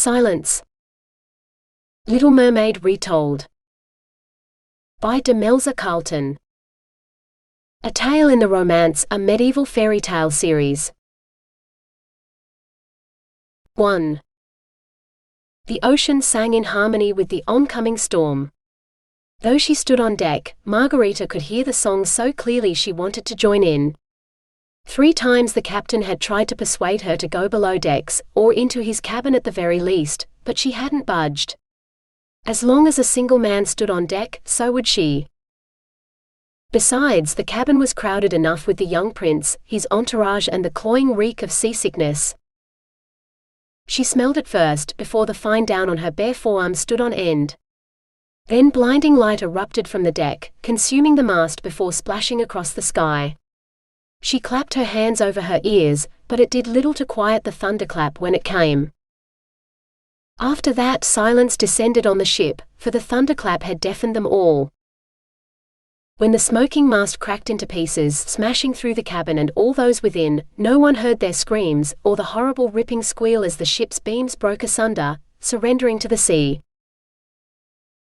Silence. Little Mermaid Retold. By Demelza Carlton. A Tale in the Romance, a Medieval Fairytale series. 1. The ocean sang in harmony with the oncoming storm. Though she stood on deck, Margareta could hear the song so clearly she wanted to join in. 3 times the captain had tried to persuade her to go below decks, or into his cabin at the very least, but she hadn't budged. As long as a single man stood on deck, so would she. Besides, the cabin was crowded enough with the young prince, his entourage and the cloying reek of seasickness. She smelled it first, before the fine down on her bare forearm stood on end. Then blinding light erupted from the deck, consuming the mast before splashing across the sky. She clapped her hands over her ears, but it did little to quiet the thunderclap when it came. After that, silence descended on the ship, for the thunderclap had deafened them all. When the smoking mast cracked into pieces, smashing through the cabin and all those within, no one heard their screams, or the horrible ripping squeal as the ship's beams broke asunder, surrendering to the sea.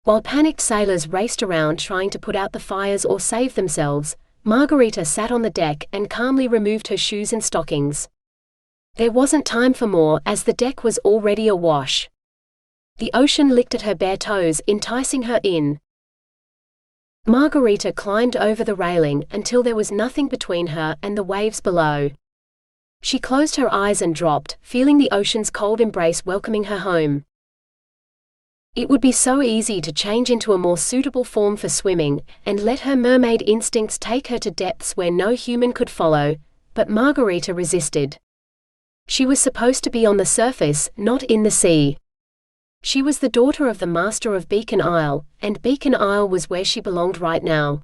While panicked sailors raced around trying to put out the fires or save themselves, Margareta sat on the deck and calmly removed her shoes and stockings. There wasn't time for more, as the deck was already awash. The ocean licked at her bare toes, enticing her in. Margareta climbed over the railing until there was nothing between her and the waves below. She closed her eyes and dropped, feeling the ocean's cold embrace welcoming her home. It would be so easy to change into a more suitable form for swimming, and let her mermaid instincts take her to depths where no human could follow, but Margareta resisted. She was supposed to be on the surface, not in the sea. She was the daughter of the master of Beacon Isle, and Beacon Isle was where she belonged right now.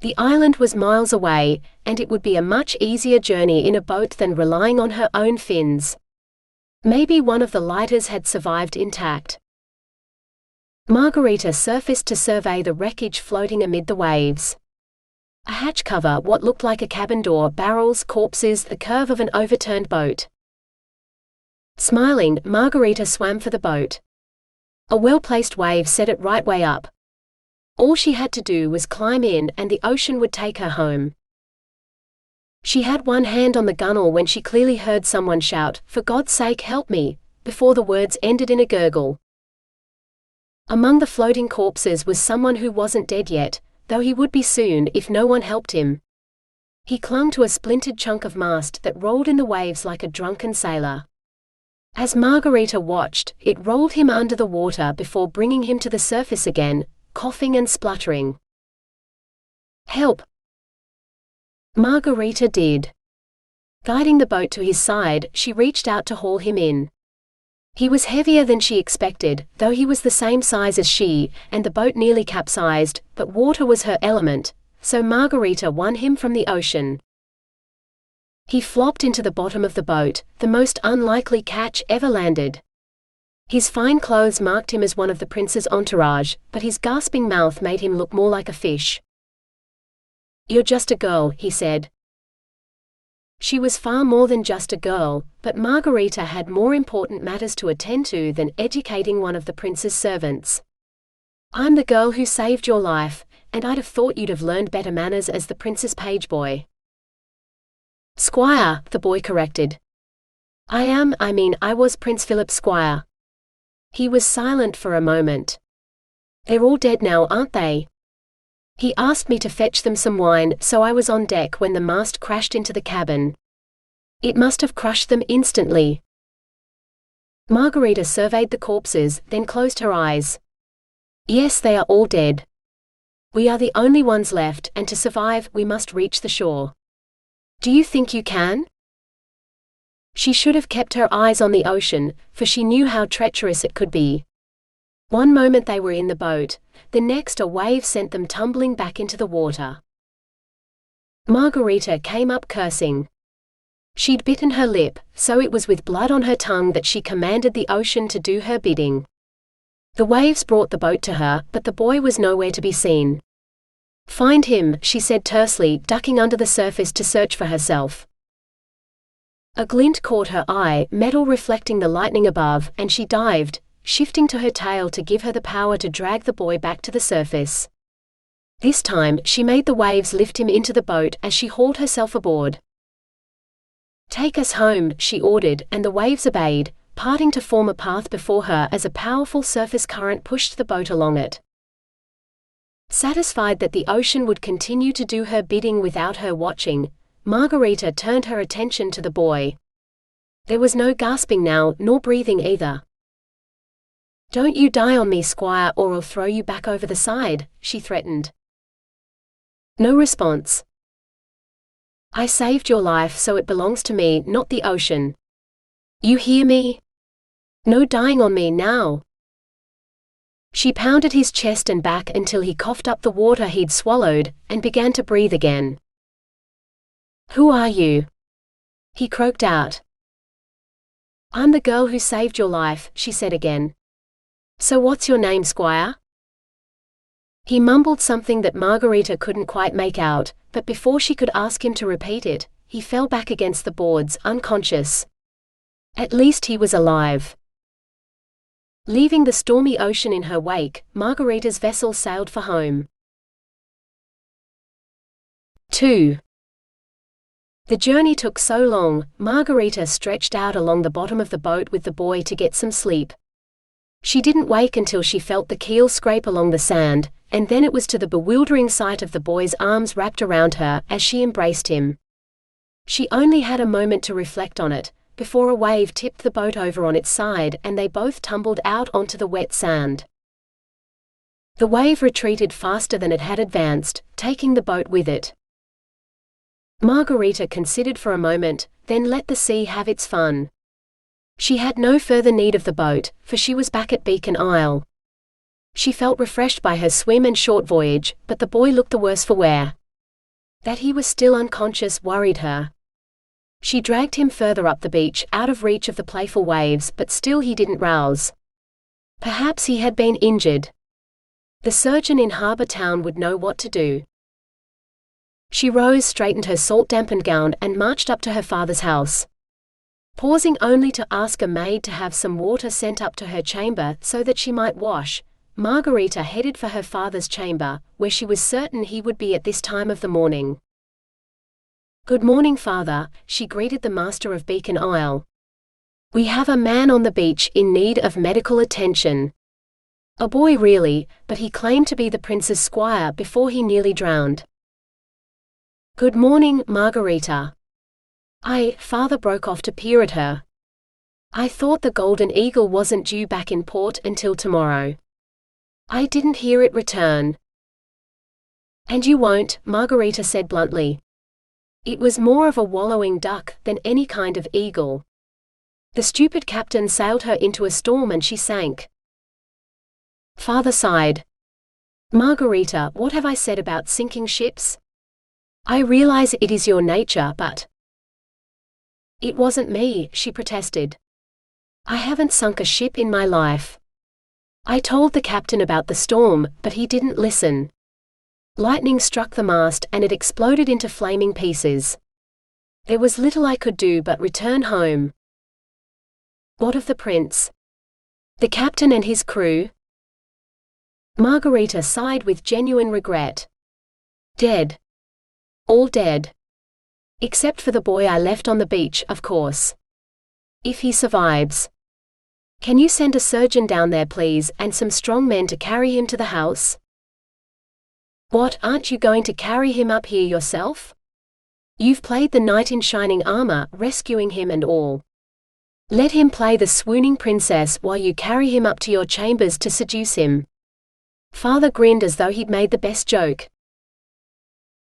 The island was miles away, and it would be a much easier journey in a boat than relying on her own fins. Maybe one of the lighters had survived intact. Margareta surfaced to survey the wreckage floating amid the waves. A hatch cover, what looked like a cabin door, barrels, corpses, the curve of an overturned boat. Smiling, Margareta swam for the boat. A well-placed wave set it right way up. All she had to do was climb in, and the ocean would take her home. She had one hand on the gunwale when she clearly heard someone shout, "For God's sake, help me," before the words ended in a gurgle. Among the floating corpses was someone who wasn't dead yet, though he would be soon if no one helped him. He clung to a splintered chunk of mast that rolled in the waves like a drunken sailor. As Margareta watched, it rolled him under the water before bringing him to the surface again, coughing and spluttering. "Help!" Margareta did. Guiding the boat to his side, she reached out to haul him in. He was heavier than she expected, though he was the same size as she, and the boat nearly capsized, but water was her element, so Margareta won him from the ocean. He flopped into the bottom of the boat, the most unlikely catch ever landed. His fine clothes marked him as one of the prince's entourage, but his gasping mouth made him look more like a fish. "You're just a girl," he said. She was far more than just a girl, but Margareta had more important matters to attend to than educating one of the prince's servants. "I'm the girl who saved your life, and I'd have thought you'd have learned better manners as the prince's page boy." "Squire," the boy corrected. I was Prince Philip's squire." He was silent for a moment. "They're all dead now, aren't they?" "He asked me to fetch them some wine, so I was on deck when the mast crashed into the cabin. It must have crushed them instantly." Margareta surveyed the corpses, then closed her eyes. "Yes, they are all dead. We are the only ones left, and to survive, we must reach the shore. Do you think you can?" She should have kept her eyes on the ocean, for she knew how treacherous it could be. One moment they were in the boat, the next a wave sent them tumbling back into the water. Margareta came up cursing. She'd bitten her lip, so it was with blood on her tongue that she commanded the ocean to do her bidding. The waves brought the boat to her, but the boy was nowhere to be seen. "Find him," she said tersely, ducking under the surface to search for herself. A glint caught her eye, metal reflecting the lightning above, and she dived, shifting to her tail to give her the power to drag the boy back to the surface. This time, she made the waves lift him into the boat as she hauled herself aboard. "Take us home," she ordered, and the waves obeyed, parting to form a path before her as a powerful surface current pushed the boat along it. Satisfied that the ocean would continue to do her bidding without her watching, Margareta turned her attention to the boy. There was no gasping now, nor breathing either. "Don't you die on me, Squire, or I'll throw you back over the side," she threatened. No response. "I saved your life, so it belongs to me, not the ocean. You hear me? No dying on me now." She pounded his chest and back until he coughed up the water he'd swallowed, and began to breathe again. "Who are you?" he croaked out. "I'm the girl who saved your life," she said again. "So what's your name, Squire?" He mumbled something that Margareta couldn't quite make out, but before she could ask him to repeat it, he fell back against the boards, unconscious. At least he was alive. Leaving the stormy ocean in her wake, Margareta's vessel sailed for home. 2. The journey took so long, Margareta stretched out along the bottom of the boat with the boy to get some sleep. She didn't wake until she felt the keel scrape along the sand, and then it was to the bewildering sight of the boy's arms wrapped around her as she embraced him. She only had a moment to reflect on it, before a wave tipped the boat over on its side and they both tumbled out onto the wet sand. The wave retreated faster than it had advanced, taking the boat with it. Margareta considered for a moment, then let the sea have its fun. She had no further need of the boat, for she was back at Beacon Isle. She felt refreshed by her swim and short voyage, but the boy looked the worse for wear. That he was still unconscious worried her. She dragged him further up the beach, out of reach of the playful waves, but still he didn't rouse. Perhaps he had been injured. The surgeon in Harbour Town would know what to do. She rose, straightened her salt-dampened gown, and marched up to her father's house. Pausing only to ask a maid to have some water sent up to her chamber so that she might wash, Margareta headed for her father's chamber, where she was certain he would be at this time of the morning. "Good morning, Father," she greeted the master of Beacon Isle. "We have a man on the beach in need of medical attention. A boy really, but he claimed to be the prince's squire before he nearly drowned." "Good morning, Margareta." Father broke off to peer at her. "I thought the Golden Eagle wasn't due back in port until tomorrow. I didn't hear it return." "And you won't," Margareta said bluntly. "It was more of a wallowing duck than any kind of eagle. The stupid captain sailed her into a storm and she sank." Father sighed. "Margareta, what have I said about sinking ships? I realize it is your nature, but—" "It wasn't me," she protested. "I haven't sunk a ship in my life. I told the captain about the storm, but he didn't listen. Lightning struck the mast and it exploded into flaming pieces. There was little I could do but return home." "What of the prince? The captain and his crew?" Margareta sighed with genuine regret. "Dead. All dead. Except for the boy I left on the beach, of course. If he survives. Can you send a surgeon down there, please, and some strong men to carry him to the house?" "What, aren't you going to carry him up here yourself? You've played the knight in shining armor, rescuing him and all. Let him play the swooning princess while you carry him up to your chambers to seduce him." Father grinned as though he'd made the best joke.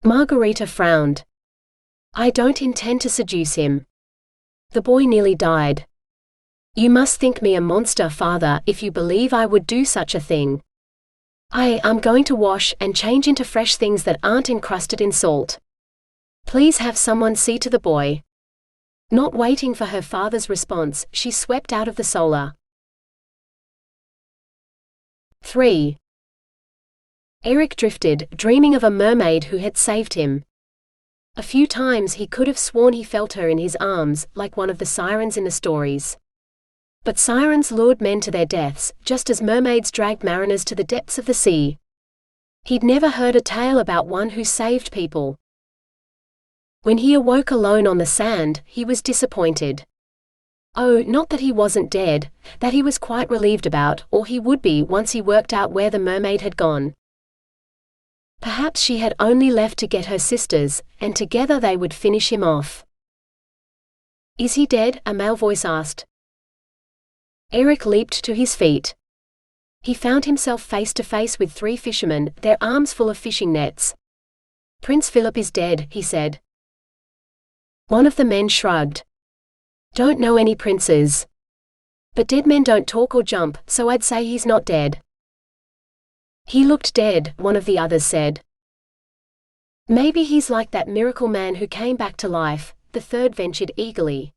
Margareta frowned. "I don't intend to seduce him. The boy nearly died. You must think me a monster, Father, if you believe I would do such a thing. I'm going to wash and change into fresh things that aren't encrusted in salt. Please have someone see to the boy." Not waiting for her father's response, she swept out of the solar. 3. Erik drifted, dreaming of a mermaid who had saved him. A few times he could have sworn he felt her in his arms, like one of the sirens in the stories. But sirens lured men to their deaths, just as mermaids dragged mariners to the depths of the sea. He'd never heard a tale about one who saved people. When he awoke alone on the sand, he was disappointed. Oh, not that he wasn't dead, that he was quite relieved about, or he would be once he worked out where the mermaid had gone. Perhaps she had only left to get her sisters, and together they would finish him off. "Is he dead?" a male voice asked. Erik leaped to his feet. He found himself face to face with 3 fishermen, their arms full of fishing nets. "Prince Philip is dead," he said. One of the men shrugged. "Don't know any princes. But dead men don't talk or jump, so I'd say he's not dead." "He looked dead," one of the others said. "Maybe he's like that miracle man who came back to life," the third ventured eagerly.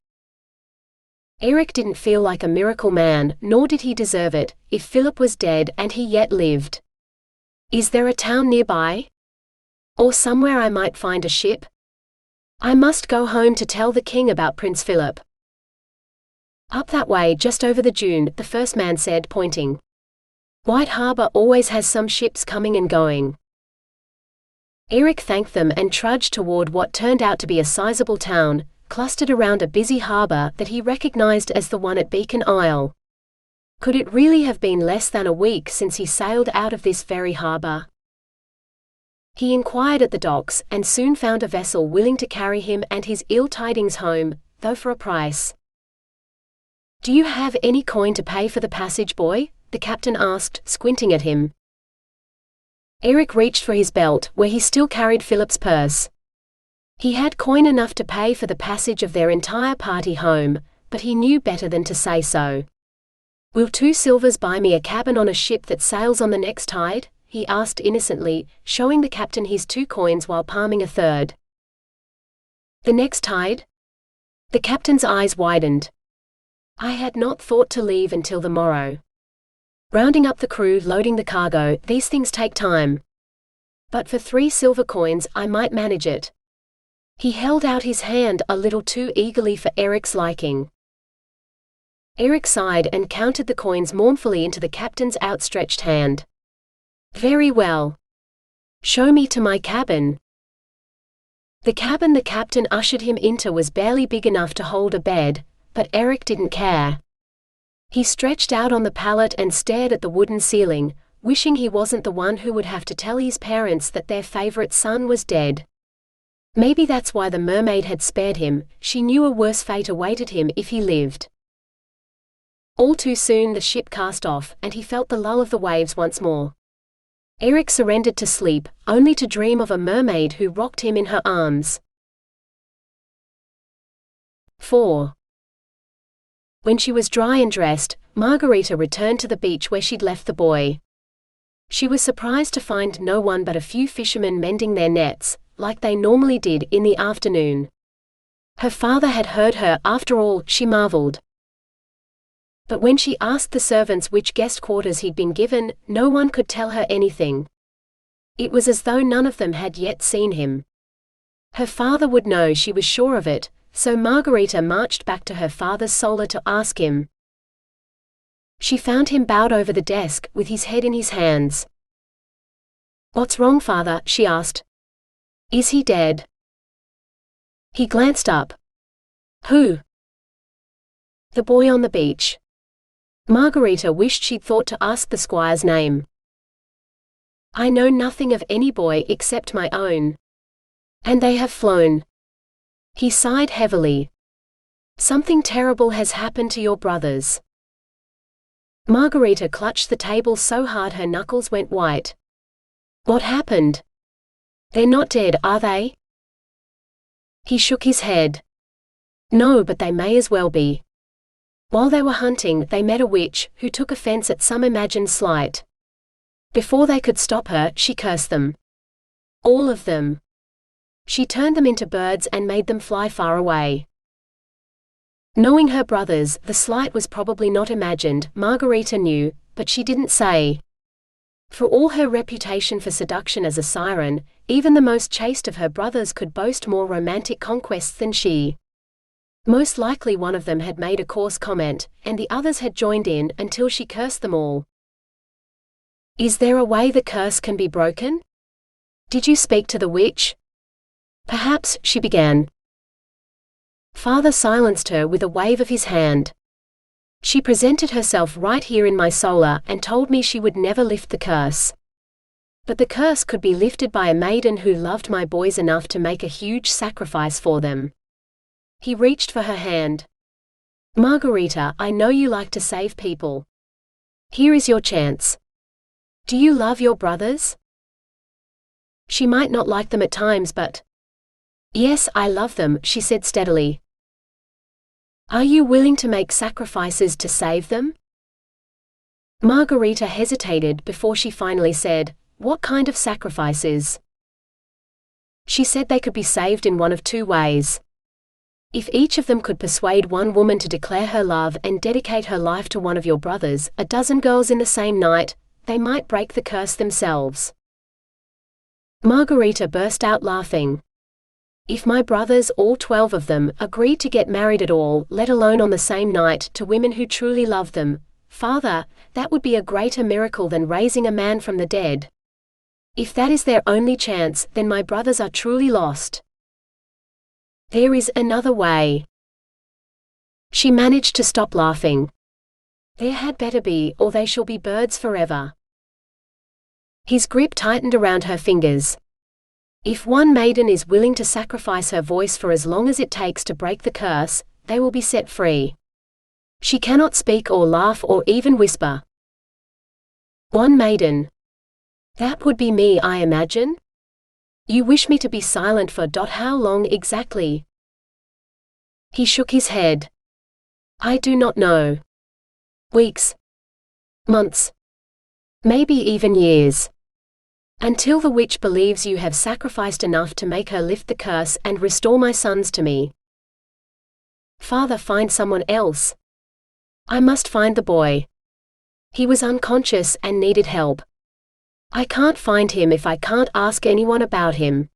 Erik didn't feel like a miracle man, nor did he deserve it, if Philip was dead and he yet lived. "Is there a town nearby? Or somewhere I might find a ship? I must go home to tell the king about Prince Philip." "Up that way, just over the dune," the first man said, pointing. "White Harbor always has some ships coming and going." Erik thanked them and trudged toward what turned out to be a sizable town, clustered around a busy harbor that he recognized as the one at Beacon Isle. Could it really have been less than a week since he sailed out of this very harbor? He inquired at the docks, and soon found a vessel willing to carry him and his ill tidings home, though for a price. "Do you have any coin to pay for the passage, boy?" the captain asked, squinting at him. Erik reached for his belt, where he still carried Philip's purse. He had coin enough to pay for the passage of their entire party home, but he knew better than to say so. "Will 2 silvers buy me a cabin on a ship that sails on the next tide?" he asked innocently, showing the captain his 2 coins while palming a third. "The next tide?" The captain's eyes widened. "I had not thought to leave until the morrow. Rounding up the crew, loading the cargo, these things take time. But for 3 silver coins, I might manage it." He held out his hand a little too eagerly for Erik's liking. Erik sighed and counted the coins mournfully into the captain's outstretched hand. "Very well. Show me to my cabin." The cabin the captain ushered him into was barely big enough to hold a bed, but Erik didn't care. He stretched out on the pallet and stared at the wooden ceiling, wishing he wasn't the one who would have to tell his parents that their favorite son was dead. Maybe that's why the mermaid had spared him. She knew a worse fate awaited him if he lived. All too soon the ship cast off, and he felt the lull of the waves once more. Erik surrendered to sleep, only to dream of a mermaid who rocked him in her arms. 4. When she was dry and dressed, Margareta returned to the beach where she'd left the boy. She was surprised to find no one but a few fishermen mending their nets, like they normally did in the afternoon. Her father had heard her, after all, she marveled. But when she asked the servants which guest quarters he'd been given, no one could tell her anything. It was as though none of them had yet seen him. Her father would know, she was sure of it, so Margareta marched back to her father's solar to ask him. She found him bowed over the desk, with his head in his hands. "What's wrong, father?" she asked. "Is he dead?" He glanced up. "Who?" "The boy on the beach." Margareta wished she'd thought to ask the squire's name. "I know nothing of any boy except my own. And they have flown." He sighed heavily. "Something terrible has happened to your brothers." Margareta clutched the table so hard her knuckles went white. "What happened? They're not dead, are they?" He shook his head. "No, but they may as well be. While they were hunting, they met a witch, who took offense at some imagined slight. Before they could stop her, she cursed them. All of them. She turned them into birds and made them fly far away." Knowing her brothers, the slight was probably not imagined, Margareta knew, but she didn't say. For all her reputation for seduction as a siren, even the most chaste of her brothers could boast more romantic conquests than she. Most likely one of them had made a coarse comment, and the others had joined in until she cursed them all. "Is there a way the curse can be broken? Did you speak to the witch?" "Perhaps," she began. Father silenced her with a wave of his hand. "She presented herself right here in my solar and told me she would never lift the curse. But the curse could be lifted by a maiden who loved my boys enough to make a huge sacrifice for them." He reached for her hand. "Margareta, I know you like to save people. Here is your chance. Do you love your brothers?" She might not like them at times, but "Yes, I love them," she said steadily. "Are you willing to make sacrifices to save them?" Margareta hesitated before she finally said, "What kind of sacrifices?" She said they could be saved in one of two ways. If each of them could persuade one woman to declare her love and dedicate her life to one of your brothers, a dozen girls in the same night, they might break the curse themselves. Margareta burst out laughing. "If my brothers, all 12 of them, agreed to get married at all, let alone on the same night, to women who truly love them, Father, that would be a greater miracle than raising a man from the dead. If that is their only chance, then my brothers are truly lost. There is another way." She managed to stop laughing. "There had better be, or they shall be birds forever." His grip tightened around her fingers. "If one maiden is willing to sacrifice her voice for as long as it takes to break the curse, they will be set free. She cannot speak or laugh or even whisper." "One maiden. That would be me, I imagine? You wish me to be silent for how long exactly?" He shook his head. "I do not know. Weeks. Months. Maybe even years. Until the witch believes you have sacrificed enough to make her lift the curse and restore my sons to me." "Father, find someone else. I must find the boy. He was unconscious and needed help. I can't find him if I can't ask anyone about him."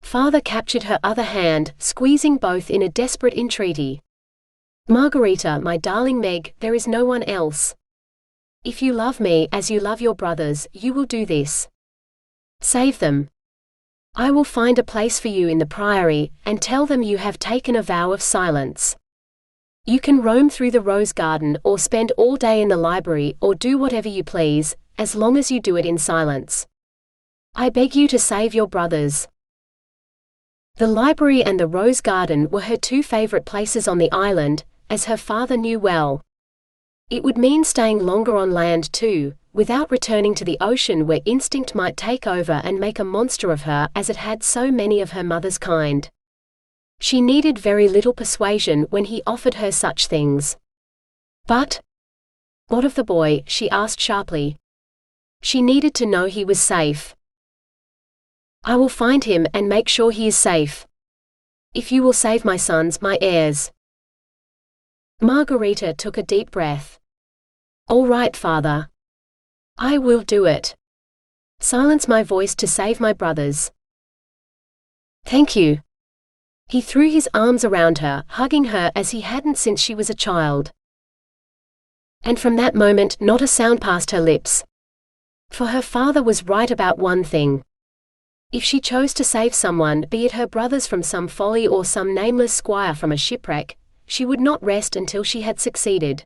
Father captured her other hand, squeezing both in a desperate entreaty. "Margareta, my darling Meg, there is no one else. If you love me as you love your brothers, you will do this. Save them. I will find a place for you in the priory, and tell them you have taken a vow of silence. You can roam through the rose garden or spend all day in the library or do whatever you please, as long as you do it in silence. I beg you to save your brothers." The library and the rose garden were her two favorite places on the island, as her father knew well. It would mean staying longer on land too, without returning to the ocean where instinct might take over and make a monster of her as it had so many of her mother's kind. She needed very little persuasion when he offered her such things. "But what of the boy?" she asked sharply. She needed to know he was safe. "I will find him and make sure he is safe. If you will save my sons, my heirs." Margareta took a deep breath. "All right, Father. I will do it. Silence my voice to save my brothers." "Thank you." He threw his arms around her, hugging her as he hadn't since she was a child. And from that moment not a sound passed her lips. For her father was right about one thing. If she chose to save someone, be it her brothers from some folly or some nameless squire from a shipwreck, she would not rest until she had succeeded.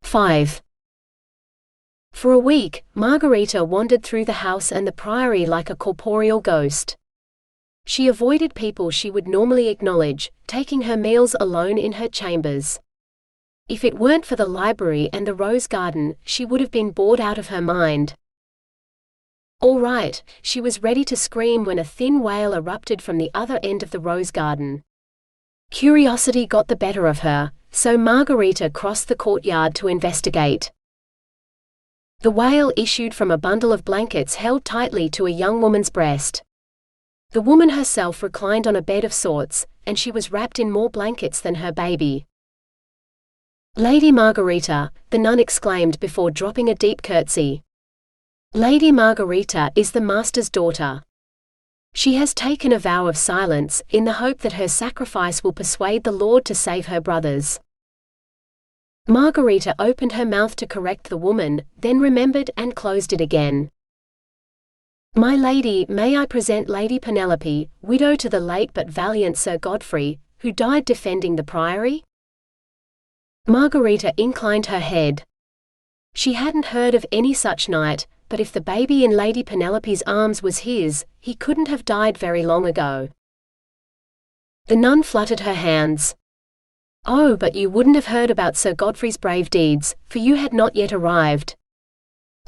5. For a week, Margareta wandered through the house and the priory like a corporeal ghost. She avoided people she would normally acknowledge, taking her meals alone in her chambers. If it weren't for the library and the rose garden, she would have been bored out of her mind. All right, she was ready to scream when a thin wail erupted from the other end of the rose garden. Curiosity got the better of her, so Margareta crossed the courtyard to investigate. The wail issued from a bundle of blankets held tightly to a young woman's breast. The woman herself reclined on a bed of sorts, and she was wrapped in more blankets than her baby. Lady Margareta, the nun exclaimed before dropping a deep curtsy. Lady Margareta is the master's daughter. She has taken a vow of silence, in the hope that her sacrifice will persuade the Lord to save her brothers. Margareta opened her mouth to correct the woman, then remembered and closed it again. My lady, may I present Lady Penelope, widow to the late but valiant Sir Godfrey, who died defending the priory? Margareta inclined her head. She hadn't heard of any such knight, but if the baby in Lady Penelope's arms was his, he couldn't have died very long ago. The nun fluttered her hands. Oh, but you wouldn't have heard about Sir Godfrey's brave deeds, for you had not yet arrived.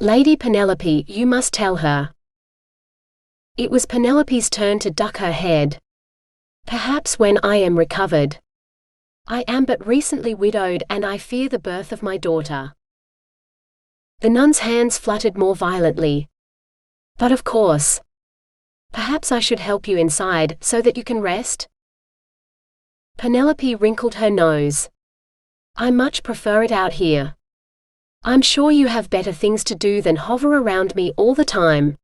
Lady Penelope, you must tell her. It was Penelope's turn to duck her head. Perhaps when I am recovered. I am but recently widowed and I fear the birth of my daughter. The nun's hands fluttered more violently. But of course. Perhaps I should help you inside, so that you can rest? Penelope wrinkled her nose. I much prefer it out here. I'm sure you have better things to do than hover around me all the time.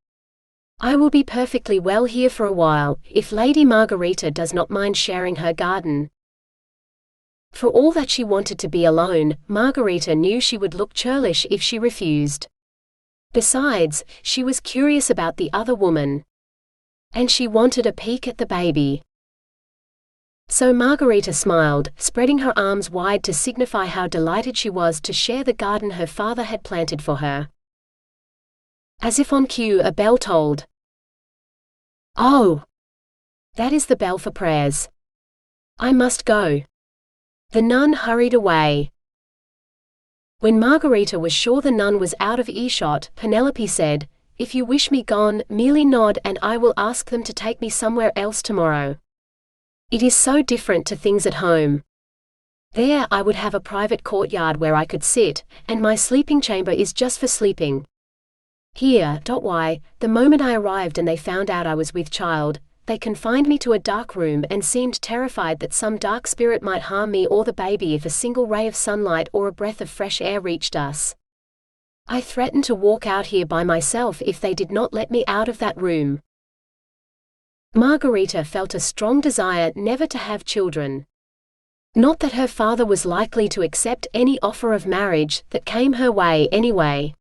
I will be perfectly well here for a while, if Lady Margareta does not mind sharing her garden. For all that she wanted to be alone, Margareta knew she would look churlish if she refused. Besides, she was curious about the other woman. And she wanted a peek at the baby. So Margareta smiled, spreading her arms wide to signify how delighted she was to share the garden her father had planted for her. As if on cue, a bell tolled. Oh! That is the bell for prayers. I must go. The nun hurried away. When Margareta was sure the nun was out of earshot, Penelope said, If you wish me gone, merely nod and I will ask them to take me somewhere else tomorrow. It is so different to things at home. There I would have a private courtyard where I could sit, and my sleeping chamber is just for sleeping. Here, why, the moment I arrived and they found out I was with child, they confined me to a dark room and seemed terrified that some dark spirit might harm me or the baby if a single ray of sunlight or a breath of fresh air reached us. I threatened to walk out here by myself if they did not let me out of that room. Margareta felt a strong desire never to have children. Not that her father was likely to accept any offer of marriage that came her way anyway.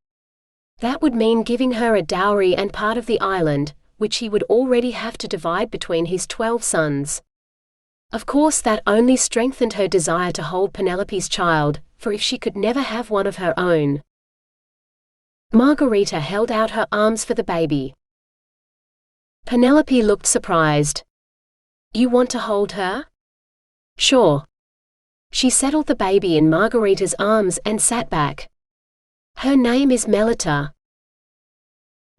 That would mean giving her a dowry and part of the island, which he would already have to divide between his 12 sons. Of course that only strengthened her desire to hold Penelope's child, for if she could never have one of her own. Margareta held out her arms for the baby. Penelope looked surprised. You want to hold her? Sure. She settled the baby in Margareta's arms and sat back. Her name is Melita.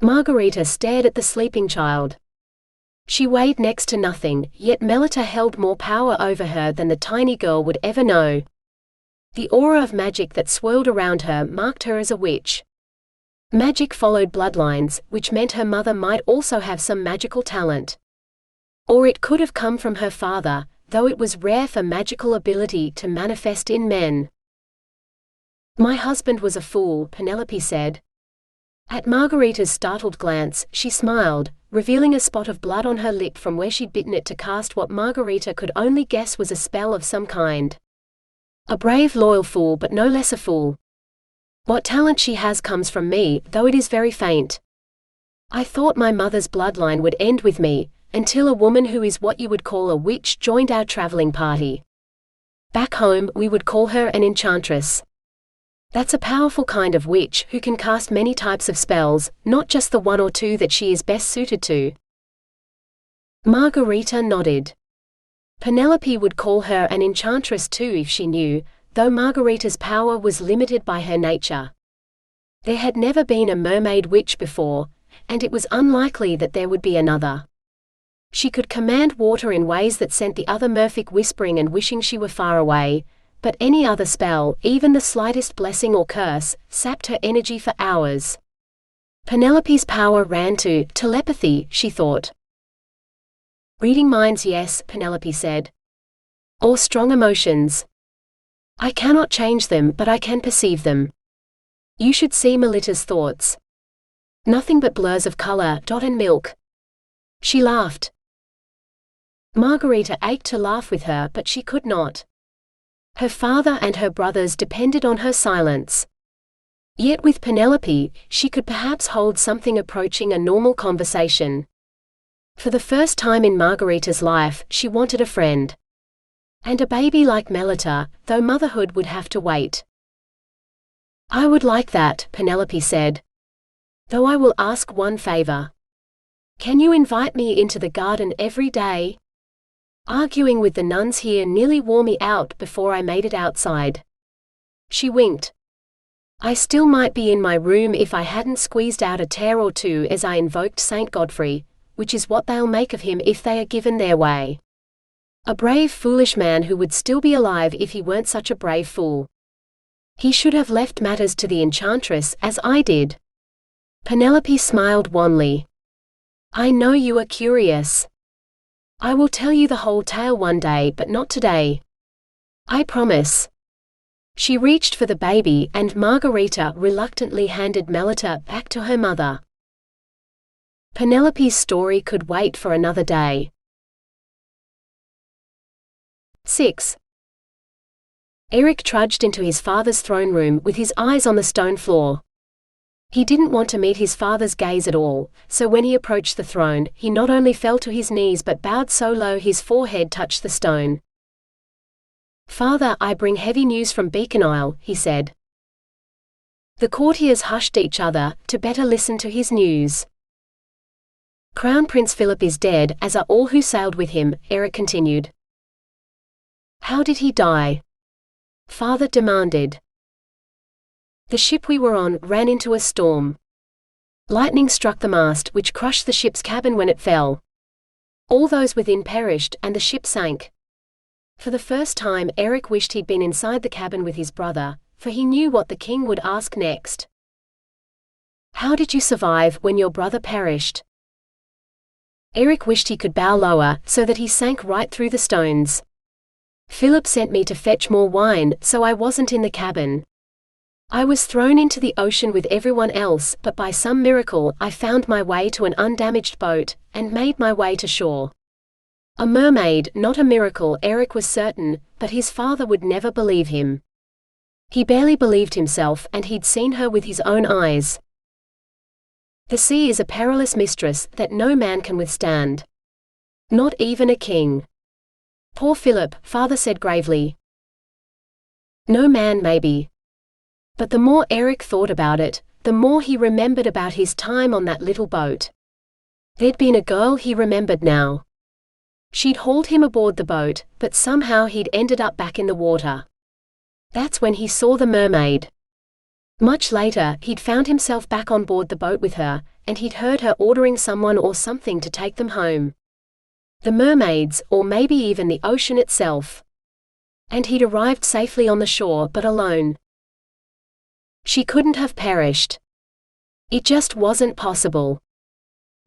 Margareta stared at the sleeping child. She weighed next to nothing, yet Melita held more power over her than the tiny girl would ever know. The aura of magic that swirled around her marked her as a witch. Magic followed bloodlines, which meant her mother might also have some magical talent. Or it could have come from her father, though it was rare for magical ability to manifest in men. My husband was a fool, Penelope said. At Margareta's startled glance, she smiled, revealing a spot of blood on her lip from where she'd bitten it to cast what Margareta could only guess was a spell of some kind. A brave, loyal fool, but no less a fool. What talent she has comes from me, though it is very faint. I thought my mother's bloodline would end with me, until a woman who is what you would call a witch joined our traveling party. Back home, we would call her an enchantress. That's a powerful kind of witch who can cast many types of spells, not just the one or two that she is best suited to. Margareta nodded. Penelope would call her an enchantress too if she knew, though Margareta's power was limited by her nature. There had never been a mermaid witch before, and it was unlikely that there would be another. She could command water in ways that sent the other merfolk whispering and wishing she were far away, but any other spell, even the slightest blessing or curse, sapped her energy for hours. Penelope's power ran to telepathy, she thought. Reading minds, yes, Penelope said. Or strong emotions. I cannot change them, but I can perceive them. You should see Melita's thoughts. Nothing but blurs of color, dot and milk. She laughed. Margareta ached to laugh with her, but she could not. Her father and her brothers depended on her silence. Yet with Penelope, she could perhaps hold something approaching a normal conversation. For the first time in Margareta's life, she wanted a friend. And a baby like Melita, though motherhood would have to wait. I would like that, Penelope said. Though I will ask one favor. Can you invite me into the garden every day? Arguing with the nuns here nearly wore me out before I made it outside. She winked. I still might be in my room if I hadn't squeezed out a tear or two as I invoked Saint Godfrey, which is what they'll make of him if they are given their way. A brave foolish man who would still be alive if he weren't such a brave fool. He should have left matters to the enchantress, as I did. Penelope smiled wanly. I know you are curious. I will tell you the whole tale one day, but not today. I promise. She reached for the baby, and Margareta reluctantly handed Melita back to her mother. Penelope's story could wait for another day. 6. Erik trudged into his father's throne room with his eyes on the stone floor. He didn't want to meet his father's gaze at all, so when he approached the throne, he not only fell to his knees but bowed so low his forehead touched the stone. Father, I bring heavy news from Beacon Isle, he said. The courtiers hushed each other, to better listen to his news. Crown Prince Philip is dead, as are all who sailed with him, Erik continued. How did he die? Father demanded. The ship we were on ran into a storm. Lightning struck the mast, which crushed the ship's cabin when it fell. All those within perished, and the ship sank. For the first time, Erik wished he'd been inside the cabin with his brother, for he knew what the king would ask next. How did you survive when your brother perished? Erik wished he could bow lower, so that he sank right through the stones. Philip sent me to fetch more wine, so I wasn't in the cabin. I was thrown into the ocean with everyone else, but by some miracle I found my way to an undamaged boat, and made my way to shore. A mermaid, not a miracle, Erik was certain, but his father would never believe him. He barely believed himself, and he'd seen her with his own eyes. The sea is a perilous mistress that no man can withstand. Not even a king. Poor Philip, father said gravely. No man maybe. But the more Erik thought about it, the more he remembered about his time on that little boat. There'd been a girl he remembered now. She'd hauled him aboard the boat, but somehow he'd ended up back in the water. That's when he saw the mermaid. Much later, he'd found himself back on board the boat with her, and he'd heard her ordering someone or something to take them home. The mermaids, or maybe even the ocean itself. And he'd arrived safely on the shore, but alone. She couldn't have perished. It just wasn't possible.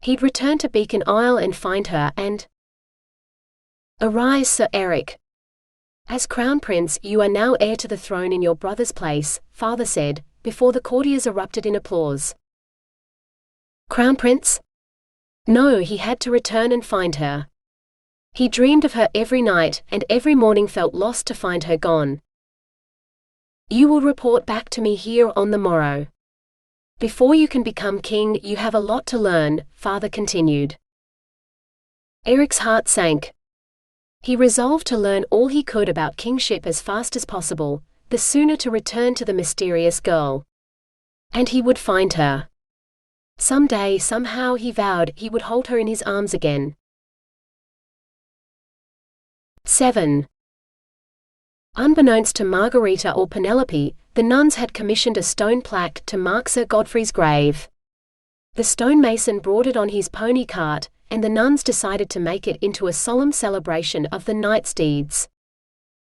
He'd return to Beacon Isle and find her and... Arise, Sir Erik. As Crown Prince, you are now heir to the throne in your brother's place, father said, before the courtiers erupted in applause. Crown Prince? No, he had to return and find her. He dreamed of her every night, and every morning felt lost to find her gone. You will report back to me here on the morrow. Before you can become king, you have a lot to learn, father continued. Erik's heart sank. He resolved to learn all he could about kingship as fast as possible, the sooner to return to the mysterious girl. And he would find her. Someday, somehow, he vowed he would hold her in his arms again. 7. Unbeknownst to Margareta or Penelope, the nuns had commissioned a stone plaque to mark Sir Godfrey's grave. The stonemason brought it on his pony cart, and the nuns decided to make it into a solemn celebration of the knight's deeds.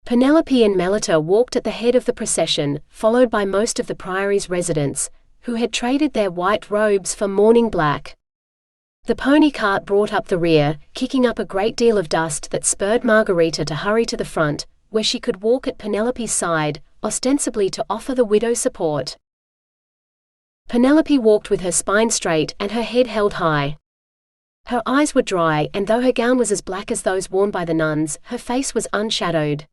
Penelope and Melita walked at the head of the procession, followed by most of the priory's residents, who had traded their white robes for mourning black. The pony cart brought up the rear, kicking up a great deal of dust that spurred Margareta to hurry to the front, where she could walk at Penelope's side, ostensibly to offer the widow support. Penelope walked with her spine straight and her head held high. Her eyes were dry, and though her gown was as black as those worn by the nuns, her face was unshadowed.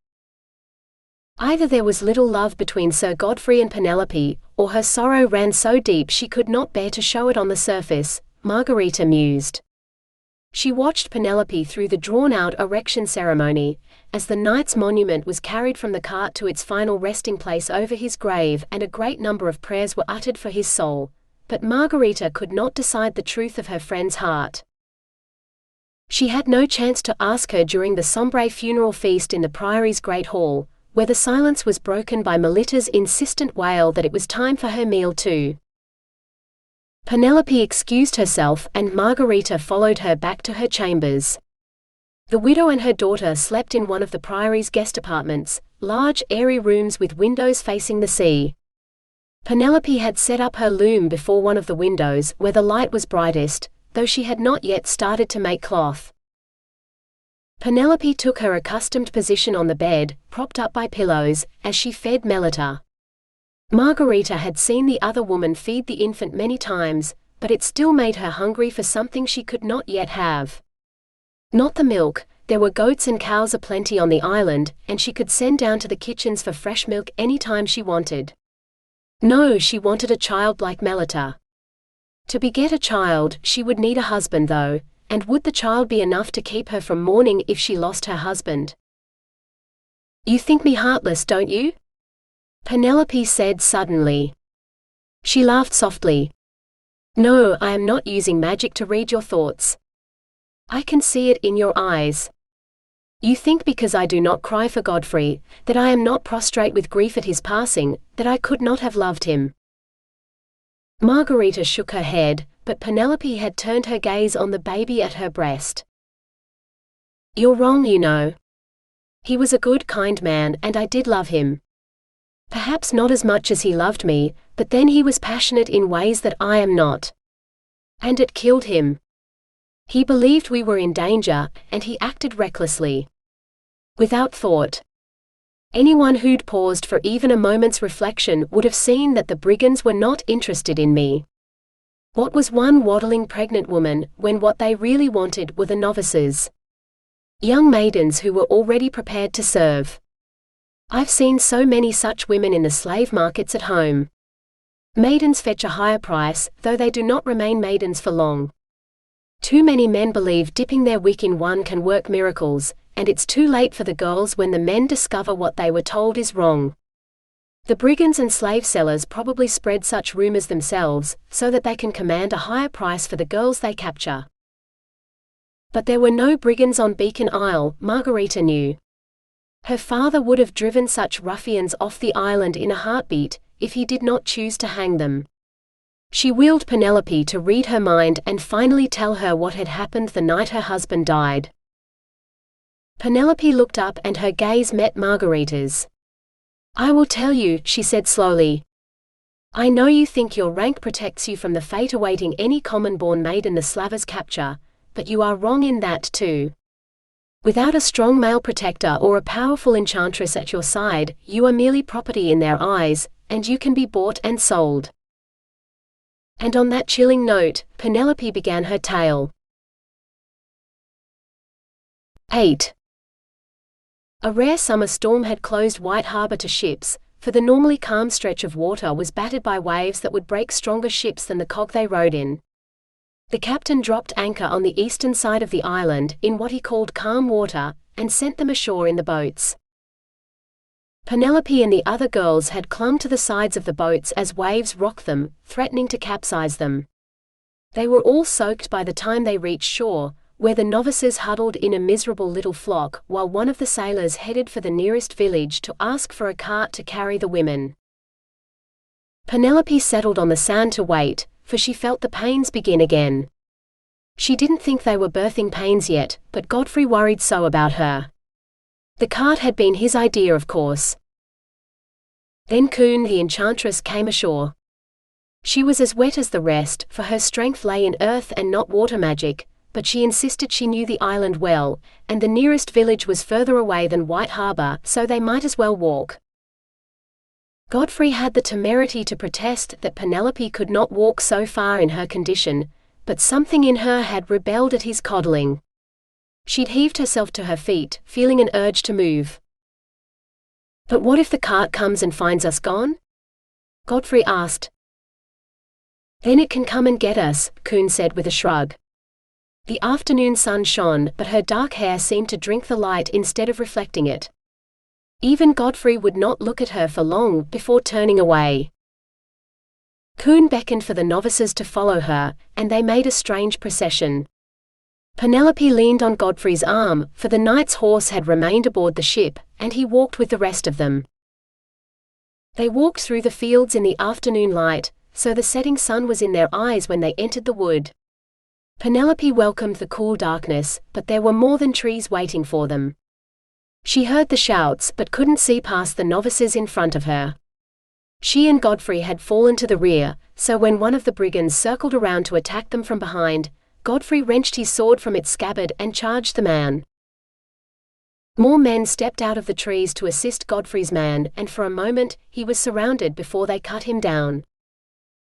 Either there was little love between Sir Godfrey and Penelope, or her sorrow ran so deep she could not bear to show it on the surface, Margareta mused. She watched Penelope through the drawn-out erection ceremony, as the knight's monument was carried from the cart to its final resting place over his grave, and a great number of prayers were uttered for his soul. But Margareta could not decide the truth of her friend's heart. She had no chance to ask her during the sombre funeral feast in the Priory's great hall, where the silence was broken by Melita's insistent wail that it was time for her meal too. Penelope excused herself, and Margareta followed her back to her chambers. The widow and her daughter slept in one of the Priory's guest apartments, large airy rooms with windows facing the sea. Penelope had set up her loom before one of the windows, where the light was brightest, though she had not yet started to make cloth. Penelope took her accustomed position on the bed, propped up by pillows, as she fed Melita. Margareta had seen the other woman feed the infant many times, but it still made her hungry for something she could not yet have. Not the milk. There were goats and cows aplenty on the island, and she could send down to the kitchens for fresh milk any time she wanted. No, she wanted a child like Melita. To beget a child, she would need a husband though, and would the child be enough to keep her from mourning if she lost her husband? "You think me heartless, don't you?" Penelope said suddenly. She laughed softly. "No, I am not using magic to read your thoughts. I can see it in your eyes. You think because I do not cry for Godfrey, that I am not prostrate with grief at his passing, that I could not have loved him." Margareta shook her head, but Penelope had turned her gaze on the baby at her breast. "You're wrong, you know. He was a good, kind man, and I did love him. Perhaps not as much as he loved me, but then he was passionate in ways that I am not. And it killed him. He believed we were in danger, and he acted recklessly. Without thought. Anyone who'd paused for even a moment's reflection would have seen that the brigands were not interested in me. What was one waddling pregnant woman, when what they really wanted were the novices? Young maidens who were already prepared to serve. I've seen so many such women in the slave markets at home. Maidens fetch a higher price, though they do not remain maidens for long. Too many men believe dipping their wick in one can work miracles, and it's too late for the girls when the men discover what they were told is wrong. The brigands and slave sellers probably spread such rumors themselves, so that they can command a higher price for the girls they capture. But there were no brigands on Beacon Isle, Margareta knew. Her father would have driven such ruffians off the island in a heartbeat, if he did not choose to hang them. She willed Penelope to read her mind and finally tell her what had happened the night her husband died. Penelope looked up and her gaze met Margareta's. "I will tell you," she said slowly. "I know you think your rank protects you from the fate awaiting any common-born maiden the slavers capture, but you are wrong in that too. Without a strong male protector or a powerful enchantress at your side, you are merely property in their eyes, and you can be bought and sold." And on that chilling note, Penelope began her tale. 8. A rare summer storm had closed White Harbor to ships, for the normally calm stretch of water was battered by waves that would break stronger ships than the cog they rode in. The captain dropped anchor on the eastern side of the island, in what he called calm water, and sent them ashore in the boats. Penelope and the other girls had clung to the sides of the boats as waves rocked them, threatening to capsize them. They were all soaked by the time they reached shore, where the novices huddled in a miserable little flock, while one of the sailors headed for the nearest village to ask for a cart to carry the women. Penelope settled on the sand to wait, for she felt the pains begin again. She didn't think they were birthing pains yet, but Godfrey worried so about her. The cart had been his idea, of course. Then Kuhn the enchantress came ashore. She was as wet as the rest, for her strength lay in earth and not water magic, but she insisted she knew the island well, and the nearest village was further away than White Harbor, so they might as well walk. Godfrey had the temerity to protest that Penelope could not walk so far in her condition, but something in her had rebelled at his coddling. She'd heaved herself to her feet, feeling an urge to move. "But what if the cart comes and finds us gone?" Godfrey asked. "Then it can come and get us," Kuhn said with a shrug. The afternoon sun shone, but her dark hair seemed to drink the light instead of reflecting it. Even Godfrey would not look at her for long before turning away. Kuhn beckoned for the novices to follow her, and they made a strange procession. Penelope leaned on Godfrey's arm, for the knight's horse had remained aboard the ship, and he walked with the rest of them. They walked through the fields in the afternoon light, so the setting sun was in their eyes when they entered the wood. Penelope welcomed the cool darkness, but there were more than trees waiting for them. She heard the shouts but couldn't see past the novices in front of her. She and Godfrey had fallen to the rear, so when one of the brigands circled around to attack them from behind, Godfrey wrenched his sword from its scabbard and charged the man. More men stepped out of the trees to assist Godfrey's man, and for a moment, he was surrounded before they cut him down.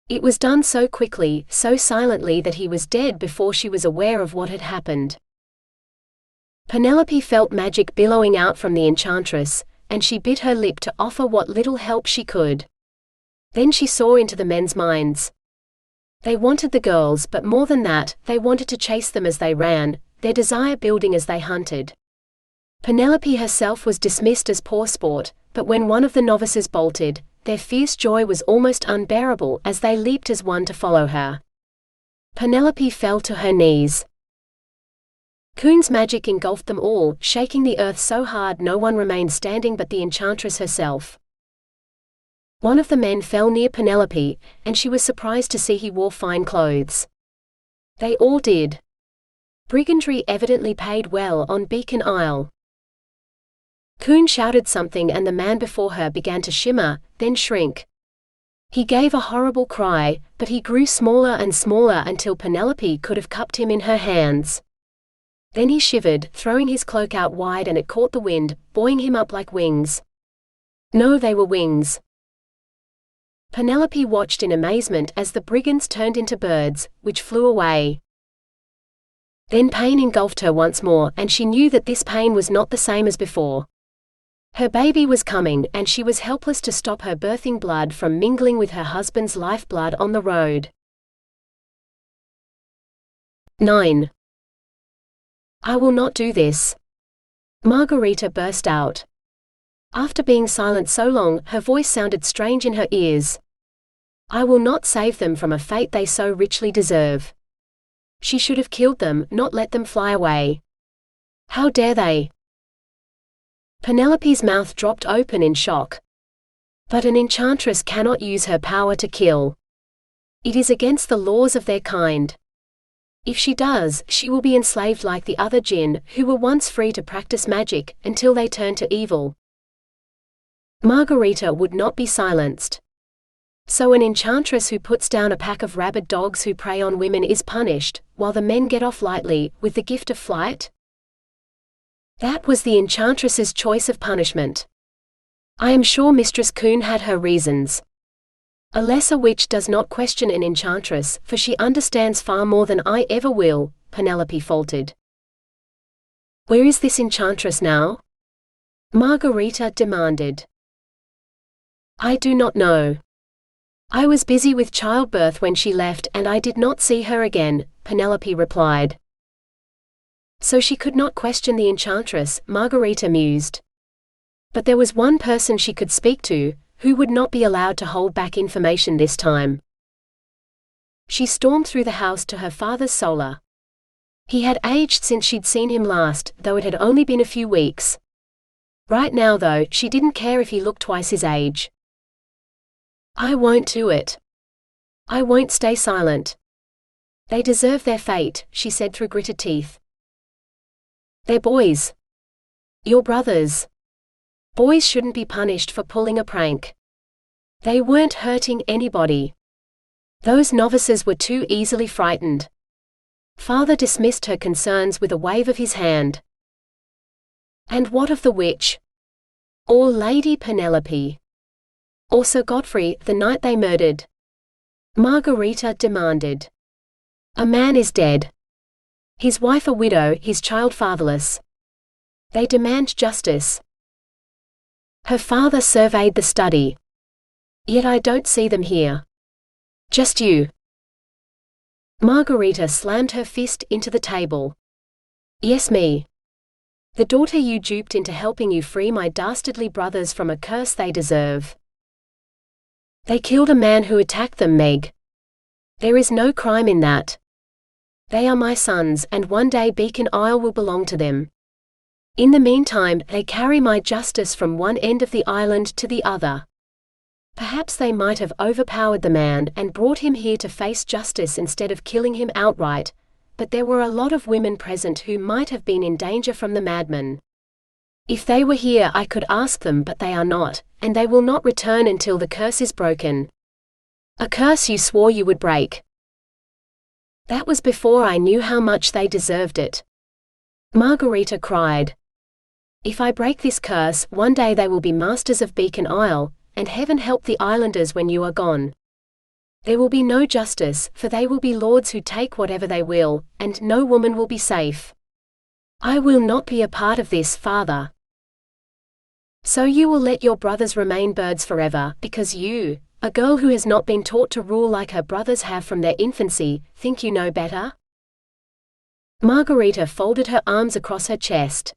It was done so quickly, so silently that he was dead before she was aware of what had happened. Penelope felt magic billowing out from the enchantress, and she bit her lip to offer what little help she could. Then she saw into the men's minds. They wanted the girls, but more than that, they wanted to chase them as they ran, their desire building as they hunted. Penelope herself was dismissed as poor sport, but when one of the novices bolted, their fierce joy was almost unbearable as they leaped as one to follow her. Penelope fell to her knees. Kuhn's magic engulfed them all, shaking the earth so hard no one remained standing but the enchantress herself. One of the men fell near Penelope, and she was surprised to see he wore fine clothes. They all did. Brigandry evidently paid well on Beacon Isle. Kuhn shouted something and the man before her began to shimmer, then shrink. He gave a horrible cry, but he grew smaller and smaller until Penelope could have cupped him in her hands. Then he shivered, throwing his cloak out wide, and it caught the wind, buoying him up like wings. No, they were wings. Penelope watched in amazement as the brigands turned into birds, which flew away. Then pain engulfed her once more, and she knew that this pain was not the same as before. Her baby was coming, and she was helpless to stop her birthing blood from mingling with her husband's lifeblood on the road. 9. "I will not do this." Margareta burst out. After being silent so long, her voice sounded strange in her ears. "I will not save them from a fate they so richly deserve. She should have killed them, not let them fly away. How dare they?" Penelope's mouth dropped open in shock. But an enchantress cannot use her power to kill. It is against the laws of their kind. If she does, she will be enslaved like the other jinn, who were once free to practice magic, until they turn to evil. Margareta would not be silenced. So an enchantress who puts down a pack of rabid dogs who prey on women is punished, while the men get off lightly, with the gift of flight? That was the enchantress's choice of punishment. I am sure Mistress Kuhn had her reasons. A lesser witch does not question an enchantress, for she understands far more than I ever will, Penelope faltered. Where is this enchantress now? Margareta demanded. I do not know. I was busy with childbirth when she left and I did not see her again, Penelope replied. So she could not question the enchantress, Margareta mused. But there was one person she could speak to, who would not be allowed to hold back information this time. She stormed through the house to her father's solar. He had aged since she'd seen him last, though it had only been a few weeks. Right now though, she didn't care if he looked twice his age. I won't do it. I won't stay silent. They deserve their fate, she said through gritted teeth. They're boys. Your brothers. Boys shouldn't be punished for pulling a prank. They weren't hurting anybody. Those novices were too easily frightened. Father dismissed her concerns with a wave of his hand. And what of the witch? Or Lady Penelope? Or Sir Godfrey, the knight they murdered? Margareta demanded. A man is dead. His wife a widow, his child fatherless. They demand justice. Her father surveyed the study. Yet I don't see them here. Just you. Margareta slammed her fist into the table. Yes, me. The daughter you duped into helping you free my dastardly brothers from a curse they deserve. They killed a man who attacked them, Meg. There is no crime in that. They are my sons, and one day Beacon Isle will belong to them. In the meantime, they carry my justice from one end of the island to the other. Perhaps they might have overpowered the man and brought him here to face justice instead of killing him outright, but there were a lot of women present who might have been in danger from the madman. If they were here I could ask them, but they are not, and they will not return until the curse is broken. A curse you swore you would break. That was before I knew how much they deserved it. Margareta cried. If I break this curse, one day they will be masters of Beacon Isle, and heaven help the islanders when you are gone. There will be no justice, for they will be lords who take whatever they will, and no woman will be safe. I will not be a part of this, father. So you will let your brothers remain birds forever, because you, a girl who has not been taught to rule like her brothers have from their infancy, think you know better? Margareta folded her arms across her chest.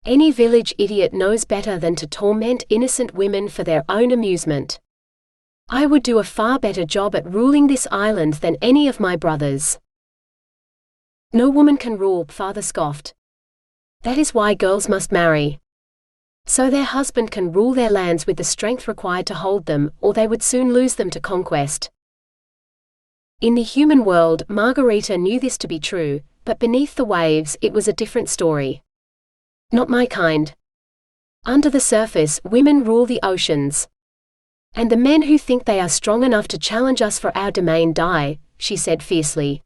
Any village idiot knows better than to torment innocent women for their own amusement. I would do a far better job at ruling this island than any of my brothers. No woman can rule, father scoffed. That is why girls must marry. So their husband can rule their lands with the strength required to hold them, or they would soon lose them to conquest. In the human world, Margareta knew this to be true, but beneath the waves, it was a different story. Not my kind. Under the surface, women rule the oceans. And the men who think they are strong enough to challenge us for our domain die, she said fiercely.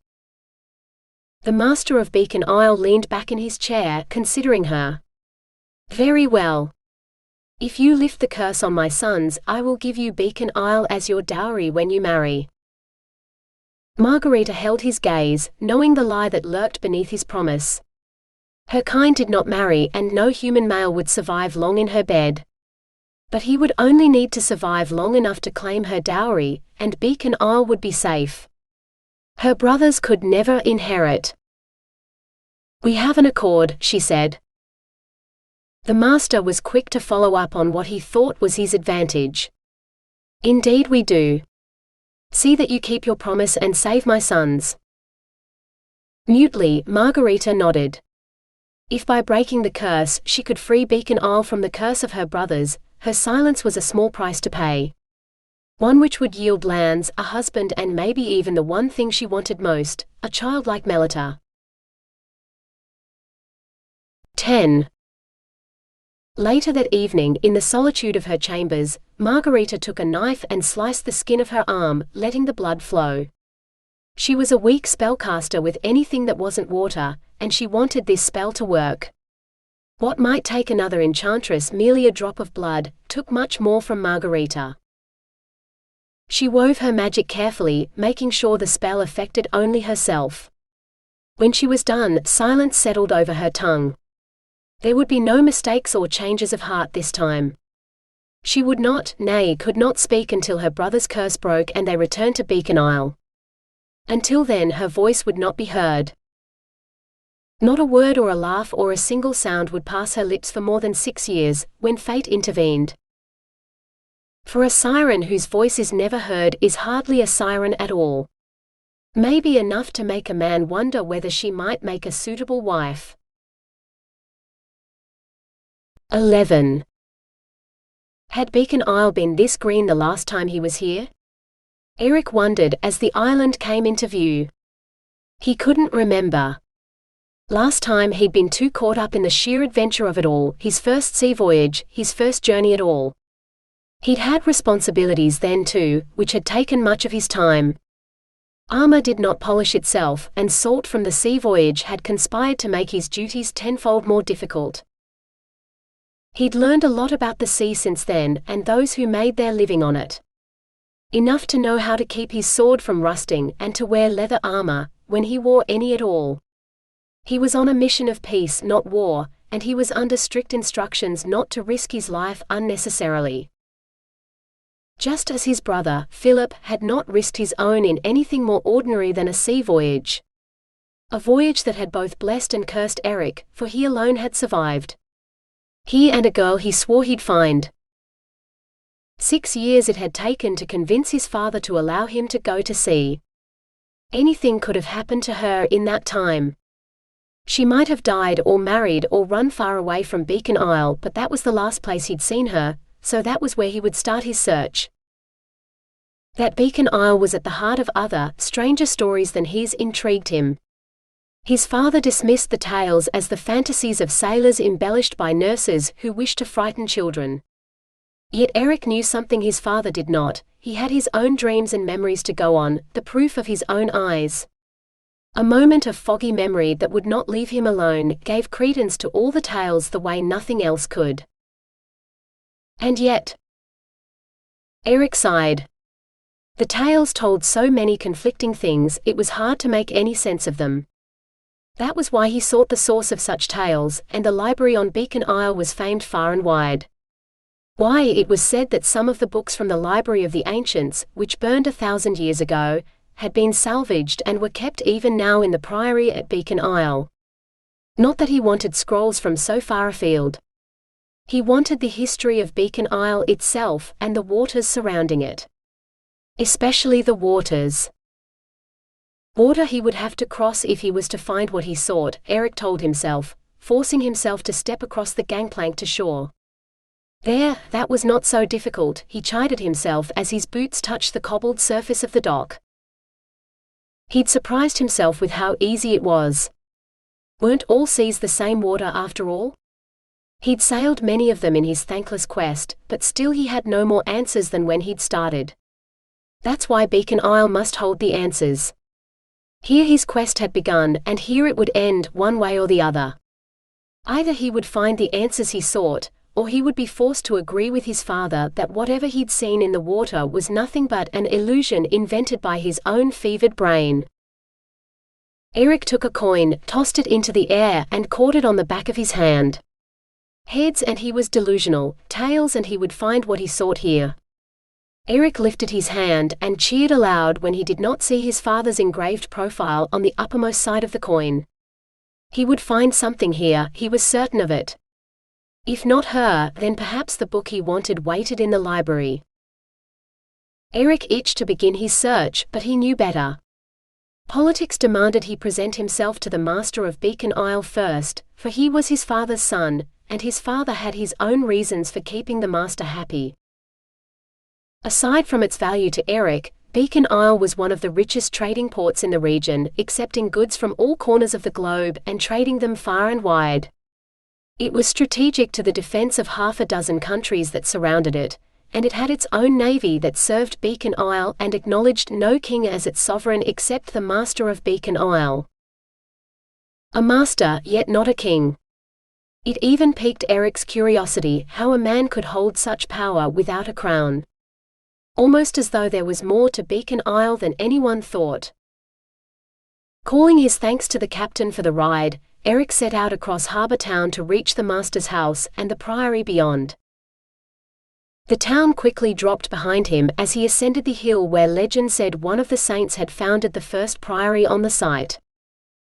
The master of Beacon Isle leaned back in his chair, considering her. Very well. If you lift the curse on my sons, I will give you Beacon Isle as your dowry when you marry. Margareta held his gaze, knowing the lie that lurked beneath his promise. Her kind did not marry, and no human male would survive long in her bed. But he would only need to survive long enough to claim her dowry, and Beacon Isle would be safe. Her brothers could never inherit. We have an accord, she said. The master was quick to follow up on what he thought was his advantage. Indeed we do. See that you keep your promise and save my sons. Mutely, Margareta nodded. If by breaking the curse she could free Beacon Isle from the curse of her brothers, her silence was a small price to pay. One which would yield lands, a husband, and maybe even the one thing she wanted most, a child like Melita. 10. Later that evening, in the solitude of her chambers, Margareta took a knife and sliced the skin of her arm, letting the blood flow. She was a weak spellcaster with anything that wasn't water, and she wanted this spell to work. What might take another enchantress merely a drop of blood, took much more from Margareta. She wove her magic carefully, making sure the spell affected only herself. When she was done, silence settled over her tongue. There would be no mistakes or changes of heart this time. She would not, nay, could not speak until her brother's curse broke and they returned to Beacon Isle. Until then her voice would not be heard. Not a word or a laugh or a single sound would pass her lips for more than 6 years, when fate intervened. For a siren whose voice is never heard is hardly a siren at all. Maybe enough to make a man wonder whether she might make a suitable wife. 11. Had Beacon Isle been this green the last time he was here? Erik wondered as the island came into view. He couldn't remember. Last time he'd been too caught up in the sheer adventure of it all, his first sea voyage, his first journey at all. He'd had responsibilities then too, which had taken much of his time. Armor did not polish itself, and salt from the sea voyage had conspired to make his duties tenfold more difficult. He'd learned a lot about the sea since then, and those who made their living on it. Enough to know how to keep his sword from rusting and to wear leather armor, when he wore any at all. He was on a mission of peace, not war, and he was under strict instructions not to risk his life unnecessarily. Just as his brother, Philip, had not risked his own in anything more ordinary than a sea voyage. A voyage that had both blessed and cursed Erik, for he alone had survived. He and a girl he swore he'd find. 6 years it had taken to convince his father to allow him to go to sea. Anything could have happened to her in that time. She might have died or married or run far away from Beacon Isle, but that was the last place he'd seen her, so that was where he would start his search. That Beacon Isle was at the heart of other, stranger stories than his intrigued him. His father dismissed the tales as the fantasies of sailors embellished by nurses who wished to frighten children. Yet Erik knew something his father did not. He had his own dreams and memories to go on, the proof of his own eyes. A moment of foggy memory that would not leave him alone gave credence to all the tales the way nothing else could. And yet, Erik sighed. The tales told so many conflicting things, it was hard to make any sense of them. That was why he sought the source of such tales, and the library on Beacon Isle was famed far and wide. Why it was said that some of the books from the Library of the Ancients, which burned 1,000 years ago, had been salvaged and were kept even now in the priory at Beacon Isle. Not that he wanted scrolls from so far afield. He wanted the history of Beacon Isle itself and the waters surrounding it. Especially the waters. Water he would have to cross if he was to find what he sought, Erik told himself, forcing himself to step across the gangplank to shore. There, that was not so difficult, he chided himself as his boots touched the cobbled surface of the dock. He'd surprised himself with how easy it was. Weren't all seas the same water after all? He'd sailed many of them in his thankless quest, but still he had no more answers than when he'd started. That's why Beacon Isle must hold the answers. Here his quest had begun, and here it would end, one way or the other. Either he would find the answers he sought, or he would be forced to agree with his father that whatever he'd seen in the water was nothing but an illusion invented by his own fevered brain. Erik took a coin, tossed it into the air, and caught it on the back of his hand. Heads and he was delusional, tails and he would find what he sought here. Erik lifted his hand and cheered aloud when he did not see his father's engraved profile on the uppermost side of the coin. He would find something here, he was certain of it. If not her, then perhaps the book he wanted waited in the library. Erik itched to begin his search, but he knew better. Politics demanded he present himself to the master of Beacon Isle first, for he was his father's son, and his father had his own reasons for keeping the master happy. Aside from its value to Erik, Beacon Isle was one of the richest trading ports in the region, accepting goods from all corners of the globe and trading them far and wide. It was strategic to the defense of half a dozen countries that surrounded it, and it had its own navy that served Beacon Isle and acknowledged no king as its sovereign except the master of Beacon Isle. A master, yet not a king. It even piqued Erik's curiosity how a man could hold such power without a crown. Almost as though there was more to Beacon Isle than anyone thought. Calling his thanks to the captain for the ride, Erik set out across Harbour Town to reach the master's house and the priory beyond. The town quickly dropped behind him as he ascended the hill where legend said one of the saints had founded the first priory on the site.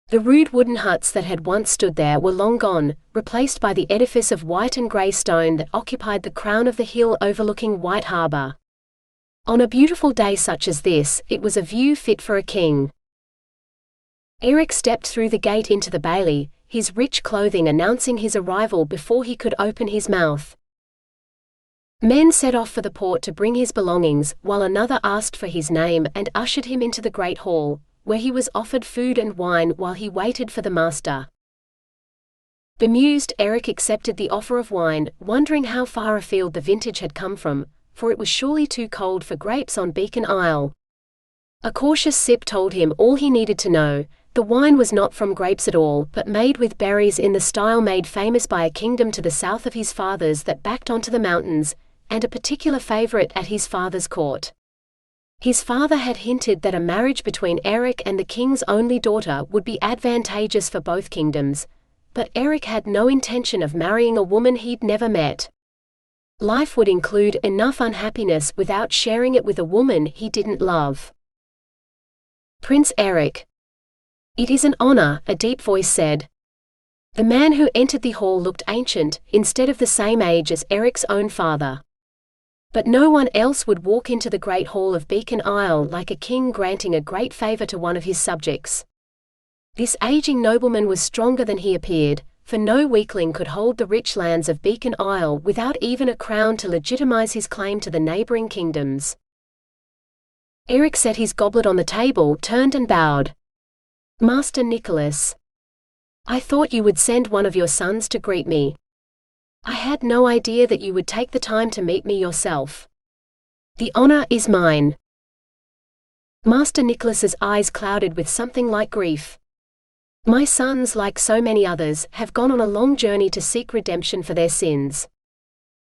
The rude wooden huts that had once stood there were long gone, replaced by the edifice of white and grey stone that occupied the crown of the hill overlooking White Harbour. On a beautiful day such as this, it was a view fit for a king. Erik stepped through the gate into the bailey, his rich clothing announcing his arrival before he could open his mouth. Men set off for the port to bring his belongings, while another asked for his name and ushered him into the great hall, where he was offered food and wine while he waited for the master. Bemused, Erik accepted the offer of wine, wondering how far afield the vintage had come from, for it was surely too cold for grapes on Beacon Isle. A cautious sip told him all he needed to know. The wine was not from grapes at all, but made with berries in the style made famous by a kingdom to the south of his father's that backed onto the mountains, and a particular favorite at his father's court. His father had hinted that a marriage between Erik and the king's only daughter would be advantageous for both kingdoms, but Erik had no intention of marrying a woman he'd never met. Life would include enough unhappiness without sharing it with a woman he didn't love. Prince Erik. It is an honor, a deep voice said. The man who entered the hall looked ancient, instead of the same age as Erik's own father. But no one else would walk into the great hall of Beacon Isle like a king granting a great favor to one of his subjects. This aging nobleman was stronger than he appeared, for no weakling could hold the rich lands of Beacon Isle without even a crown to legitimize his claim to the neighboring kingdoms. Erik set his goblet on the table, turned and bowed. Master Nicholas. I thought you would send one of your sons to greet me. I had no idea that you would take the time to meet me yourself. The honor is mine. Master Nicholas's eyes clouded with something like grief. My sons, like so many others, have gone on a long journey to seek redemption for their sins.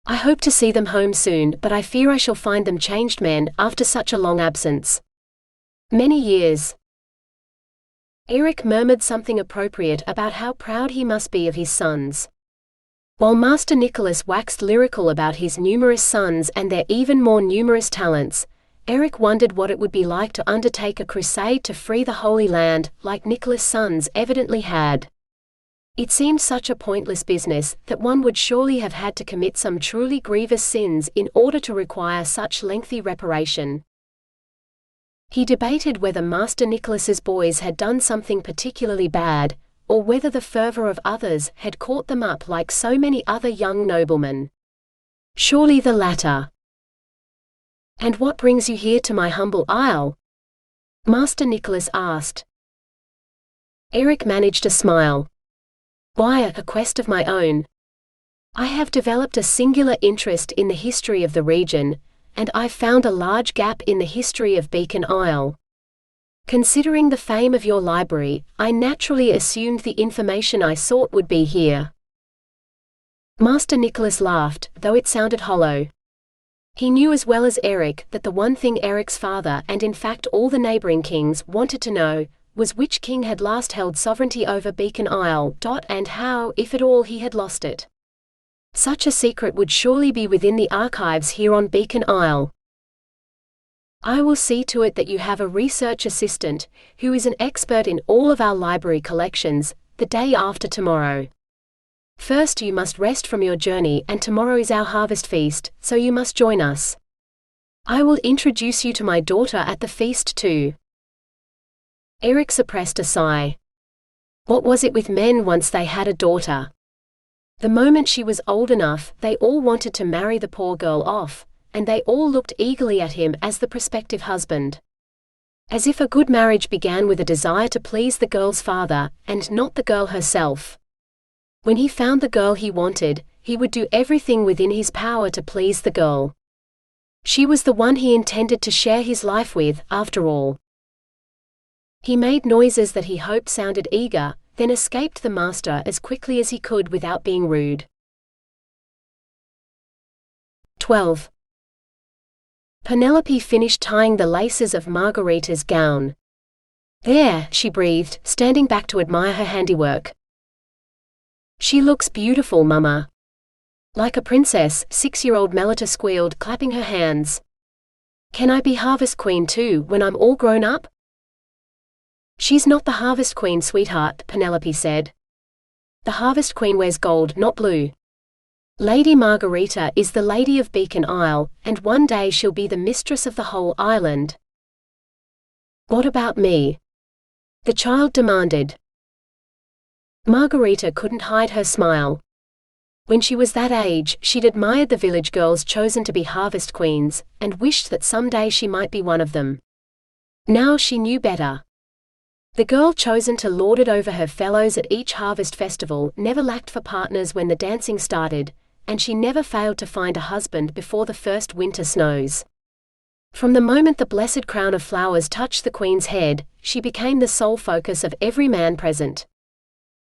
I hope to see them home soon, but I fear I shall find them changed men after such a long absence. Many years. Erik murmured something appropriate about how proud he must be of his sons. While Master Nicholas waxed lyrical about his numerous sons and their even more numerous talents, Erik wondered what it would be like to undertake a crusade to free the Holy Land, like Nicholas' sons evidently had. It seemed such a pointless business that one would surely have had to commit some truly grievous sins in order to require such lengthy reparation. He debated whether Master Nicholas's boys had done something particularly bad, or whether the fervor of others had caught them up like so many other young noblemen. Surely the latter. And what brings you here to my humble isle? Master Nicholas asked. Erik managed a smile. Why, a quest of my own. I have developed a singular interest in the history of the region, and I've found a large gap in the history of Beacon Isle. Considering the fame of your library, I naturally assumed the information I sought would be here. Master Nicholas laughed, though it sounded hollow. He knew as well as Erik that the one thing Erik's father and in fact all the neighboring kings wanted to know was which king had last held sovereignty over Beacon Isle, and how, if at all, he had lost it. Such a secret would surely be within the archives here on Beacon Isle. I will see to it that you have a research assistant, who is an expert in all of our library collections, the day after tomorrow. First you must rest from your journey, and tomorrow is our harvest feast, so you must join us. I will introduce you to my daughter at the feast too. Erik suppressed a sigh. What was it with men once they had a daughter? The moment she was old enough, they all wanted to marry the poor girl off, and they all looked eagerly at him as the prospective husband. As if a good marriage began with a desire to please the girl's father, and not the girl herself. When he found the girl he wanted, he would do everything within his power to please the girl. She was the one he intended to share his life with, after all. He made noises that he hoped sounded eager, then escaped the master as quickly as he could without being rude. 12. Penelope finished tying the laces of Margareta's gown. There, she breathed, standing back to admire her handiwork. She looks beautiful, Mama. Like a princess, 6-year-old Melita squealed, clapping her hands. Can I be Harvest Queen too, when I'm all grown up? She's not the Harvest Queen, sweetheart, Penelope said. The Harvest Queen wears gold, not blue. Lady Margareta is the Lady of Beacon Isle, and one day she'll be the mistress of the whole island. What about me? The child demanded. Margareta couldn't hide her smile. When she was that age, she'd admired the village girls chosen to be Harvest Queens, and wished that someday she might be one of them. Now she knew better. The girl chosen to lord it over her fellows at each harvest festival never lacked for partners when the dancing started, and she never failed to find a husband before the first winter snows. From the moment the blessed crown of flowers touched the queen's head, she became the sole focus of every man present.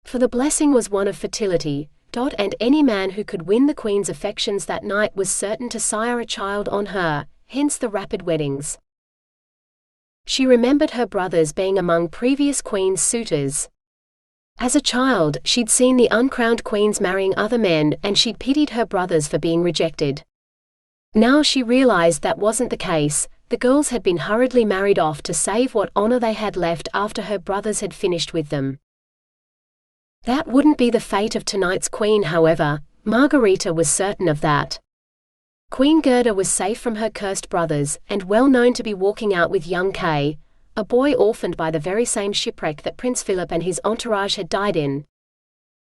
For the blessing was one of fertility, and any man who could win the queen's affections that night was certain to sire a child on her, hence the rapid weddings. She remembered her brothers being among previous queen's suitors. As a child, she'd seen the uncrowned queens marrying other men, and she'd pitied her brothers for being rejected. Now she realized that wasn't the case. The girls had been hurriedly married off to save what honor they had left after her brothers had finished with them. That wouldn't be the fate of tonight's queen, however. Margareta was certain of that. Queen Gerda was safe from her cursed brothers, and well known to be walking out with young Kay, a boy orphaned by the very same shipwreck that Prince Philip and his entourage had died in.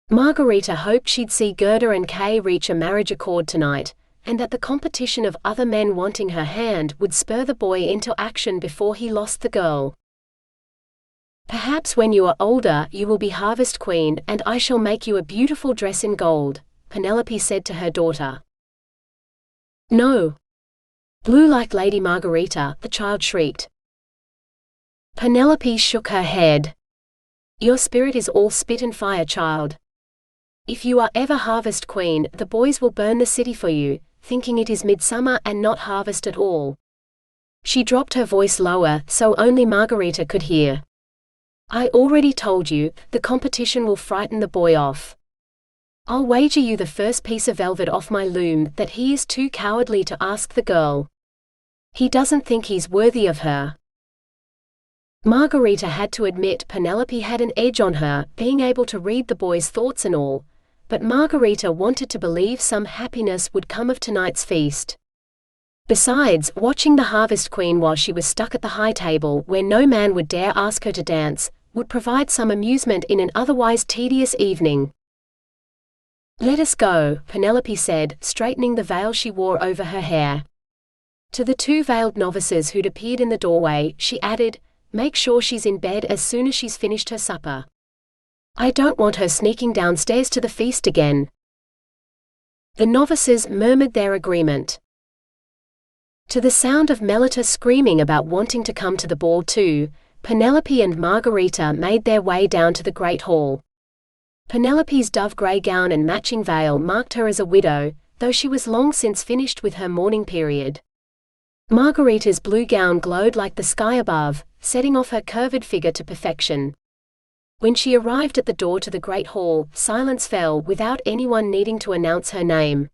Margareta hoped she'd see Gerda and Kay reach a marriage accord tonight, and that the competition of other men wanting her hand would spur the boy into action before he lost the girl. "Perhaps when you are older you will be Harvest Queen, and I shall make you a beautiful dress in gold," Penelope said to her daughter. "No. Blue like Lady Margareta," the child shrieked. Penelope shook her head. "Your spirit is all spit and fire, child. If you are ever Harvest Queen, the boys will burn the city for you, thinking it is midsummer and not harvest at all." She dropped her voice lower, so only Margareta could hear. "I already told you, the competition will frighten the boy off. I'll wager you the first piece of velvet off my loom that he is too cowardly to ask the girl. He doesn't think he's worthy of her." Margareta had to admit Penelope had an edge on her, being able to read the boy's thoughts and all, but Margareta wanted to believe some happiness would come of tonight's feast. Besides, watching the Harvest Queen while she was stuck at the high table where no man would dare ask her to dance, would provide some amusement in an otherwise tedious evening. "Let us go," Penelope said, straightening the veil she wore over her hair. To the two veiled novices who'd appeared in the doorway, she added, "Make sure she's in bed as soon as she's finished her supper. I don't want her sneaking downstairs to the feast again." The novices murmured their agreement. To the sound of Melita screaming about wanting to come to the ball too, Penelope and Margareta made their way down to the Great Hall. Penelope's dove-grey gown and matching veil marked her as a widow, though she was long since finished with her mourning period. Margareta's blue gown glowed like the sky above, setting off her curved figure to perfection. When she arrived at the door to the Great Hall, silence fell without anyone needing to announce her name.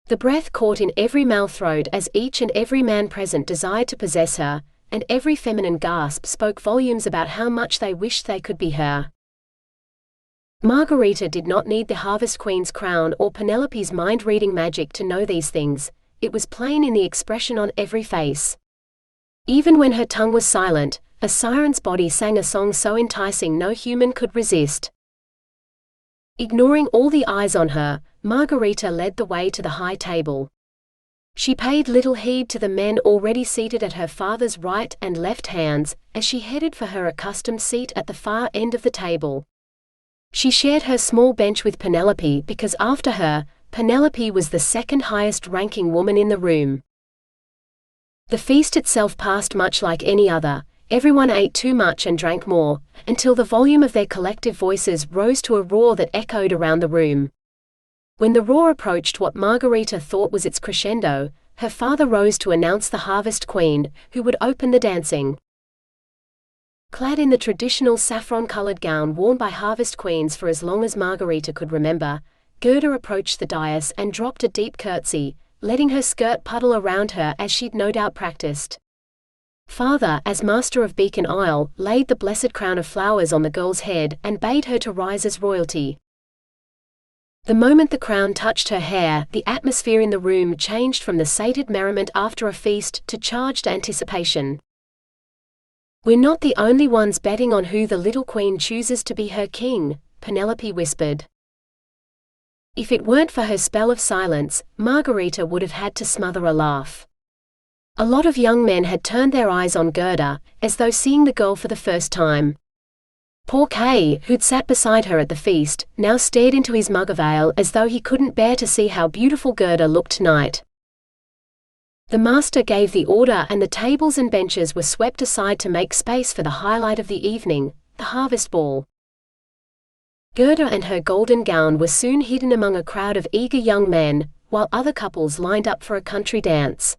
The breath caught in every male throat as each and every man present desired to possess her, and every feminine gasp spoke volumes about how much they wished they could be her. Margareta did not need the Harvest Queen's crown or Penelope's mind-reading magic to know these things. It was plain in the expression on every face. Even when her tongue was silent, a siren's body sang a song so enticing no human could resist. Ignoring all the eyes on her, Margareta led the way to the high table. She paid little heed to the men already seated at her father's right and left hands, as she headed for her accustomed seat at the far end of the table. She shared her small bench with Penelope because after her, Penelope was the second highest-ranking woman in the room. The feast itself passed much like any other. Everyone ate too much and drank more, until the volume of their collective voices rose to a roar that echoed around the room. When the roar approached what Margareta thought was its crescendo, her father rose to announce the Harvest Queen, who would open the dancing. Clad in the traditional saffron-colored gown worn by Harvest Queens for as long as Margareta could remember, Gerda approached the dais and dropped a deep curtsy, letting her skirt puddle around her as she'd no doubt practiced. Father, as master of Beacon Isle, laid the blessed crown of flowers on the girl's head and bade her to rise as royalty. The moment the crown touched her hair, the atmosphere in the room changed from the sated merriment after a feast to charged anticipation. "We're not the only ones betting on who the little queen chooses to be her king," Penelope whispered. If it weren't for her spell of silence, Margareta would have had to smother a laugh. A lot of young men had turned their eyes on Gerda, as though seeing the girl for the first time. Poor Kay, who'd sat beside her at the feast, now stared into his mug of ale as though he couldn't bear to see how beautiful Gerda looked tonight. The master gave the order and the tables and benches were swept aside to make space for the highlight of the evening, the harvest ball. Gerda and her golden gown were soon hidden among a crowd of eager young men, while other couples lined up for a country dance.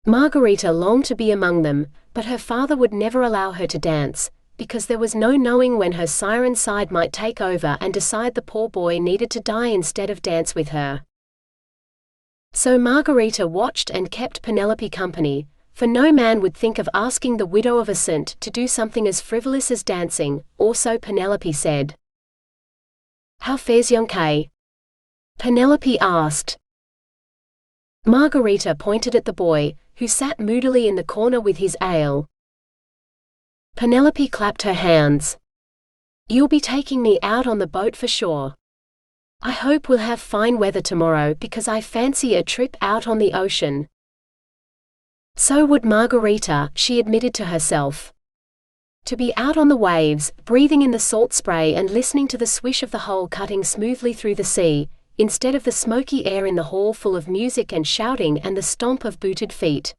Margareta longed to be among them, but her father would never allow her to dance, because there was no knowing when her siren side might take over and decide the poor boy needed to die instead of dance with her. So Margareta watched and kept Penelope company, for no man would think of asking the widow of a saint to do something as frivolous as dancing, or so Penelope said. "How fares young Kay?" Penelope asked. Margareta pointed at the boy, who sat moodily in the corner with his ale. Penelope clapped her hands. "You'll be taking me out on the boat for sure. I hope we'll have fine weather tomorrow because I fancy a trip out on the ocean." So would Margareta, she admitted to herself. To be out on the waves, breathing in the salt spray and listening to the swish of the hull cutting smoothly through the sea, instead of the smoky air in the hall full of music and shouting and the stomp of booted feet.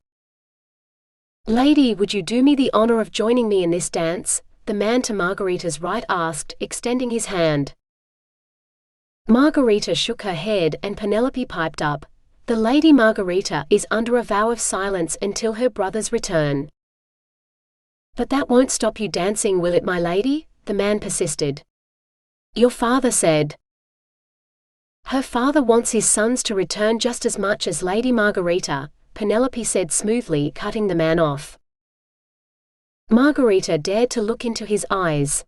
"Lady, would you do me the honor of joining me in this dance?" the man to Margareta's right asked, extending his hand. Margareta shook her head and Penelope piped up, "The Lady Margareta is under a vow of silence until her brother's return." "But that won't stop you dancing, will it, my lady?" the man persisted. "Your father said." "Her father wants his sons to return just as much as Lady Margareta," Penelope said smoothly, cutting the man off. Margareta dared to look into his eyes.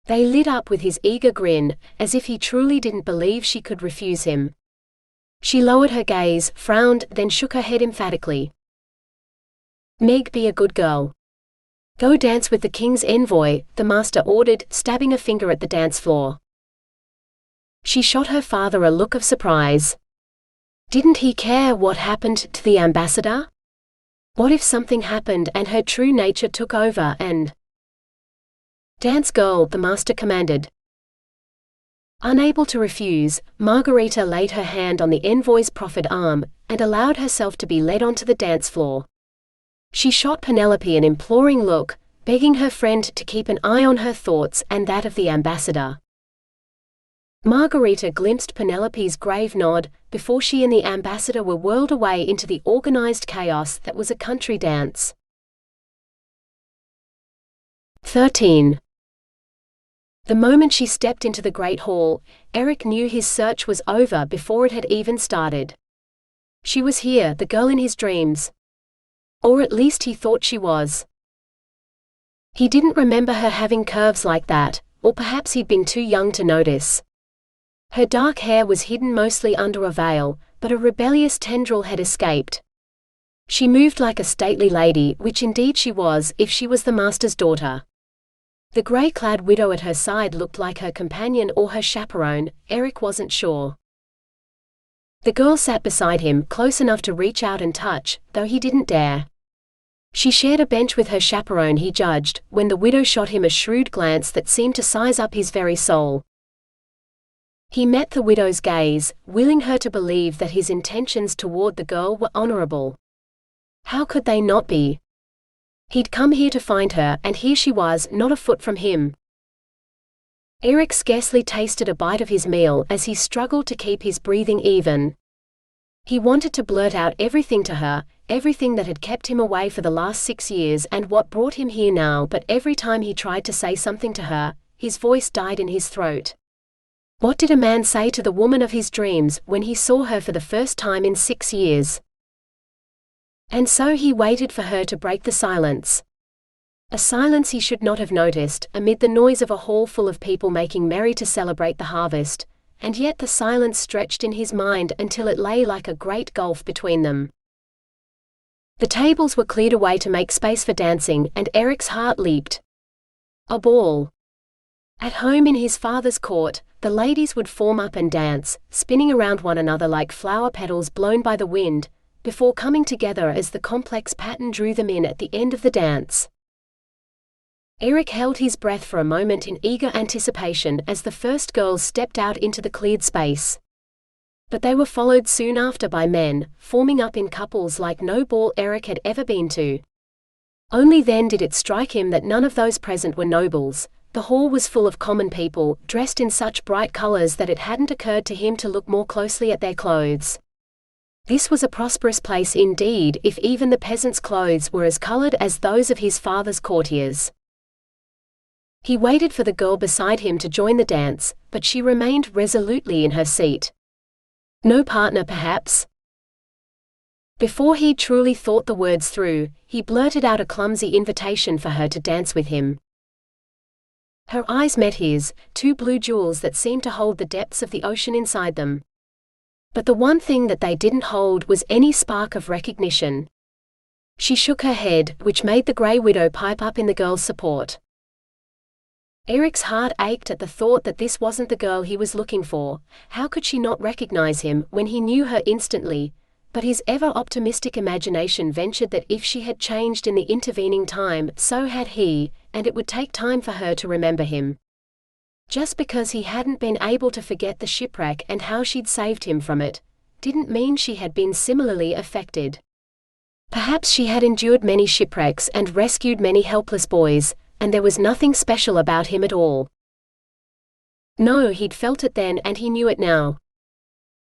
They lit up with his eager grin, as if he truly didn't believe she could refuse him. She lowered her gaze, frowned, then shook her head emphatically. "Meg, be a good girl. Go dance with the king's envoy," the master ordered, stabbing a finger at the dance floor. She shot her father a look of surprise. Didn't he care what happened to the ambassador? What if something happened and her true nature took over and... "Dance, girl," the master commanded. Unable to refuse, Margareta laid her hand on the envoy's proffered arm, and allowed herself to be led onto the dance floor. She shot Penelope an imploring look, begging her friend to keep an eye on her thoughts and that of the ambassador. Margareta glimpsed Penelope's grave nod, before she and the ambassador were whirled away into the organized chaos that was a country dance. 13. The moment she stepped into the great hall, Erik knew his search was over before it had even started. She was here, the girl in his dreams. Or at least he thought she was. He didn't remember her having curves like that, or perhaps he'd been too young to notice. Her dark hair was hidden mostly under a veil, but a rebellious tendril had escaped. She moved like a stately lady, which indeed she was if she was the master's daughter. The grey-clad widow at her side looked like her companion or her chaperone, Erik wasn't sure. The girl sat beside him, close enough to reach out and touch, though he didn't dare. She shared a bench with her chaperone, he judged, when the widow shot him a shrewd glance that seemed to size up his very soul. He met the widow's gaze, willing her to believe that his intentions toward the girl were honorable. How could they not be? He'd come here to find her, and here she was, not a foot from him. Erik scarcely tasted a bite of his meal as he struggled to keep his breathing even. He wanted to blurt out everything to her, everything that had kept him away for the last 6 years and what brought him here now, but every time he tried to say something to her, his voice died in his throat. What did a man say to the woman of his dreams when he saw her for the first time in 6 years? And so he waited for her to break the silence. A silence he should not have noticed, amid the noise of a hall full of people making merry to celebrate the harvest, and yet the silence stretched in his mind until it lay like a great gulf between them. The tables were cleared away to make space for dancing, and Erik's heart leaped. A ball. At home in his father's court, the ladies would form up and dance, spinning around one another like flower petals blown by the wind, before coming together as the complex pattern drew them in at the end of the dance. Erik held his breath for a moment in eager anticipation as the first girls stepped out into the cleared space. But they were followed soon after by men, forming up in couples like no ball Erik had ever been to. Only then did it strike him that none of those present were nobles. The hall was full of common people, dressed in such bright colors that it hadn't occurred to him to look more closely at their clothes. This was a prosperous place indeed, if even the peasants' clothes were as colored as those of his father's courtiers. He waited for the girl beside him to join the dance, but she remained resolutely in her seat. No partner, perhaps? Before he truly thought the words through, he blurted out a clumsy invitation for her to dance with him. Her eyes met his, two blue jewels that seemed to hold the depths of the ocean inside them. But the one thing that they didn't hold was any spark of recognition. She shook her head, which made the Grey Widow pipe up in the girl's support. Erik's heart ached at the thought that this wasn't the girl he was looking for. How could she not recognize him when he knew her instantly? But his ever-optimistic imagination ventured that if she had changed in the intervening time, so had he, and it would take time for her to remember him. Just because he hadn't been able to forget the shipwreck and how she'd saved him from it, didn't mean she had been similarly affected. Perhaps she had endured many shipwrecks and rescued many helpless boys, and there was nothing special about him at all. No, he'd felt it then and he knew it now.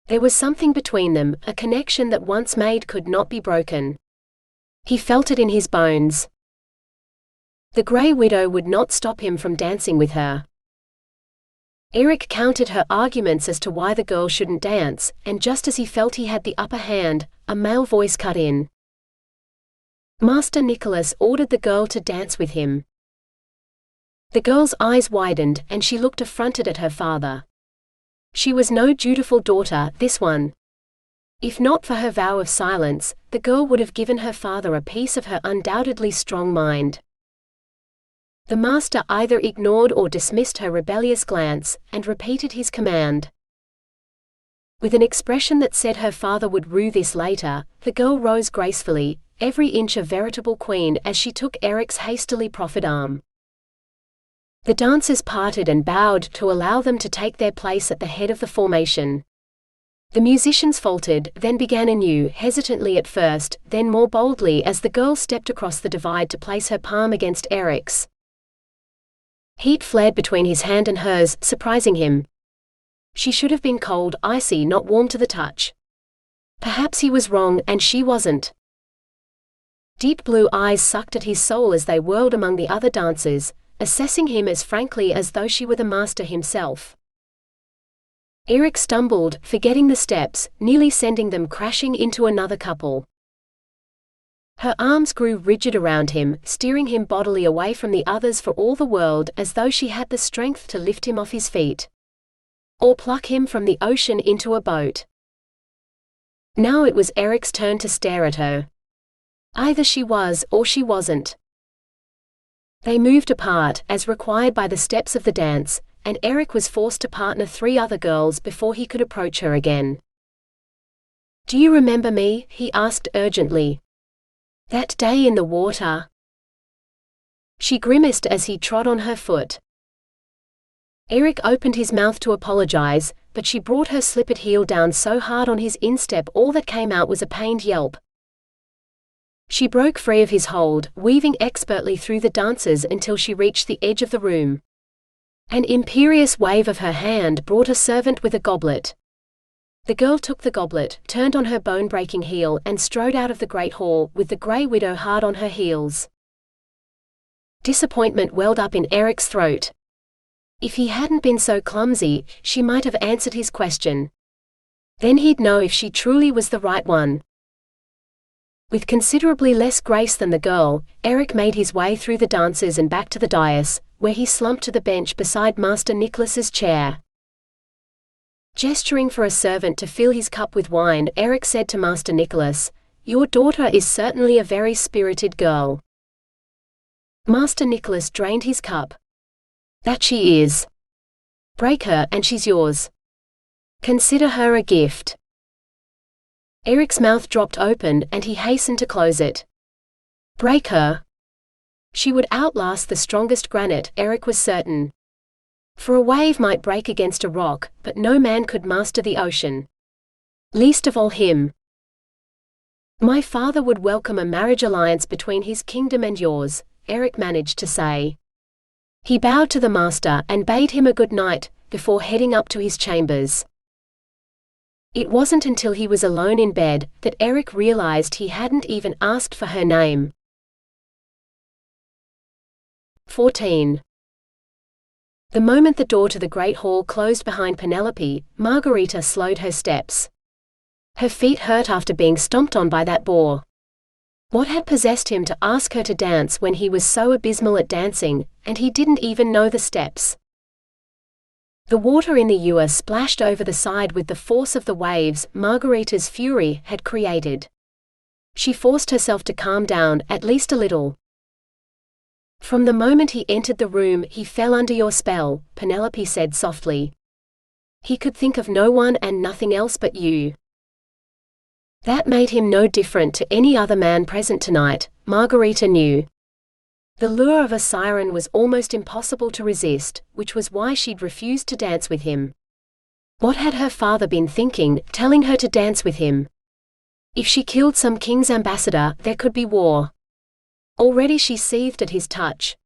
There was something between them, a connection that once made could not be broken. He felt it in his bones. The Grey Widow would not stop him from dancing with her. Erik countered her arguments as to why the girl shouldn't dance, and just as he felt he had the upper hand, a male voice cut in. Master Nicholas ordered the girl to dance with him. The girl's eyes widened, and she looked affronted at her father. She was no dutiful daughter, this one. If not for her vow of silence, the girl would have given her father a piece of her undoubtedly strong mind. The master either ignored or dismissed her rebellious glance, and repeated his command. With an expression that said her father would rue this later, the girl rose gracefully, every inch a veritable queen as she took Erik's hastily proffered arm. The dancers parted and bowed to allow them to take their place at the head of the formation. The musicians faltered, then began anew, hesitantly at first, then more boldly as the girl stepped across the divide to place her palm against Erik's. Heat flared between his hand and hers, surprising him. She should have been cold, icy, not warm to the touch. Perhaps he was wrong, and she wasn't. Deep blue eyes sucked at his soul as they whirled among the other dancers, assessing him as frankly as though she were the master himself. Erik stumbled, forgetting the steps, nearly sending them crashing into another couple. Her arms grew rigid around him, steering him bodily away from the others for all the world, as though she had the strength to lift him off his feet. Or pluck him from the ocean into a boat. Now it was Erik's turn to stare at her. Either she was, or she wasn't. They moved apart, as required by the steps of the dance, and Erik was forced to partner 3 other girls before he could approach her again. "Do you remember me?" he asked urgently. "That day in the water?" She grimaced as he trod on her foot. Erik opened his mouth to apologize, but she brought her slippered heel down so hard on his instep all that came out was a pained yelp. She broke free of his hold, weaving expertly through the dancers until she reached the edge of the room. An imperious wave of her hand brought a servant with a goblet. The girl took the goblet, turned on her bone-breaking heel and strode out of the great hall, with the Grey Widow hard on her heels. Disappointment welled up in Erik's throat. If he hadn't been so clumsy, she might have answered his question. Then he'd know if she truly was the right one. With considerably less grace than the girl, Erik made his way through the dancers and back to the dais, where he slumped to the bench beside Master Nicholas's chair. Gesturing for a servant to fill his cup with wine, Erik said to Master Nicholas, "Your daughter is certainly a very spirited girl." Master Nicholas drained his cup. "That she is. Break her, and she's yours. Consider her a gift." Erik's mouth dropped open, and he hastened to close it. Break her? She would outlast the strongest granite, Erik was certain. For a wave might break against a rock, but no man could master the ocean. Least of all him. My father would welcome a marriage alliance between his kingdom and yours, Erik managed to say. He bowed to the master and bade him a good night, before heading up to his chambers. It wasn't until he was alone in bed that Erik realized he hadn't even asked for her name. 14. The moment the door to the great hall closed behind Penelope, Margareta slowed her steps. Her feet hurt after being stomped on by that boar. What had possessed him to ask her to dance when he was so abysmal at dancing, and he didn't even know the steps? The water in the ewer splashed over the side with the force of the waves Margareta's fury had created. She forced herself to calm down, at least a little. From the moment he entered the room, he fell under your spell, Penelope said softly. He could think of no one and nothing else but you. That made him no different to any other man present tonight, Margareta knew. The lure of a siren was almost impossible to resist, which was why she'd refused to dance with him. What had her father been thinking, telling her to dance with him? If she killed some king's ambassador, there could be war. Already she seethed at his touch.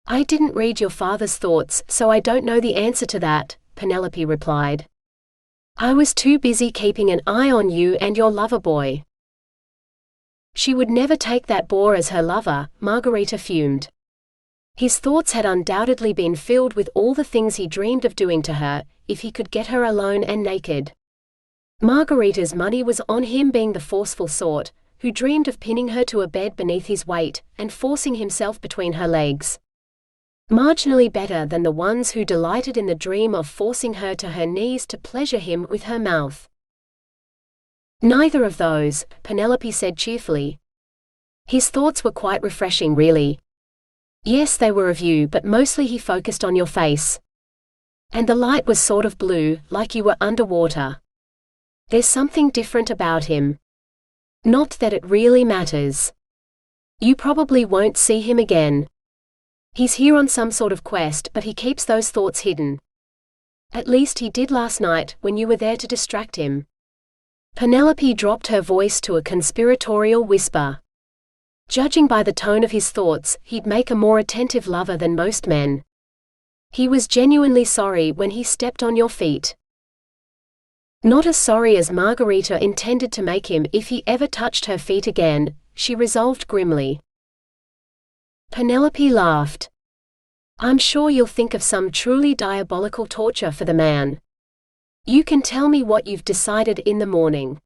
I didn't read your father's thoughts, so I don't know the answer to that, Penelope replied. I was too busy keeping an eye on you and your lover boy. She would never take that boar as her lover, Margareta fumed. His thoughts had undoubtedly been filled with all the things he dreamed of doing to her, if he could get her alone and naked. Margareta's money was on him, being the forceful sort, who dreamed of pinning her to a bed beneath his weight, and forcing himself between her legs. Marginally better than the ones who delighted in the dream of forcing her to her knees to pleasure him with her mouth. Neither of those, Penelope said cheerfully. His thoughts were quite refreshing, really. Yes, they were of you, but mostly he focused on your face. And the light was sort of blue, like you were underwater. There's something different about him. Not that it really matters. You probably won't see him again. He's here on some sort of quest, but he keeps those thoughts hidden. At least he did last night, when you were there to distract him. Penelope dropped her voice to a conspiratorial whisper. Judging by the tone of his thoughts, he'd make a more attentive lover than most men. He was genuinely sorry when he stepped on your feet. Not as sorry as Margareta intended to make him if he ever touched her feet again, she resolved grimly. Penelope laughed. I'm sure you'll think of some truly diabolical torture for the man. You can tell me what you've decided in the morning.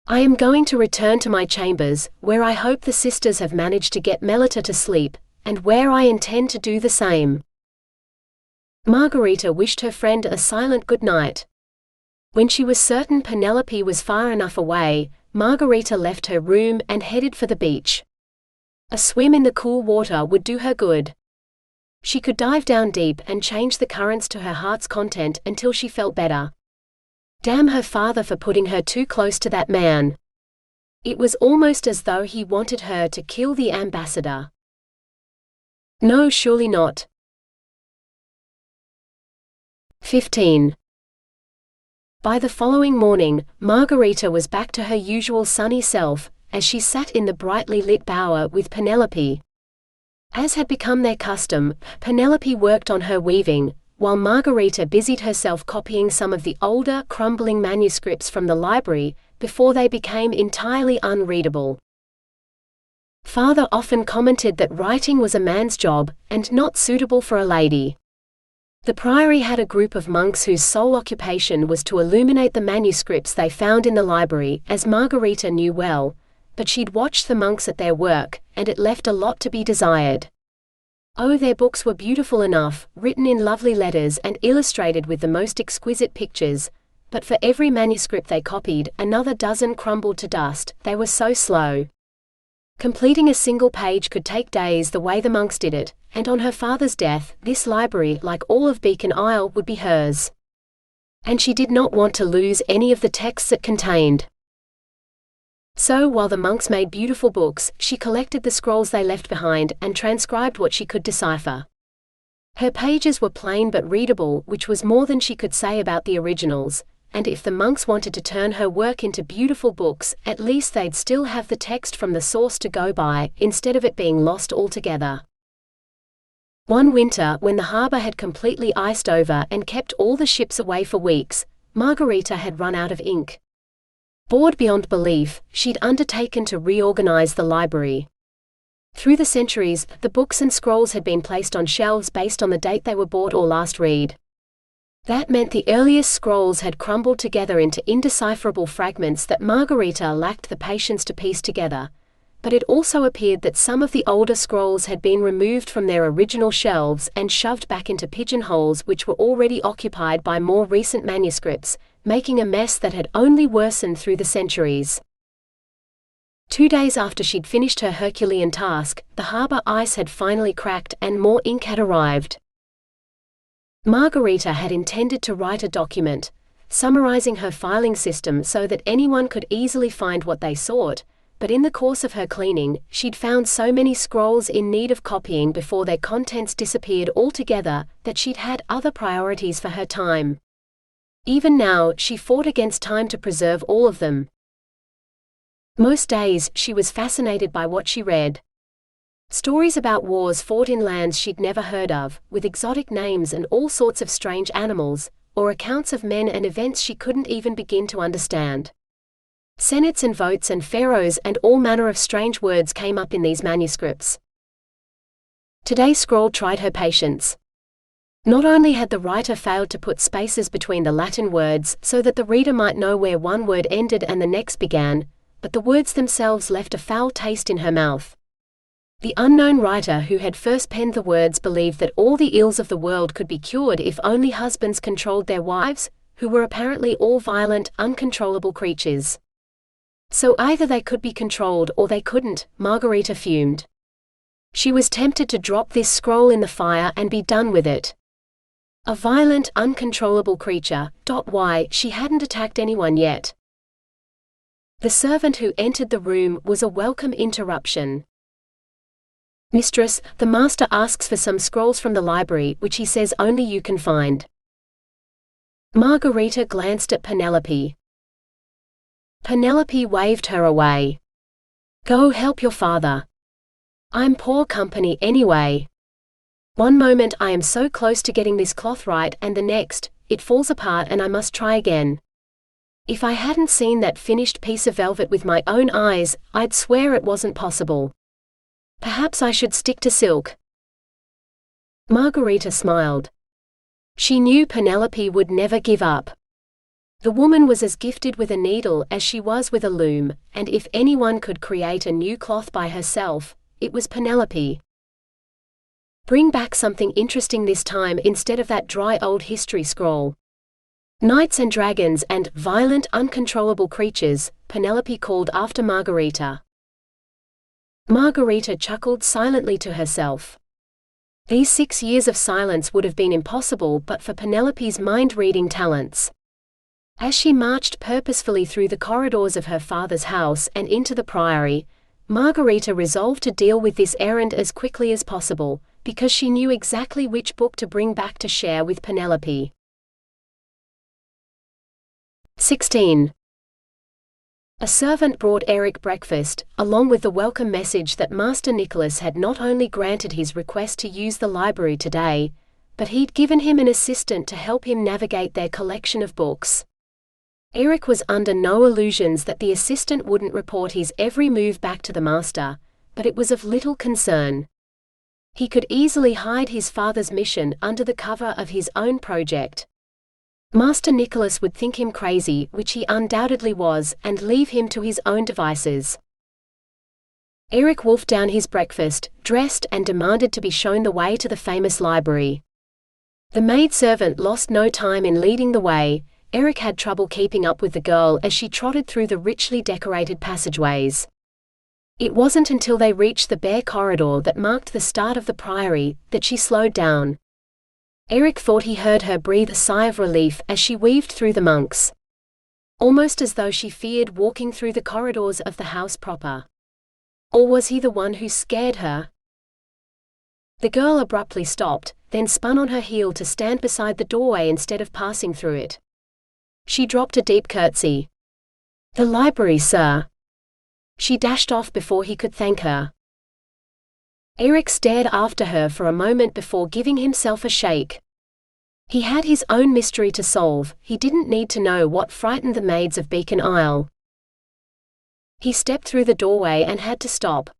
I am going to return to my chambers, where I hope the sisters have managed to get Melita to sleep, and where I intend to do the same. Margareta wished her friend a silent good night. When she was certain Penelope was far enough away, Margareta left her room and headed for the beach. A swim in the cool water would do her good. She could dive down deep and change the currents to her heart's content until she felt better. Damn her father for putting her too close to that man. It was almost as though he wanted her to kill the ambassador. No, surely not. 15. By the following morning, Margareta was back to her usual sunny self, as she sat in the brightly lit bower with Penelope. As had become their custom, Penelope worked on her weaving, while Margareta busied herself copying some of the older, crumbling manuscripts from the library, before they became entirely unreadable. Father often commented that writing was a man's job, and not suitable for a lady. The priory had a group of monks whose sole occupation was to illuminate the manuscripts they found in the library, as Margareta knew well, but she'd watched the monks at their work, and it left a lot to be desired. Oh, their books were beautiful enough, written in lovely letters and illustrated with the most exquisite pictures, but for every manuscript they copied, another dozen crumbled to dust. They were so slow. Completing a single page could take days the way the monks did it, and on her father's death, this library, like all of Beacon Isle, would be hers. And she did not want to lose any of the texts it contained. So while the monks made beautiful books, she collected the scrolls they left behind and transcribed what she could decipher. Her pages were plain but readable, which was more than she could say about the originals, and if the monks wanted to turn her work into beautiful books, at least they'd still have the text from the source to go by, instead of it being lost altogether. One winter, when the harbor had completely iced over and kept all the ships away for weeks, Margareta had run out of ink. Bored beyond belief, she'd undertaken to reorganize the library. Through the centuries, the books and scrolls had been placed on shelves based on the date they were bought or last read. That meant the earliest scrolls had crumbled together into indecipherable fragments that Margareta lacked the patience to piece together, but it also appeared that some of the older scrolls had been removed from their original shelves and shoved back into pigeonholes which were already occupied by more recent manuscripts, making a mess that had only worsened through the centuries. 2 days after she'd finished her Herculean task, the harbor ice had finally cracked and more ink had arrived. Margareta had intended to write a document, summarizing her filing system so that anyone could easily find what they sought, but in the course of her cleaning, she'd found so many scrolls in need of copying before their contents disappeared altogether that she'd had other priorities for her time. Even now, she fought against time to preserve all of them. Most days, she was fascinated by what she read. Stories about wars fought in lands she'd never heard of, with exotic names and all sorts of strange animals, or accounts of men and events she couldn't even begin to understand. Senates and votes and pharaohs and all manner of strange words came up in these manuscripts. Today's scroll tried her patience. Not only had the writer failed to put spaces between the Latin words so that the reader might know where one word ended and the next began, but the words themselves left a foul taste in her mouth. The unknown writer who had first penned the words believed that all the ills of the world could be cured if only husbands controlled their wives, who were apparently all violent, uncontrollable creatures. So either they could be controlled or they couldn't, Margareta fumed. She was tempted to drop this scroll in the fire and be done with it. A violent, uncontrollable creature. Why, she hadn't attacked anyone yet. The servant who entered the room was a welcome interruption. "Mistress, the master asks for some scrolls from the library, which he says only you can find." Margareta glanced at Penelope. Penelope waved her away. "Go help your father. I'm poor company anyway. One moment I am so close to getting this cloth right and the next, it falls apart and I must try again. If I hadn't seen that finished piece of velvet with my own eyes, I'd swear it wasn't possible. Perhaps I should stick to silk." Margareta smiled. She knew Penelope would never give up. The woman was as gifted with a needle as she was with a loom, and if anyone could create a new cloth by herself, it was Penelope. "Bring back something interesting this time instead of that dry old history scroll." "Knights and dragons and violent, uncontrollable creatures," Penelope called after Margareta. Margareta chuckled silently to herself. These 6 years of silence would have been impossible but for Penelope's mind-reading talents. As she marched purposefully through the corridors of her father's house and into the priory, Margareta resolved to deal with this errand as quickly as possible, because she knew exactly which book to bring back to share with Penelope. 16. A servant brought Erik breakfast, along with the welcome message that Master Nicholas had not only granted his request to use the library today, but he'd given him an assistant to help him navigate their collection of books. Erik was under no illusions that the assistant wouldn't report his every move back to the master, but it was of little concern. He could easily hide his father's mission under the cover of his own project. Master Nicholas would think him crazy, which he undoubtedly was, and leave him to his own devices. Erik wolfed down his breakfast, dressed, and demanded to be shown the way to the famous library. The maidservant lost no time in leading the way. Erik had trouble keeping up with the girl as she trotted through the richly decorated passageways. It wasn't until they reached the bare corridor that marked the start of the priory that she slowed down. Erik thought he heard her breathe a sigh of relief as she weaved through the monks. Almost as though she feared walking through the corridors of the house proper. Or was he the one who scared her? The girl abruptly stopped, then spun on her heel to stand beside the doorway instead of passing through it. She dropped a deep curtsy. "The library, sir." She dashed off before he could thank her. Erik stared after her for a moment before giving himself a shake. He had his own mystery to solve. He didn't need to know what frightened the maids of Beacon Isle. He stepped through the doorway and had to stop.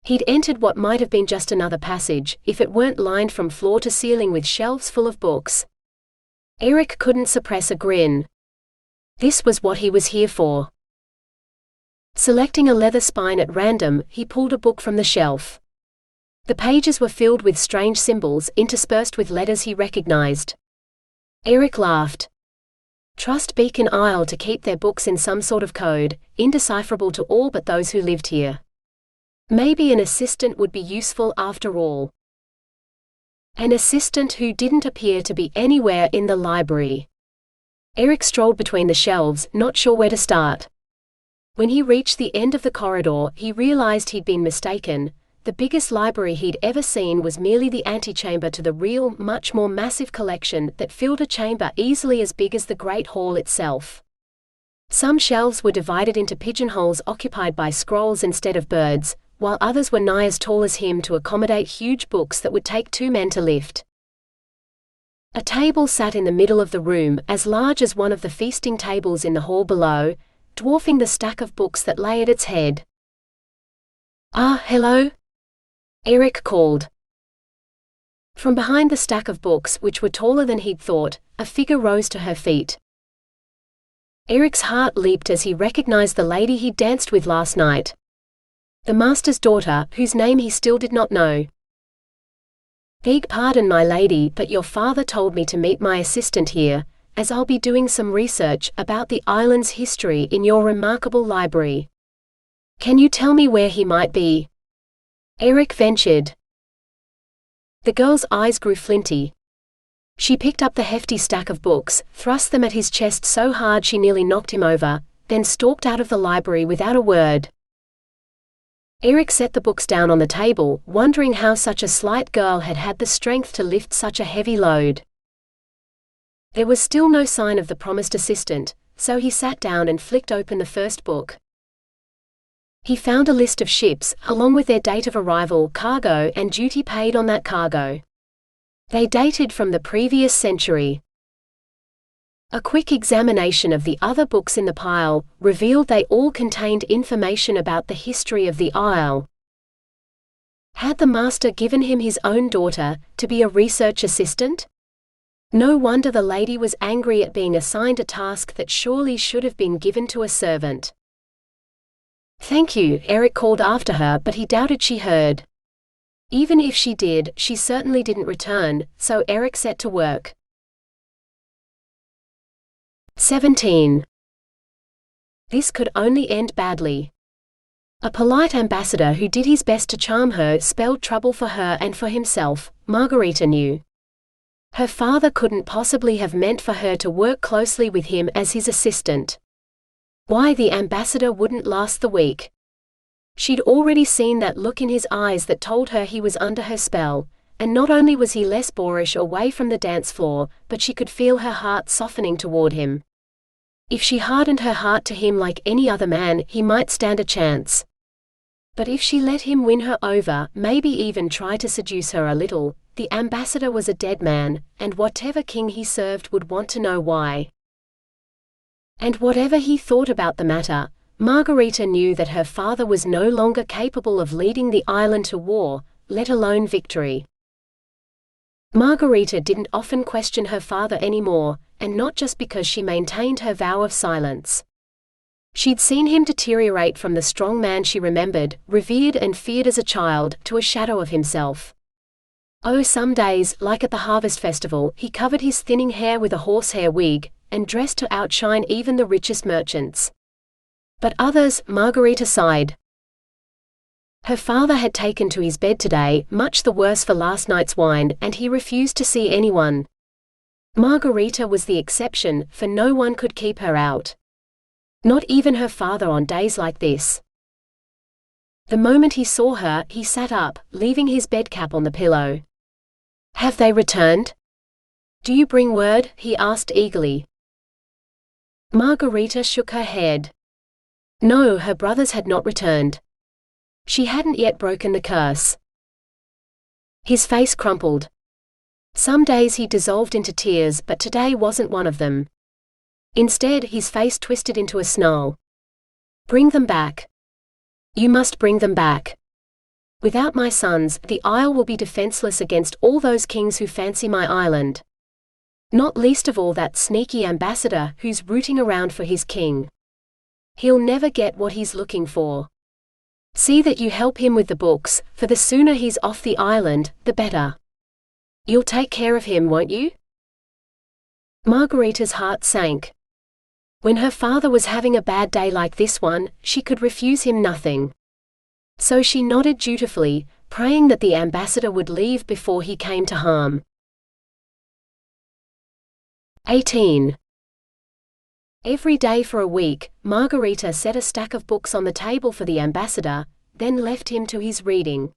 He'd entered what might have been just another passage, if it weren't lined from floor to ceiling with shelves full of books. Erik couldn't suppress a grin. This was what he was here for. Selecting a leather spine at random, he pulled a book from the shelf. The pages were filled with strange symbols, interspersed with letters he recognized. Erik laughed. Trust Beacon Isle to keep their books in some sort of code, indecipherable to all but those who lived here. Maybe an assistant would be useful after all. An assistant who didn't appear to be anywhere in the library. Erik strolled between the shelves, not sure where to start. When he reached the end of the corridor, he realized he'd been mistaken. The biggest library he'd ever seen was merely the antechamber to the real, much more massive collection that filled a chamber easily as big as the Great Hall itself. Some shelves were divided into pigeonholes occupied by scrolls instead of birds, while others were nigh as tall as him to accommodate huge books that would take 2 men to lift. A table sat in the middle of the room, as large as one of the feasting tables in the hall below, dwarfing the stack of books that lay at its head. "Ah, hello?" Erik called. From behind the stack of books, which were taller than he'd thought, a figure rose to her feet. Erik's heart leaped as he recognized the lady he'd danced with last night. The master's daughter, whose name he still did not know. "Beg pardon, my lady, but your father told me to meet my assistant here, as I'll be doing some research about the island's history in your remarkable library. Can you tell me where he might be?" Erik ventured. The girl's eyes grew flinty. She picked up the hefty stack of books, thrust them at his chest so hard she nearly knocked him over, then stalked out of the library without a word. Erik set the books down on the table, wondering how such a slight girl had had the strength to lift such a heavy load. There was still no sign of the promised assistant, so he sat down and flicked open the first book. He found a list of ships, along with their date of arrival, cargo, and duty paid on that cargo. They dated from the previous century. A quick examination of the other books in the pile revealed they all contained information about the history of the isle. Had the master given him his own daughter to be a research assistant? No wonder the lady was angry at being assigned a task that surely should have been given to a servant. "Thank you," Erik called after her, but he doubted she heard. Even if she did, she certainly didn't return, so Erik set to work. 17. This could only end badly. A polite ambassador who did his best to charm her spelled trouble for her and for himself, Margareta knew. Her father couldn't possibly have meant for her to work closely with him as his assistant. Why the ambassador wouldn't last the week. She'd already seen that look in his eyes that told her he was under her spell, and not only was he less boorish away from the dance floor, but she could feel her heart softening toward him. If she hardened her heart to him like any other man, he might stand a chance. But if she let him win her over, maybe even try to seduce her a little, the ambassador was a dead man, and whatever king he served would want to know why. And whatever he thought about the matter, Margareta knew that her father was no longer capable of leading the island to war, let alone victory. Margareta didn't often question her father anymore, and not just because she maintained her vow of silence. She'd seen him deteriorate from the strong man she remembered, revered and feared as a child, to a shadow of himself. Oh, some days, like at the harvest festival, he covered his thinning hair with a horsehair wig, and dressed to outshine even the richest merchants. But others, Margareta sighed. Her father had taken to his bed today, much the worse for last night's wine, and he refused to see anyone. Margareta was the exception, for no one could keep her out. Not even her father on days like this. The moment he saw her, he sat up, leaving his bedcap on the pillow. "Have they returned? Do you bring word?" he asked eagerly. Margareta shook her head. No, her brothers had not returned. She hadn't yet broken the curse. His face crumpled. Some days he dissolved into tears, but today wasn't one of them. Instead, his face twisted into a snarl. Bring them back. You must bring them back. Without my sons, the Isle will be defenseless against all those kings who fancy my island. Not least of all that sneaky ambassador who's rooting around for his king. He'll never get what he's looking for. See that you help him with the books, for the sooner he's off the island, the better. You'll take care of him, won't you? Margareta's heart sank. When her father was having a bad day like this one, she could refuse him nothing. So she nodded dutifully, praying that the ambassador would leave before he came to harm. 18. Every day for a week, Margareta set a stack of books on the table for the ambassador, then left him to his reading.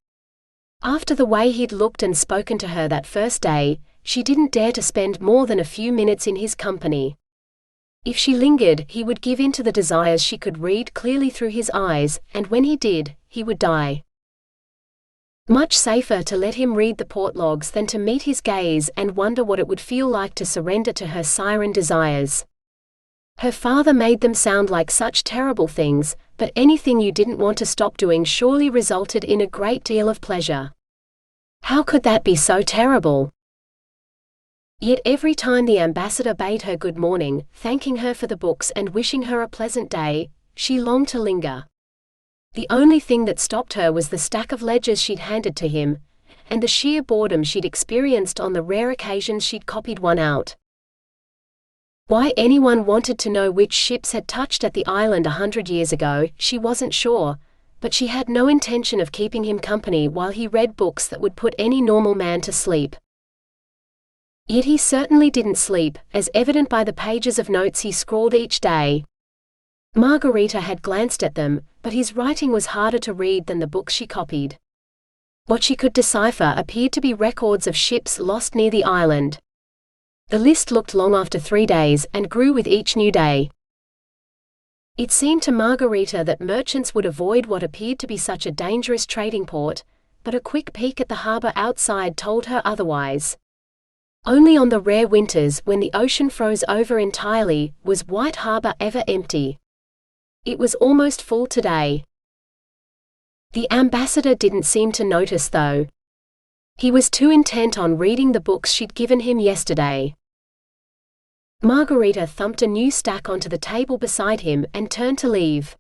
After the way he'd looked and spoken to her that first day, she didn't dare to spend more than a few minutes in his company. If she lingered, he would give in to the desires she could read clearly through his eyes, and when he did, he would die. Much safer to let him read the port logs than to meet his gaze and wonder what it would feel like to surrender to her siren desires. Her father made them sound like such terrible things, but anything you didn't want to stop doing surely resulted in a great deal of pleasure. How could that be so terrible? Yet every time the ambassador bade her good morning, thanking her for the books and wishing her a pleasant day, she longed to linger. The only thing that stopped her was the stack of ledgers she'd handed to him, and the sheer boredom she'd experienced on the rare occasions she'd copied one out. Why anyone wanted to know which ships had touched at the island 100 years ago, she wasn't sure, but she had no intention of keeping him company while he read books that would put any normal man to sleep. Yet he certainly didn't sleep, as evident by the pages of notes he scrawled each day. Margareta had glanced at them, but his writing was harder to read than the books she copied. What she could decipher appeared to be records of ships lost near the island. The list looked long after 3 days and grew with each new day. It seemed to Margareta that merchants would avoid what appeared to be such a dangerous trading port, but a quick peek at the harbor outside told her otherwise. Only on the rare winters when the ocean froze over entirely was White Harbor ever empty. It was almost full today. The ambassador didn't seem to notice though. He was too intent on reading the books she'd given him yesterday. Margareta thumped a new stack onto the table beside him and turned to leave.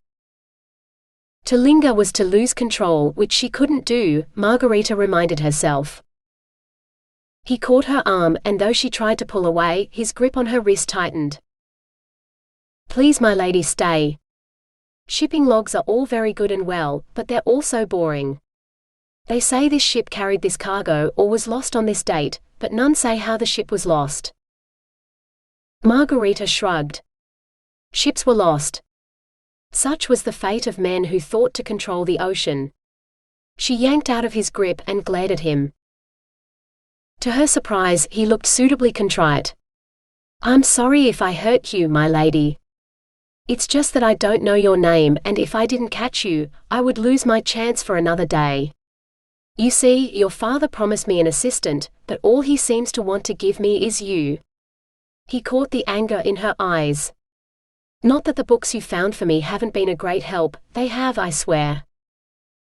To linger was to lose control, which she couldn't do, Margareta reminded herself. He caught her arm, and though she tried to pull away, his grip on her wrist tightened. Please, my lady, stay. Shipping logs are all very good and well, but they're also boring. They say this ship carried this cargo or was lost on this date, but none say how the ship was lost. Margareta shrugged. Ships were lost. Such was the fate of men who thought to control the ocean. She yanked out of his grip and glared at him. To her surprise, he looked suitably contrite. I'm sorry if I hurt you, my lady. It's just that I don't know your name, and if I didn't catch you, I would lose my chance for another day. You see, your father promised me an assistant, but all he seems to want to give me is you. He caught the anger in her eyes. Not that the books you found for me haven't been a great help, they have, I swear.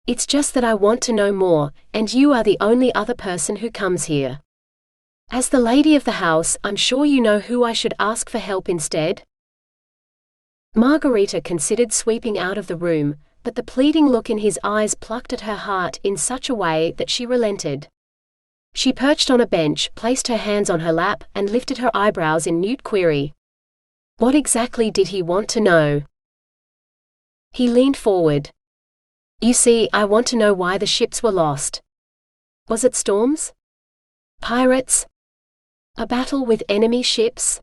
It's just that I want to know more, and you are the only other person who comes here. As the lady of the house, I'm sure you know who I should ask for help instead. Margareta considered sweeping out of the room, but the pleading look in his eyes plucked at her heart in such a way that she relented. She perched on a bench, placed her hands on her lap, and lifted her eyebrows in mute query. What exactly did he want to know? He leaned forward. You see, I want to know why the ships were lost. Was it storms? Pirates? A battle with enemy ships?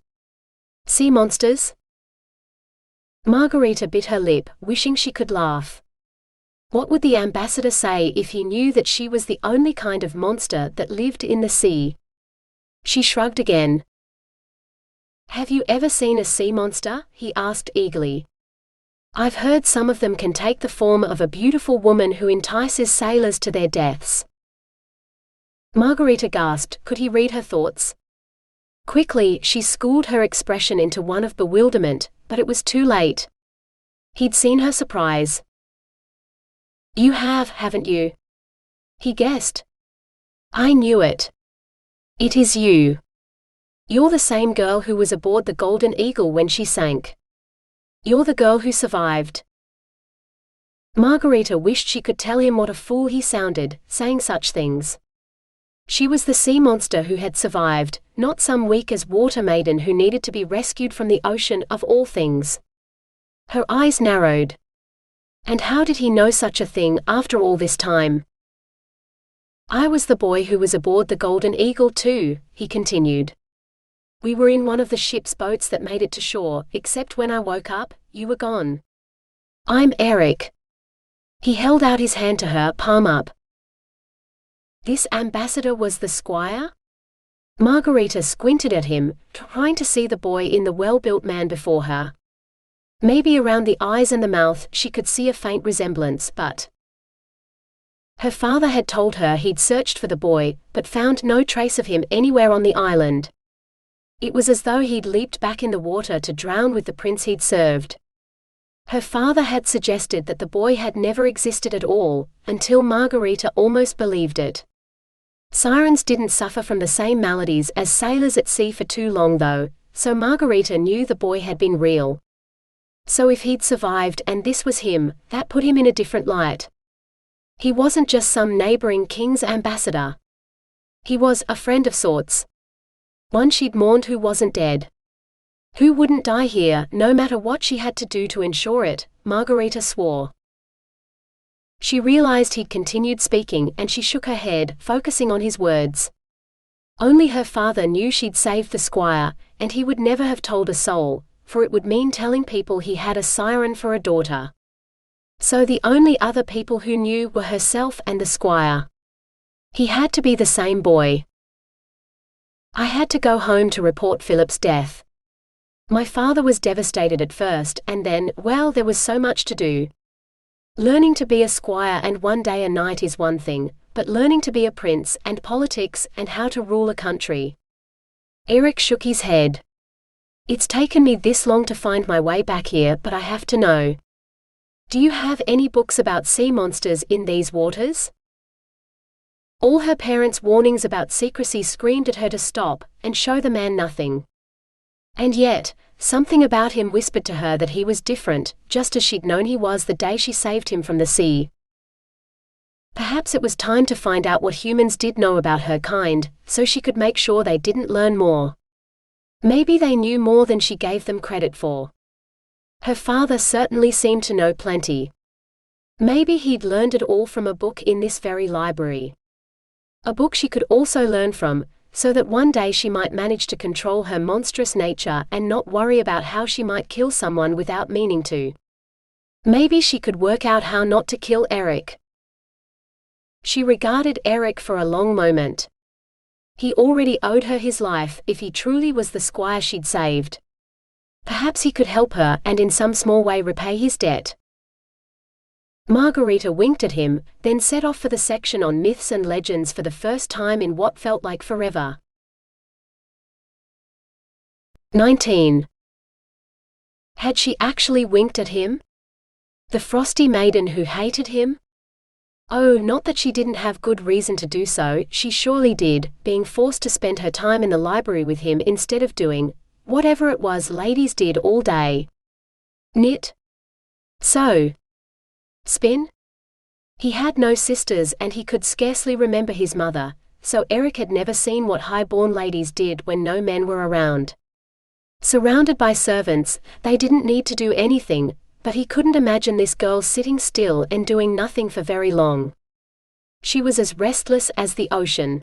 Sea monsters? Margareta bit her lip, wishing she could laugh. What would the ambassador say if he knew that she was the only kind of monster that lived in the sea? She shrugged again. "Have you ever seen a sea monster?" he asked eagerly. "I've heard some of them can take the form of a beautiful woman who entices sailors to their deaths." Margareta gasped. Could he read her thoughts? Quickly, she schooled her expression into one of bewilderment, but it was too late. He'd seen her surprise. "You have, haven't you?" he guessed. "I knew it. It is you. You're the same girl who was aboard the Golden Eagle when she sank. You're the girl who survived." Margareta wished she could tell him what a fool he sounded, saying such things. She was the sea monster who had survived, not some weak-as-water maiden who needed to be rescued from the ocean of all things. Her eyes narrowed. And how did he know such a thing after all this time? "I was the boy who was aboard the Golden Eagle too," he continued. "We were in one of the ship's boats that made it to shore, except when I woke up, you were gone. I'm Erik." He held out his hand to her, palm up. This ambassador was the squire? Margareta squinted at him, trying to see the boy in the well-built man before her. Maybe around the eyes and the mouth she could see a faint resemblance, but her father had told her he'd searched for the boy, but found no trace of him anywhere on the island. It was as though he'd leaped back in the water to drown with the prince he'd served. Her father had suggested that the boy had never existed at all, until Margareta almost believed it. Sirens didn't suffer from the same maladies as sailors at sea for too long though, so Margareta knew the boy had been real. So if he'd survived and this was him, that put him in a different light. He wasn't just some neighboring king's ambassador. He was a friend of sorts. One she'd mourned who wasn't dead. Who wouldn't die here, no matter what she had to do to ensure it, Margareta swore. She realized he'd continued speaking and she shook her head, focusing on his words. Only her father knew she'd saved the squire, and he would never have told a soul, for it would mean telling people he had a siren for a daughter. So the only other people who knew were herself and the squire. He had to be the same boy. "I had to go home to report Philip's death. My father was devastated at first, and then, well, there was so much to do. Learning to be a squire and one day a knight is one thing, but learning to be a prince, and politics, and how to rule a country." Erik shook his head. "It's taken me this long to find my way back here, but I have to know. Do you have any books about sea monsters in these waters?" All her parents' warnings about secrecy screamed at her to stop, and show the man nothing. And yet, something about him whispered to her that he was different, just as she'd known he was the day she saved him from the sea. Perhaps it was time to find out what humans did know about her kind, so she could make sure they didn't learn more. Maybe they knew more than she gave them credit for. Her father certainly seemed to know plenty. Maybe he'd learned it all from a book in this very library. A book she could also learn from, so that one day she might manage to control her monstrous nature and not worry about how she might kill someone without meaning to. Maybe she could work out how not to kill Erik. She regarded Erik for a long moment. He already owed her his life if he truly was the squire she'd saved. Perhaps he could help her and in some small way repay his debt. Margareta winked at him, then set off for the section on myths and legends for the first time in what felt like forever. 19. Had she actually winked at him? The frosty maiden who hated him? Oh, not that she didn't have good reason to do so, she surely did, being forced to spend her time in the library with him instead of doing whatever it was ladies did all day. Knit. Sew. Spin? He had no sisters and he could scarcely remember his mother, so Erik had never seen what high-born ladies did when no men were around. Surrounded by servants, they didn't need to do anything, but he couldn't imagine this girl sitting still and doing nothing for very long. She was as restless as the ocean.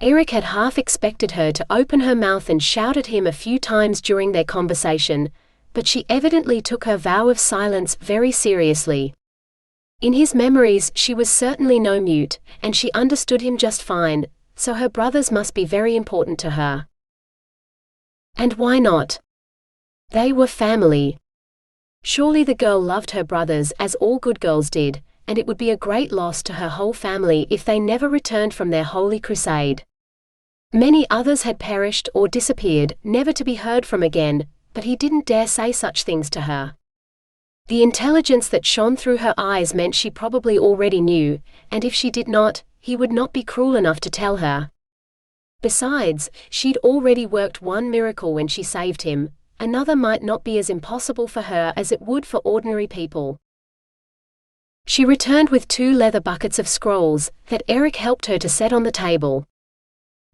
Erik had half expected her to open her mouth and shout at him a few times during their conversation, but she evidently took her vow of silence very seriously. In his memories she was certainly no mute, and she understood him just fine, so her brothers must be very important to her. And why not? They were family. Surely the girl loved her brothers as all good girls did, and it would be a great loss to her whole family if they never returned from their holy crusade. Many others had perished or disappeared, never to be heard from again, but he didn't dare say such things to her. The intelligence that shone through her eyes meant she probably already knew, and if she did not, he would not be cruel enough to tell her. Besides, she'd already worked one miracle when she saved him. Another might not be as impossible for her as it would for ordinary people. She returned with 2 leather buckets of scrolls that Erik helped her to set on the table.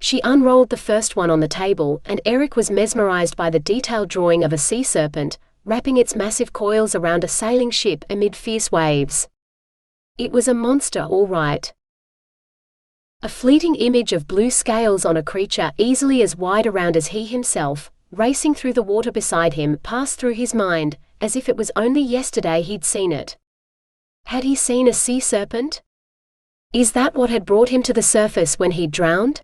She unrolled the first one on the table, and Erik was mesmerized by the detailed drawing of a sea serpent, wrapping its massive coils around a sailing ship amid fierce waves. It was a monster, all right. A fleeting image of blue scales on a creature easily as wide around as he himself, racing through the water beside him, passed through his mind, as if it was only yesterday he'd seen it. Had he seen a sea serpent? Is that what had brought him to the surface when he'd drowned?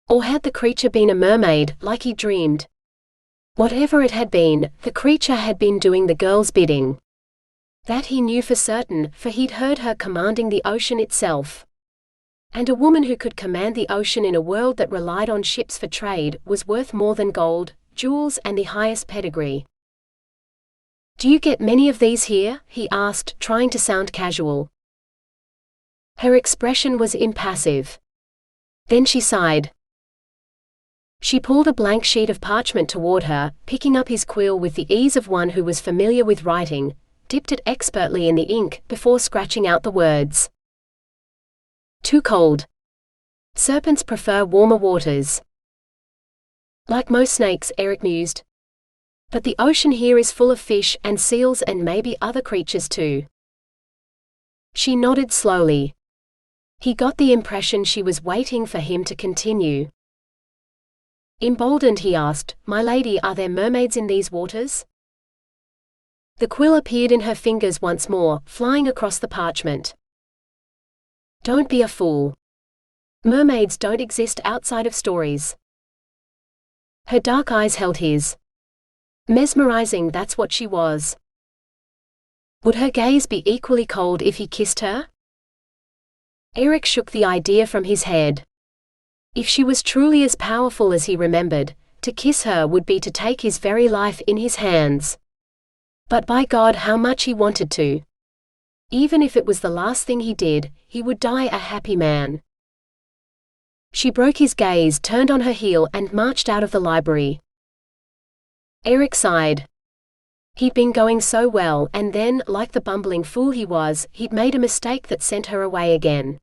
Or had the creature been a mermaid, like he dreamed? Whatever it had been, the creature had been doing the girl's bidding. That he knew for certain, for he'd heard her commanding the ocean itself. And a woman who could command the ocean in a world that relied on ships for trade was worth more than gold, jewels, and the highest pedigree. "Do you get many of these here?" he asked, trying to sound casual. Her expression was impassive. Then she sighed. She pulled a blank sheet of parchment toward her, picking up his quill with the ease of one who was familiar with writing, dipped it expertly in the ink before scratching out the words. "Too cold. Serpents prefer warmer waters." Like most snakes, Erik mused. But the ocean here is full of fish and seals and maybe other creatures too. She nodded slowly. He got the impression she was waiting for him to continue. Emboldened, he asked, "My lady, are there mermaids in these waters?" The quill appeared in her fingers once more, flying across the parchment. "Don't be a fool. Mermaids don't exist outside of stories." Her dark eyes held his. Mesmerizing, that's what she was. Would her gaze be equally cold if he kissed her? Erik shook the idea from his head. If she was truly as powerful as he remembered, to kiss her would be to take his very life in his hands. But by God, how much he wanted to. Even if it was the last thing he did, he would die a happy man. She broke his gaze, turned on her heel, and marched out of the library. Erik sighed. He'd been going so well, and then, like the bumbling fool he was, he'd made a mistake that sent her away again.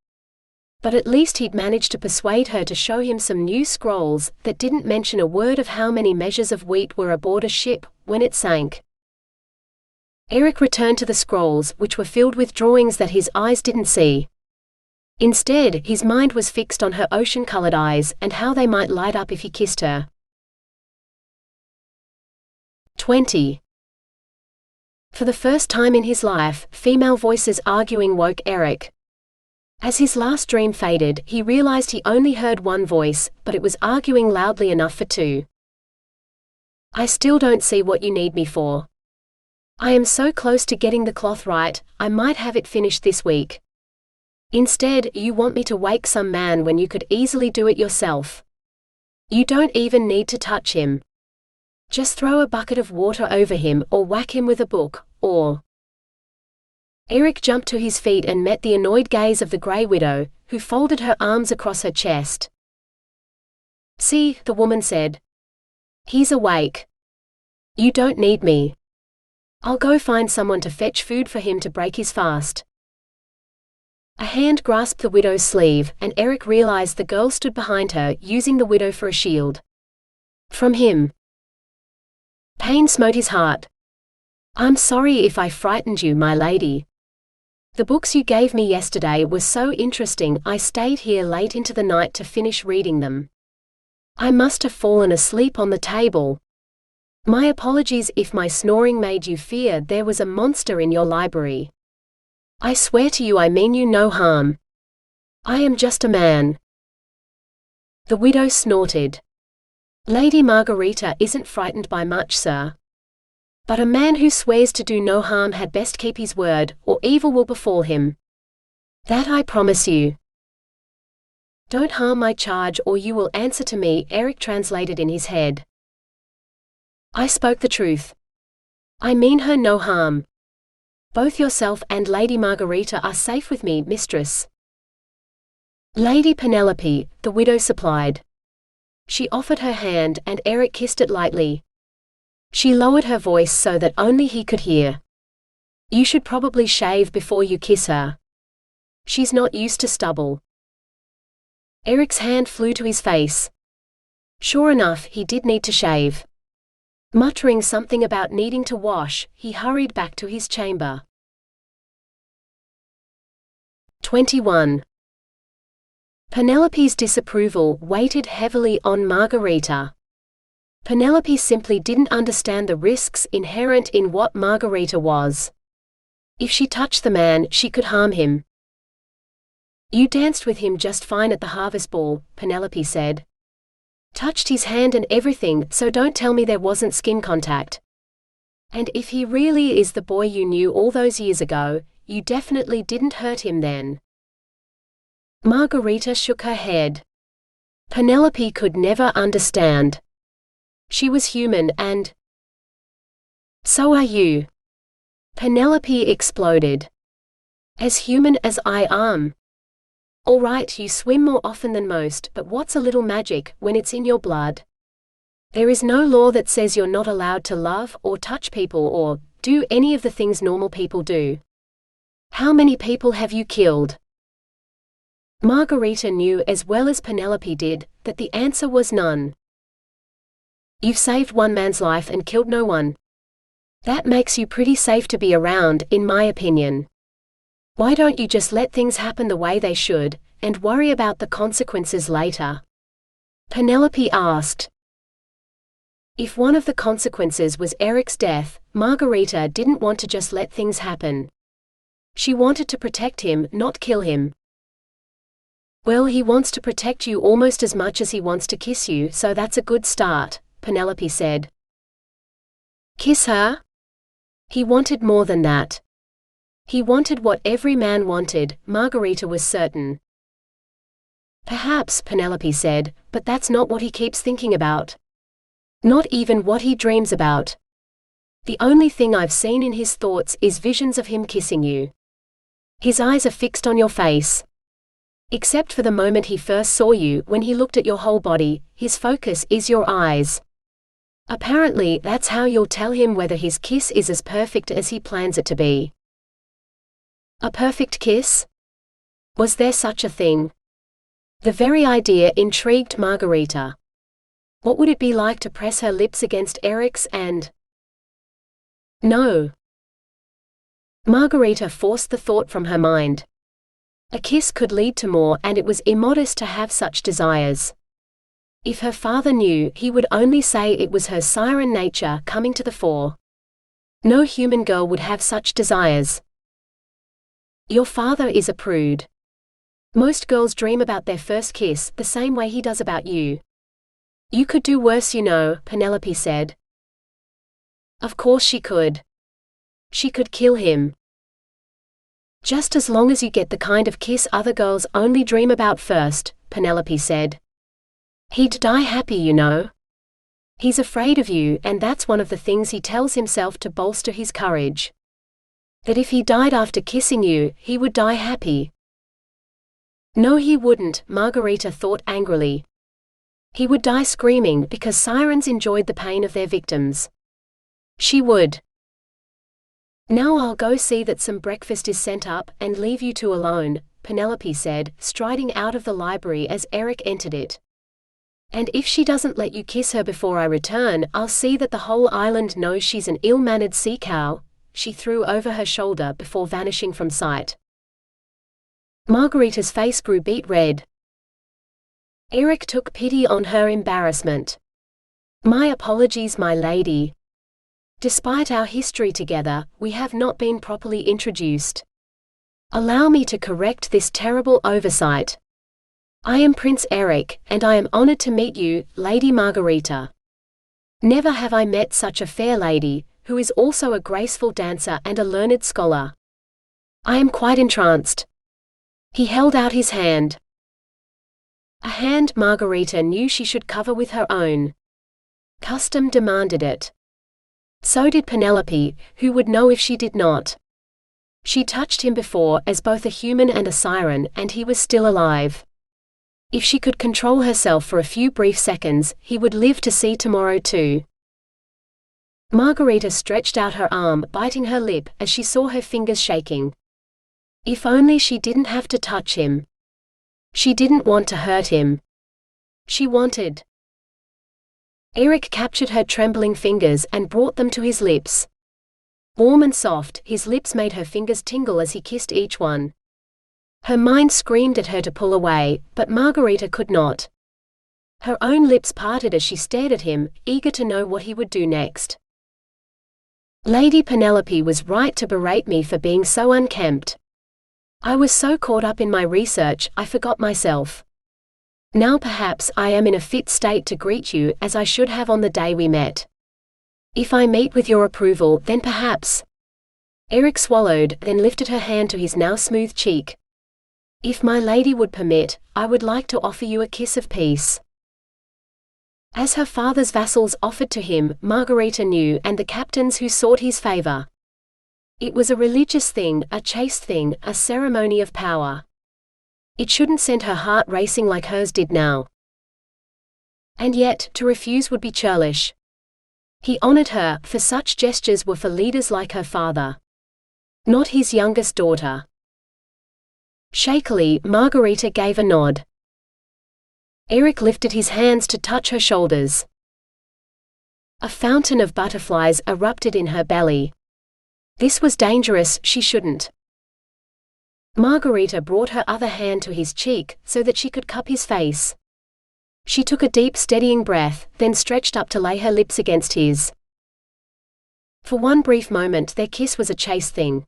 But at least he'd managed to persuade her to show him some new scrolls that didn't mention a word of how many measures of wheat were aboard a ship when it sank. Erik returned to the scrolls, which were filled with drawings that his eyes didn't see. Instead, his mind was fixed on her ocean-colored eyes and how they might light up if he kissed her. 20. For the first time in his life, female voices arguing woke Erik. As his last dream faded, he realized he only heard one voice, but it was arguing loudly enough for 2. "I still don't see what you need me for. I am so close to getting the cloth right, I might have it finished this week. Instead, you want me to wake some man when you could easily do it yourself. You don't even need to touch him. Just throw a bucket of water over him or whack him with a book, or—" Erik jumped to his feet and met the annoyed gaze of the Grey Widow, who folded her arms across her chest. "See," the woman said. "He's awake. You don't need me. I'll go find someone to fetch food for him to break his fast." A hand grasped the widow's sleeve, and Erik realized the girl stood behind her, using the widow for a shield. From him. Pain smote his heart. "I'm sorry if I frightened you, my lady. The books you gave me yesterday were so interesting I stayed here late into the night to finish reading them. I must have fallen asleep on the table. My apologies if my snoring made you fear there was a monster in your library. I swear to you I mean you no harm. I am just a man." The widow snorted. Lady Margareta isn't frightened by much, sir. But a man who swears to do no harm had best keep his word, or evil will befall him. That I promise you. Don't harm my charge or you will answer to me, Erik translated in his head. I spoke the truth. I mean her no harm. Both yourself and Lady Margareta are safe with me, mistress. Lady Penelope, the widow supplied. She offered her hand and Erik kissed it lightly. She lowered her voice so that only he could hear. You should probably shave before you kiss her. She's not used to stubble. Erik's hand flew to his face. Sure enough, he did need to shave. Muttering something about needing to wash, he hurried back to his chamber. 21. Penelope's disapproval weighted heavily on Margareta. Penelope simply didn't understand the risks inherent in what Margareta was. If she touched the man, she could harm him. You danced with him just fine at the harvest ball, Penelope said. Touched his hand and everything, so don't tell me there wasn't skin contact. And if he really is the boy you knew all those years ago, you definitely didn't hurt him then. Margareta shook her head. Penelope could never understand. She was human and… So are you. Penelope exploded. As human as I am. All right, you swim more often than most, but what's a little magic when it's in your blood? There is no law that says you're not allowed to love or touch people or do any of the things normal people do. How many people have you killed? Margareta knew as well as Penelope did that the answer was none. You've saved one man's life and killed no one. That makes you pretty safe to be around, in my opinion. Why don't you just let things happen the way they should, and worry about the consequences later? Penelope asked. If one of the consequences was Erik's death, Margareta didn't want to just let things happen. She wanted to protect him, not kill him. Well, he wants to protect you almost as much as he wants to kiss you, so that's a good start, Penelope said. Kiss her? He wanted more than that. He wanted what every man wanted, Margareta was certain. Perhaps, Penelope said, but that's not what he keeps thinking about. Not even what he dreams about. The only thing I've seen in his thoughts is visions of him kissing you. His eyes are fixed on your face. Except for the moment he first saw you, when he looked at your whole body, his focus is your eyes. Apparently, that's how you'll tell him whether his kiss is as perfect as he plans it to be. A perfect kiss? Was there such a thing? The very idea intrigued Margareta. What would it be like to press her lips against Erik's and… No. Margareta forced the thought from her mind. A kiss could lead to more, and it was immodest to have such desires. If her father knew, he would only say it was her siren nature coming to the fore. No human girl would have such desires. Your father is a prude. Most girls dream about their first kiss the same way he does about you. You could do worse, you know, Penelope said. Of course she could. She could kill him. Just as long as you get the kind of kiss other girls only dream about first, Penelope said. He'd die happy, you know. He's afraid of you, and that's one of the things he tells himself to bolster his courage. That if he died after kissing you, he would die happy. No, he wouldn't, Margareta thought angrily. He would die screaming because sirens enjoyed the pain of their victims. She would. Now I'll go see that some breakfast is sent up and leave you two alone, Penelope said, striding out of the library as Erik entered it. And if she doesn't let you kiss her before I return, I'll see that the whole island knows she's an ill-mannered sea cow, she threw over her shoulder before vanishing from sight. Margareta's face grew beet red. Erik took pity on her embarrassment. My apologies, my lady. Despite our history together, we have not been properly introduced. Allow me to correct this terrible oversight. I am Prince Erik, and I am honored to meet you, Lady Margareta. Never have I met such a fair lady, who is also a graceful dancer and a learned scholar. I am quite entranced. He held out his hand. A hand Margareta knew she should cover with her own. Custom demanded it. So did Penelope, who would know if she did not. She touched him before as both a human and a siren, and he was still alive. If she could control herself for a few brief seconds, he would live to see tomorrow too. Margareta stretched out her arm, biting her lip, as she saw her fingers shaking. If only she didn't have to touch him. She didn't want to hurt him. She wanted. Erik captured her trembling fingers and brought them to his lips. Warm and soft, his lips made her fingers tingle as he kissed each one. Her mind screamed at her to pull away, but Margareta could not. Her own lips parted as she stared at him, eager to know what he would do next. Lady Penelope was right to berate me for being so unkempt. I was so caught up in my research, I forgot myself. Now perhaps I am in a fit state to greet you as I should have on the day we met. If I meet with your approval, then perhaps. Erik swallowed, then lifted her hand to his now smooth cheek. If my lady would permit, I would like to offer you a kiss of peace. As her father's vassals offered to him, Margareta knew, and the captains who sought his favor. It was a religious thing, a chaste thing, a ceremony of power. It shouldn't send her heart racing like hers did now. And yet, to refuse would be churlish. He honored her, for such gestures were for leaders like her father. Not his youngest daughter. Shakily, Margareta gave a nod. Erik lifted his hands to touch her shoulders. A fountain of butterflies erupted in her belly. This was dangerous, she shouldn't. Margareta brought her other hand to his cheek, so that she could cup his face. She took a deep steadying breath, then stretched up to lay her lips against his. For one brief moment their kiss was a chaste thing.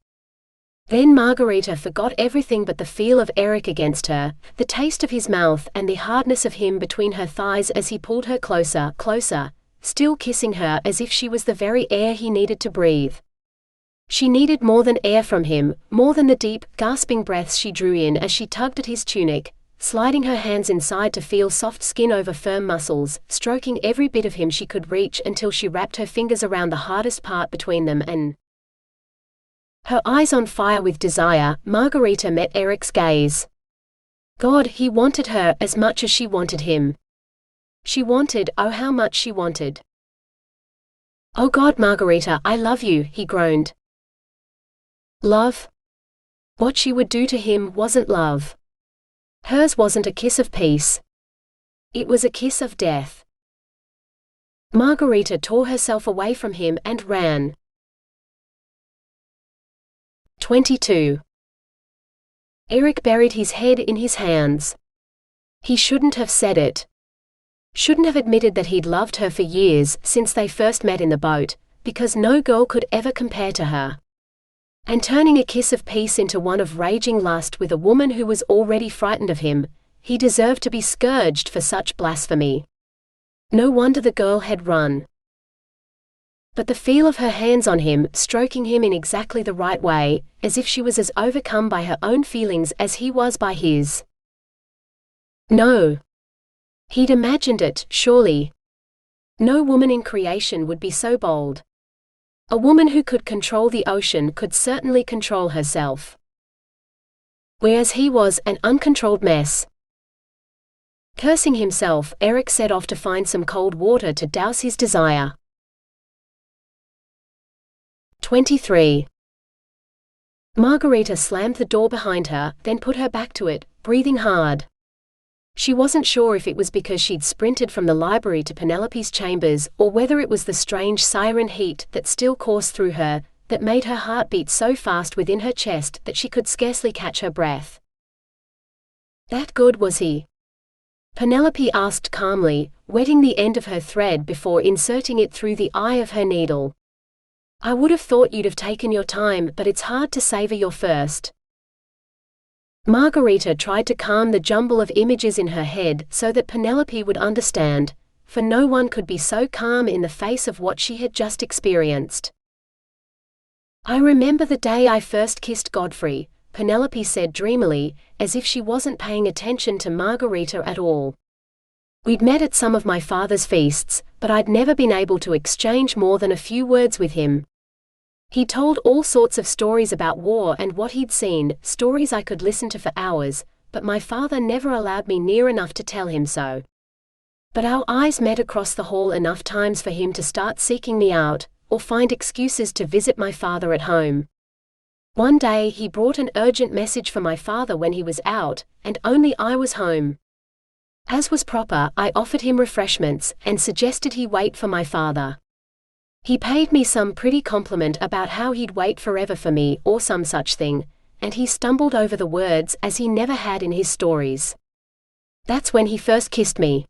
Then Margareta forgot everything but the feel of Erik against her, the taste of his mouth and the hardness of him between her thighs as he pulled her closer, closer, still kissing her as if she was the very air he needed to breathe. She needed more than air from him, more than the deep, gasping breaths she drew in as she tugged at his tunic, sliding her hands inside to feel soft skin over firm muscles, stroking every bit of him she could reach until she wrapped her fingers around the hardest part between them and. Her eyes on fire with desire, Margareta met Erik's gaze. God, he wanted her as much as she wanted him. She wanted, oh how much she wanted. Oh God, Margareta, I love you, he groaned. Love? What she would do to him wasn't love. Hers wasn't a kiss of peace. It was a kiss of death. Margareta tore herself away from him and ran. 22. Erik buried his head in his hands. He shouldn't have said it. Shouldn't have admitted that he'd loved her for years, since they first met in the boat, because no girl could ever compare to her. And turning a kiss of peace into one of raging lust with a woman who was already frightened of him, he deserved to be scourged for such blasphemy. No wonder the girl had run. But the feel of her hands on him, stroking him in exactly the right way, as if she was as overcome by her own feelings as he was by his. No. He'd imagined it, surely. No woman in creation would be so bold. A woman who could control the ocean could certainly control herself. Whereas he was an uncontrolled mess. Cursing himself, Erik set off to find some cold water to douse his desire. 23. Margareta slammed the door behind her, then put her back to it, breathing hard. She wasn't sure if it was because she'd sprinted from the library to Penelope's chambers, or whether it was the strange siren heat that still coursed through her, that made her heart beat so fast within her chest that she could scarcely catch her breath. That good was he? Penelope asked calmly, wetting the end of her thread before inserting it through the eye of her needle. I would have thought you'd have taken your time, but it's hard to savor your first. Margareta tried to calm the jumble of images in her head so that Penelope would understand, for no one could be so calm in the face of what she had just experienced. "I remember the day I first kissed Godfrey," Penelope said dreamily, as if she wasn't paying attention to Margareta at all. "We'd met at some of my father's feasts, but I'd never been able to exchange more than a few words with him. He told all sorts of stories about war and what he'd seen, stories I could listen to for hours, but my father never allowed me near enough to tell him so. But our eyes met across the hall enough times for him to start seeking me out, or find excuses to visit my father at home. One day he brought an urgent message for my father when he was out, and only I was home. As was proper, I offered him refreshments, and suggested he wait for my father. He paid me some pretty compliment about how he'd wait forever for me, or some such thing, and he stumbled over the words as he never had in his stories. That's when he first kissed me.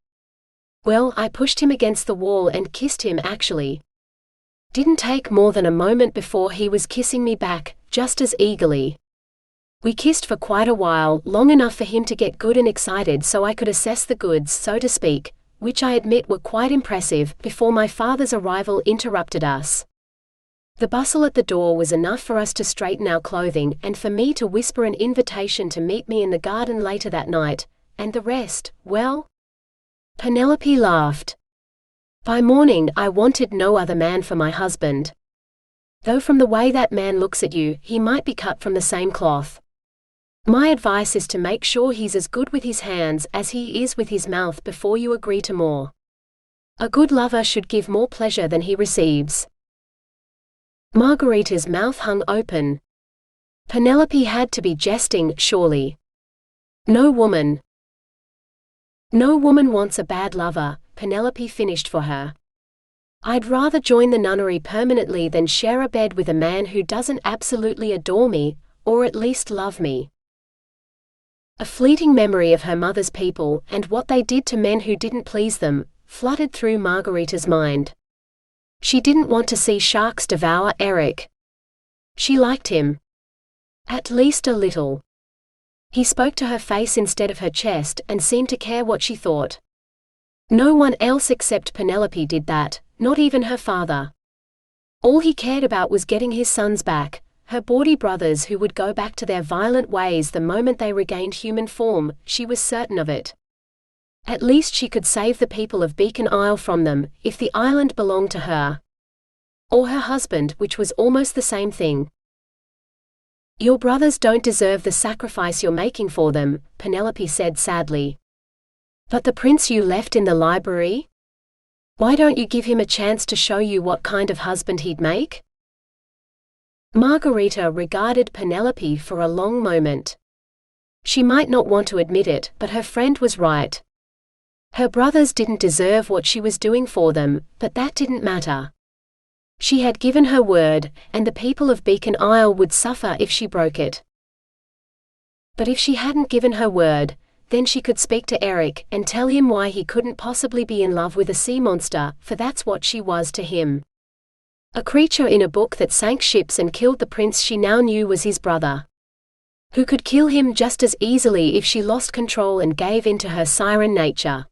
Well, I pushed him against the wall and kissed him actually. Didn't take more than a moment before he was kissing me back, just as eagerly. We kissed for quite a while, long enough for him to get good and excited so I could assess the goods, so to speak, which I admit were quite impressive, before my father's arrival interrupted us. The bustle at the door was enough for us to straighten our clothing and for me to whisper an invitation to meet me in the garden later that night, and the rest, well?" Penelope laughed. "By morning I wanted no other man for my husband. Though from the way that man looks at you, he might be cut from the same cloth. My advice is to make sure he's as good with his hands as he is with his mouth before you agree to more. A good lover should give more pleasure than he receives." Margareta's mouth hung open. Penelope had to be jesting, surely. No woman wants a bad lover, Penelope finished for her. "I'd rather join the nunnery permanently than share a bed with a man who doesn't absolutely adore me, or at least love me." A fleeting memory of her mother's people, and what they did to men who didn't please them, flooded through Margareta's mind. She didn't want to see sharks devour Erik. She liked him. At least a little. He spoke to her face instead of her chest, and seemed to care what she thought. No one else except Penelope did that, not even her father. All he cared about was getting his sons back, her bawdy brothers who would go back to their violent ways the moment they regained human form, she was certain of it. At least she could save the people of Beacon Isle from them, if the island belonged to her. Or her husband, which was almost the same thing. "Your brothers don't deserve the sacrifice you're making for them," Penelope said sadly. "But the prince you left in the library? Why don't you give him a chance to show you what kind of husband he'd make?" Margareta regarded Penelope for a long moment. She might not want to admit it, but her friend was right. Her brothers didn't deserve what she was doing for them, but that didn't matter. She had given her word, and the people of Beacon Isle would suffer if she broke it. But if she hadn't given her word, then she could speak to Erik, and tell him why he couldn't possibly be in love with a sea monster, for that's what she was to him. A creature in a book that sank ships and killed the prince she now knew was his brother. Who could kill him just as easily if she lost control and gave in to her siren nature.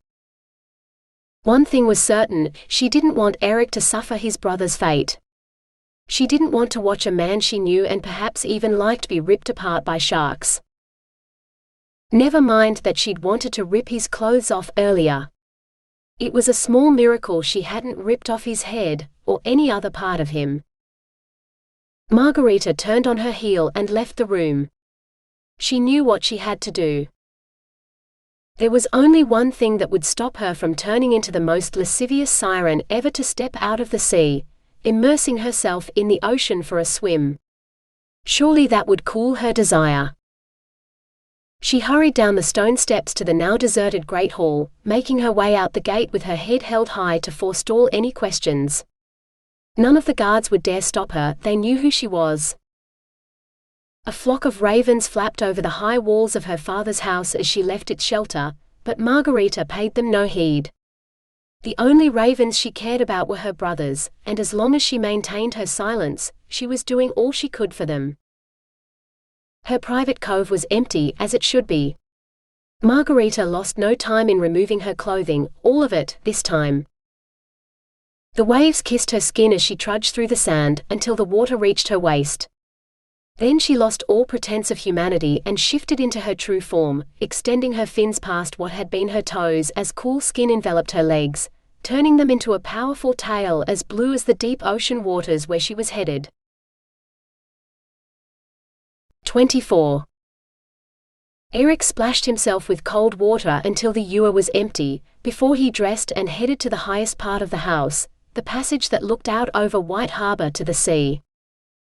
One thing was certain, she didn't want Erik to suffer his brother's fate. She didn't want to watch a man she knew and perhaps even liked be ripped apart by sharks. Never mind that she'd wanted to rip his clothes off earlier. It was a small miracle she hadn't ripped off his head, or any other part of him. Margareta turned on her heel and left the room. She knew what she had to do. There was only one thing that would stop her from turning into the most lascivious siren ever to step out of the sea, immersing herself in the ocean for a swim. Surely that would cool her desire. She hurried down the stone steps to the now deserted Great Hall, making her way out the gate with her head held high to forestall any questions. None of the guards would dare stop her, they knew who she was. A flock of ravens flapped over the high walls of her father's house as she left its shelter, but Margareta paid them no heed. The only ravens she cared about were her brothers, and as long as she maintained her silence, she was doing all she could for them. Her private cove was empty, as it should be. Margareta lost no time in removing her clothing, all of it, this time. The waves kissed her skin as she trudged through the sand, until the water reached her waist. Then she lost all pretense of humanity and shifted into her true form, extending her fins past what had been her toes as cool skin enveloped her legs, turning them into a powerful tail as blue as the deep ocean waters where she was headed. 24. Erik splashed himself with cold water until the ewer was empty, before he dressed and headed to the highest part of the house, the passage that looked out over White Harbor to the sea.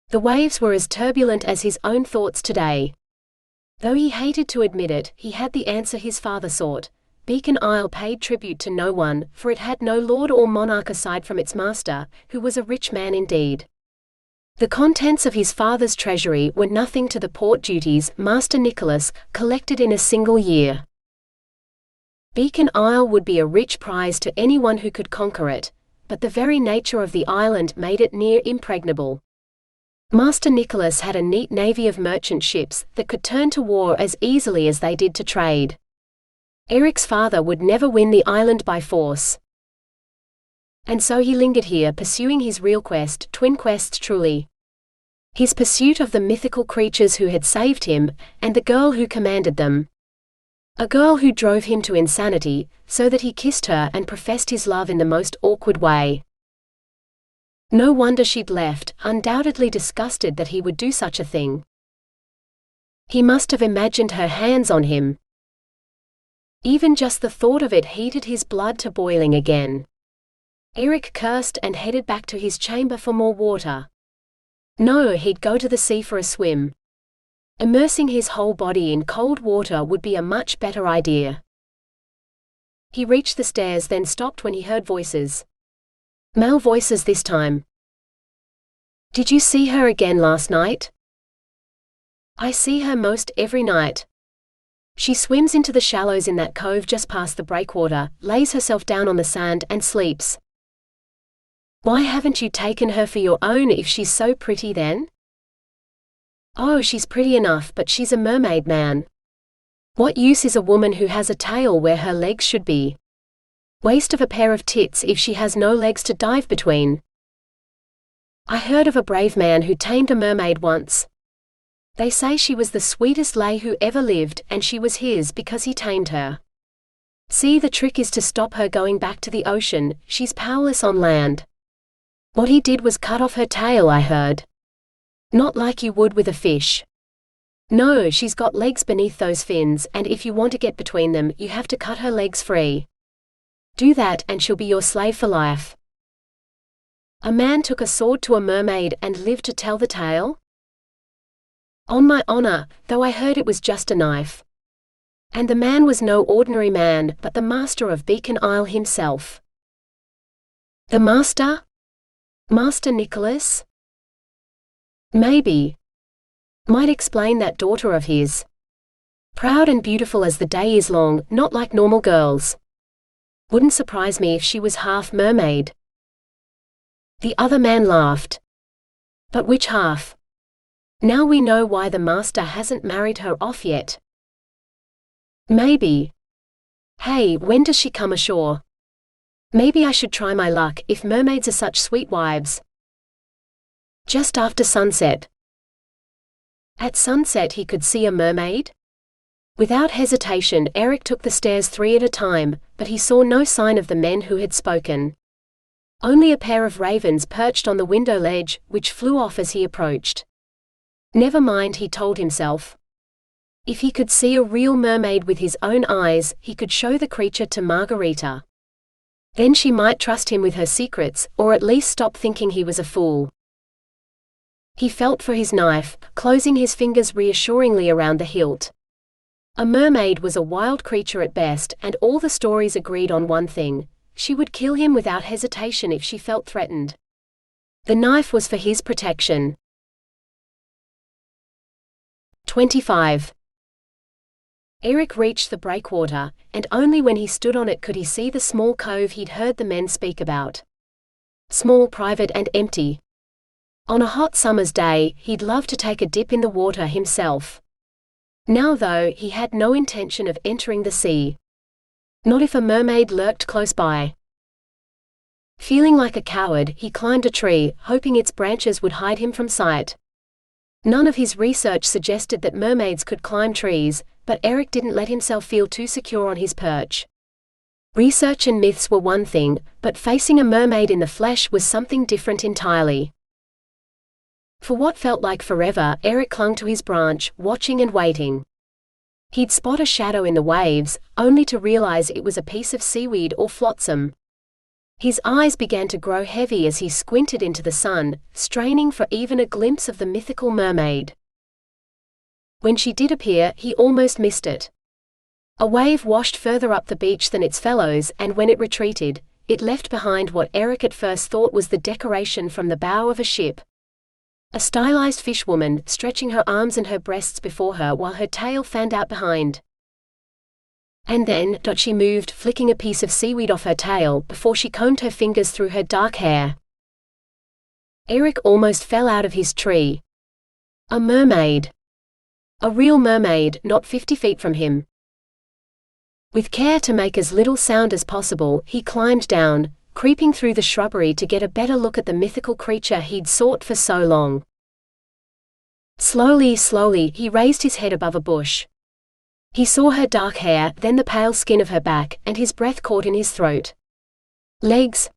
The waves were as turbulent as his own thoughts today. Though he hated to admit it, he had the answer his father sought. Beacon Isle paid tribute to no one, for it had no lord or monarch aside from its master, who was a rich man indeed. The contents of his father's treasury were nothing to the port duties Master Nicholas collected in a single year. Beacon Isle would be a rich prize to anyone who could conquer it, but the very nature of the island made it near impregnable. Master Nicholas had a neat navy of merchant ships that could turn to war as easily as they did to trade. Erik's father would never win the island by force. And so he lingered here, pursuing his real quest, twin quests truly. His pursuit of the mythical creatures who had saved him, and the girl who commanded them. A girl who drove him to insanity, so that he kissed her and professed his love in the most awkward way. No wonder she'd left, undoubtedly disgusted that he would do such a thing. He must have imagined her hands on him. Even just the thought of it heated his blood to boiling again. Erik cursed and headed back to his chamber for more water. No, he'd go to the sea for a swim. Immersing his whole body in cold water would be a much better idea. He reached the stairs, then stopped when he heard voices. Male voices this time. "Did you see her again last night?" "I see her most every night. She swims into the shallows in that cove just past the breakwater, lays herself down on the sand and sleeps." "Why haven't you taken her for your own if she's so pretty then?" "Oh, she's pretty enough, but she's a mermaid, man. What use is a woman who has a tail where her legs should be? Waste of a pair of tits if she has no legs to dive between." "I heard of a brave man who tamed a mermaid once. They say she was the sweetest lay who ever lived, and she was his because he tamed her. See, the trick is to stop her going back to the ocean. She's powerless on land. What he did was cut off her tail, I heard. Not like you would with a fish. No, she's got legs beneath those fins, and if you want to get between them, you have to cut her legs free. Do that and she'll be your slave for life." A man took a sword to a mermaid and lived to tell the tale? On my honor, though I heard it was just a knife. And the man was no ordinary man, but the master of Beacon Isle himself. The master? Master Nicholas? Maybe. Might explain that daughter of his. Proud and beautiful as the day is long, not like normal girls. Wouldn't surprise me if she was half mermaid. The other man laughed. But which half? Now we know why the master hasn't married her off yet. Maybe. Hey, when does she come ashore? Maybe I should try my luck, if mermaids are such sweet wives. Just after sunset. At sunset he could see a mermaid? Without hesitation, Erik took the stairs 3 at a time, but he saw no sign of the men who had spoken. Only a pair of ravens perched on the window ledge, which flew off as he approached. Never mind, he told himself. If he could see a real mermaid with his own eyes, he could show the creature to Margareta. Then she might trust him with her secrets, or at least stop thinking he was a fool. He felt for his knife, closing his fingers reassuringly around the hilt. A mermaid was a wild creature at best, and all the stories agreed on one thing: she would kill him without hesitation if she felt threatened. The knife was for his protection. 25. Erik reached the breakwater, and only when he stood on it could he see the small cove he'd heard the men speak about. Small, private and empty. On a hot summer's day, he'd love to take a dip in the water himself. Now though, he had no intention of entering the sea. Not if a mermaid lurked close by. Feeling like a coward, he climbed a tree, hoping its branches would hide him from sight. None of his research suggested that mermaids could climb trees, but Erik didn't let himself feel too secure on his perch. Research and myths were one thing, but facing a mermaid in the flesh was something different entirely. For what felt like forever, Erik clung to his branch, watching and waiting. He'd spot a shadow in the waves, only to realize it was a piece of seaweed or flotsam. His eyes began to grow heavy as he squinted into the sun, straining for even a glimpse of the mythical mermaid. When she did appear, he almost missed it. A wave washed further up the beach than its fellows, and when it retreated, it left behind what Erik at first thought was the decoration from the bow of a ship. A stylized fishwoman, stretching her arms and her breasts before her while her tail fanned out behind. And then, she moved, flicking a piece of seaweed off her tail, before she combed her fingers through her dark hair. Erik almost fell out of his tree. A mermaid. A real mermaid, not 50 feet from him. With care to make as little sound as possible, he climbed down, creeping through the shrubbery to get a better look at the mythical creature he'd sought for so long. Slowly, he raised his head above a bush. He saw her dark hair, then the pale skin of her back, and his breath caught in his throat. Legs.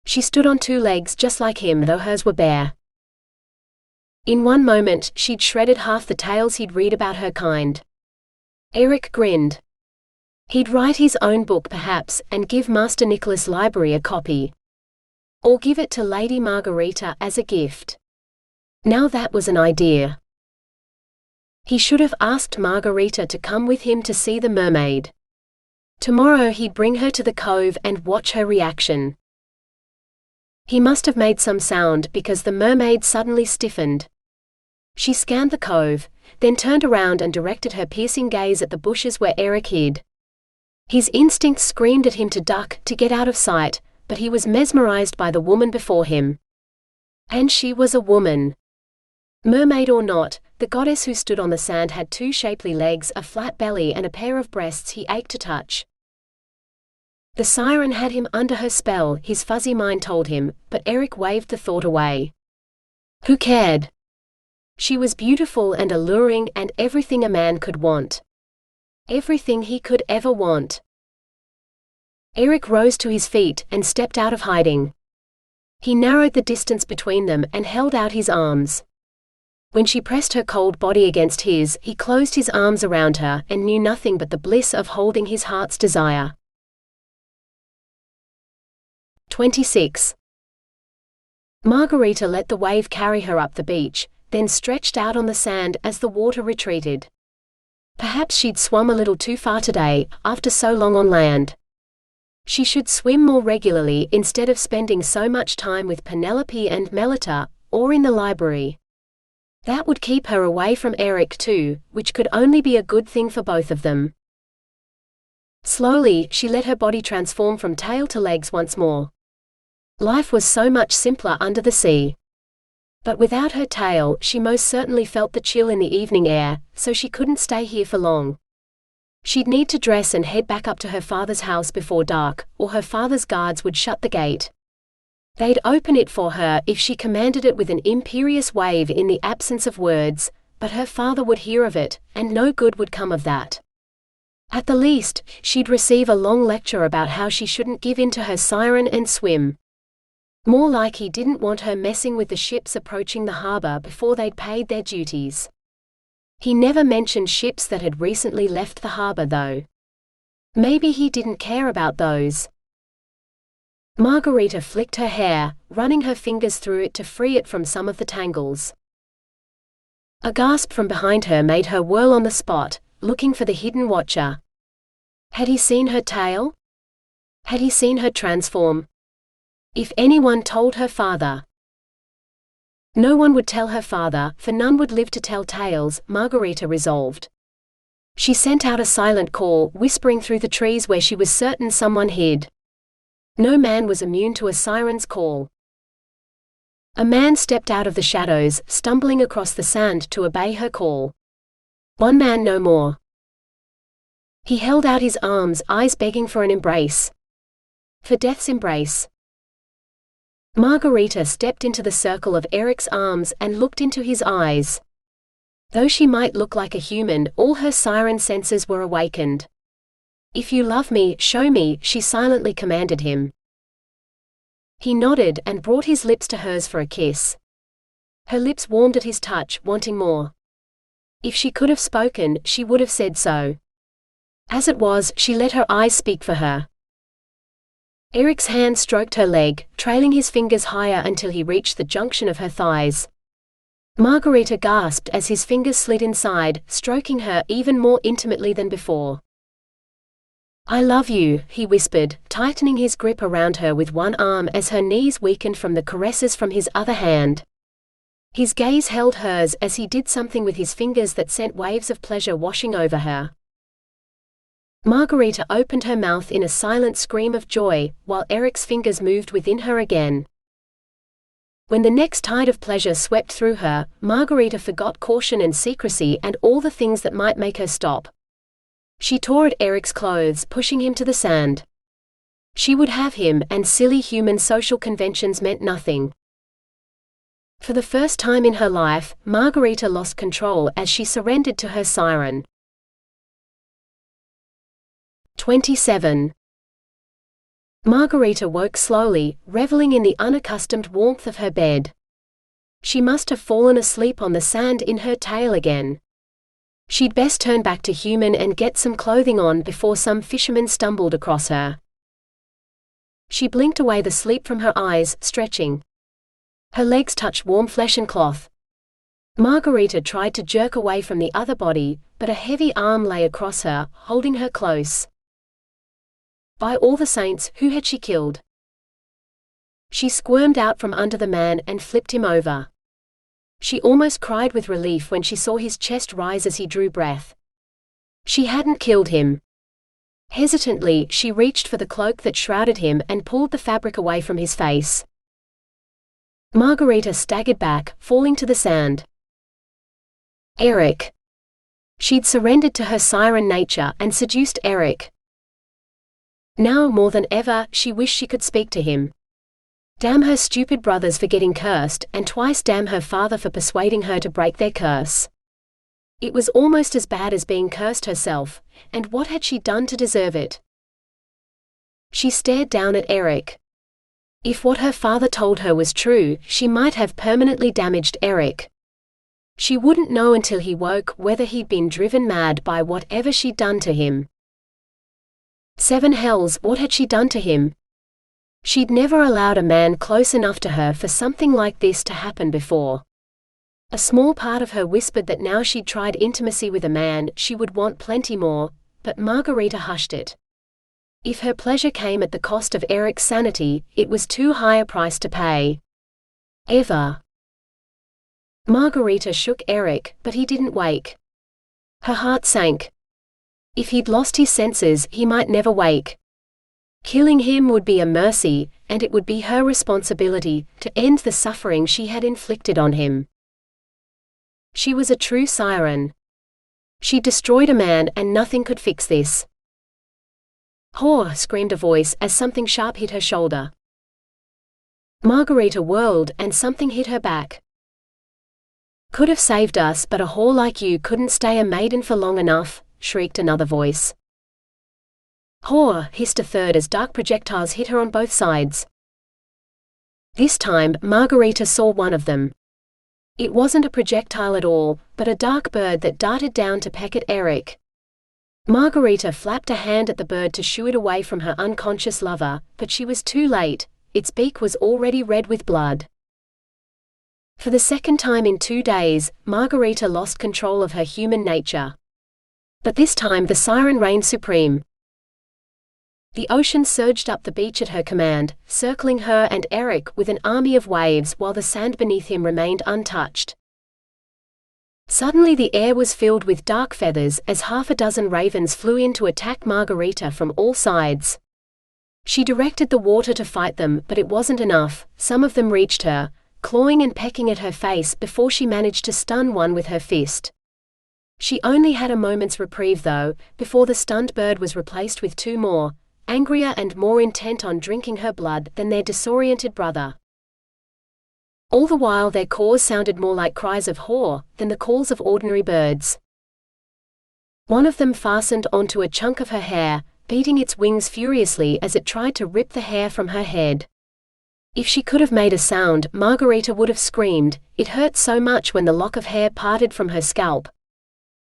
She stood on 2 legs just like him, though hers were bare. In one moment, she'd shredded half the tales he'd read about her kind. Erik grinned. He'd write his own book perhaps, and give Master Nicholas Library a copy. Or give it to Lady Margareta as a gift. Now that was an idea. He should have asked Margareta to come with him to see the mermaid. Tomorrow he'd bring her to the cove and watch her reaction. He must have made some sound because the mermaid suddenly stiffened. She scanned the cove, then turned around and directed her piercing gaze at the bushes where Erik hid. His instincts screamed at him to duck, to get out of sight, but he was mesmerized by the woman before him. And she was a woman. Mermaid or not, the goddess who stood on the sand had 2 shapely legs, a flat belly and a pair of breasts he ached to touch. The siren had him under her spell, his fuzzy mind told him, but Erik waved the thought away. Who cared? She was beautiful and alluring and everything a man could want. Everything he could ever want. Erik rose to his feet and stepped out of hiding. He narrowed the distance between them and held out his arms. When she pressed her cold body against his, he closed his arms around her and knew nothing but the bliss of holding his heart's desire. 26. Margareta let the wave carry her up the beach, then stretched out on the sand as the water retreated. Perhaps she'd swum a little too far today, after so long on land. She should swim more regularly instead of spending so much time with Penelope and Melita, or in the library. That would keep her away from Erik too, which could only be a good thing for both of them. Slowly, she let her body transform from tail to legs once more. Life was so much simpler under the sea. But without her tail, she most certainly felt the chill in the evening air, so she couldn't stay here for long. She'd need to dress and head back up to her father's house before dark, or her father's guards would shut the gate. They'd open it for her if she commanded it with an imperious wave in the absence of words, but her father would hear of it, and no good would come of that. At the least, she'd receive a long lecture about how she shouldn't give in to her siren and swim. More like he didn't want her messing with the ships approaching the harbor before they'd paid their duties. He never mentioned ships that had recently left the harbor though. Maybe he didn't care about those. Margareta flicked her hair, running her fingers through it to free it from some of the tangles. A gasp from behind her made her whirl on the spot, looking for the hidden watcher. Had he seen her tail? Had he seen her transform? If anyone told her father. No one would tell her father, for none would live to tell tales, Margareta resolved. She sent out a silent call, whispering through the trees where she was certain someone hid. No man was immune to a siren's call. A man stepped out of the shadows, stumbling across the sand to obey her call. One man, no more. He held out his arms, eyes begging for an embrace. For death's embrace. Margareta stepped into the circle of Erik's arms and looked into his eyes. Though she might look like a human, all her siren senses were awakened. "If you love me, show me," she silently commanded him. He nodded and brought his lips to hers for a kiss. Her lips warmed at his touch, wanting more. If she could have spoken, she would have said so. As it was, she let her eyes speak for her. Erik's hand stroked her leg, trailing his fingers higher until he reached the junction of her thighs. Margareta gasped as his fingers slid inside, stroking her even more intimately than before. "I love you," he whispered, tightening his grip around her with one arm as her knees weakened from the caresses from his other hand. His gaze held hers as he did something with his fingers that sent waves of pleasure washing over her. Margareta opened her mouth in a silent scream of joy, while Erik's fingers moved within her again. When the next tide of pleasure swept through her, Margareta forgot caution and secrecy and all the things that might make her stop. She tore at Erik's clothes, pushing him to the sand. She would have him, and silly human social conventions meant nothing. For the first time in her life, Margareta lost control as she surrendered to her siren. 27. Margareta woke slowly, reveling in the unaccustomed warmth of her bed. She must have fallen asleep on the sand in her tail again. She'd best turn back to human and get some clothing on before some fisherman stumbled across her. She blinked away the sleep from her eyes, stretching. Her legs touched warm flesh and cloth. Margareta tried to jerk away from the other body, but a heavy arm lay across her, holding her close. By all the saints, who had she killed? She squirmed out from under the man and flipped him over. She almost cried with relief when she saw his chest rise as he drew breath. She hadn't killed him. Hesitantly, she reached for the cloak that shrouded him and pulled the fabric away from his face. Margareta staggered back, falling to the sand. Erik. She'd surrendered to her siren nature and seduced Erik. Now more than ever, she wished she could speak to him. Damn her stupid brothers for getting cursed, and twice damn her father for persuading her to break their curse. It was almost as bad as being cursed herself, and what had she done to deserve it? She stared down at Erik. If what her father told her was true, she might have permanently damaged Erik. She wouldn't know until he woke whether he'd been driven mad by whatever she'd done to him. 7 hells, what had she done to him? She'd never allowed a man close enough to her for something like this to happen before. A small part of her whispered that now she'd tried intimacy with a man, she would want plenty more, but Margareta hushed it. If her pleasure came at the cost of Erik's sanity, it was too high a price to pay. Ever. Margareta shook Erik, but he didn't wake. Her heart sank. If he'd lost his senses, he might never wake. Killing him would be a mercy, and it would be her responsibility to end the suffering she had inflicted on him. She was a true siren. She destroyed a man, and nothing could fix this. "Whore!" screamed a voice as something sharp hit her shoulder. Margareta whirled, and something hit her back. "Could have saved us, but a whore like you couldn't stay a maiden for long enough," shrieked another voice. "Whore!" hissed a third as dark projectiles hit her on both sides. This time, Margareta saw one of them. It wasn't a projectile at all, but a dark bird that darted down to peck at Erik. Margareta flapped a hand at the bird to shoo it away from her unconscious lover, but she was too late. Its beak was already red with blood. For the second time in 2 days, Margareta lost control of her human nature. But this time the siren reigned supreme. The ocean surged up the beach at her command, circling her and Erik with an army of waves while the sand beneath him remained untouched. Suddenly the air was filled with dark feathers as 6 ravens flew in to attack Margareta from all sides. She directed the water to fight them, but it wasn't enough. Some of them reached her, clawing and pecking at her face before she managed to stun one with her fist. She only had a moment's reprieve though, before the stunned bird was replaced with two more, angrier and more intent on drinking her blood than their disoriented brother. All the while their caws sounded more like cries of horror than the calls of ordinary birds. One of them fastened onto a chunk of her hair, beating its wings furiously as it tried to rip the hair from her head. If she could have made a sound, Margareta would have screamed. It hurt so much when the lock of hair parted from her scalp.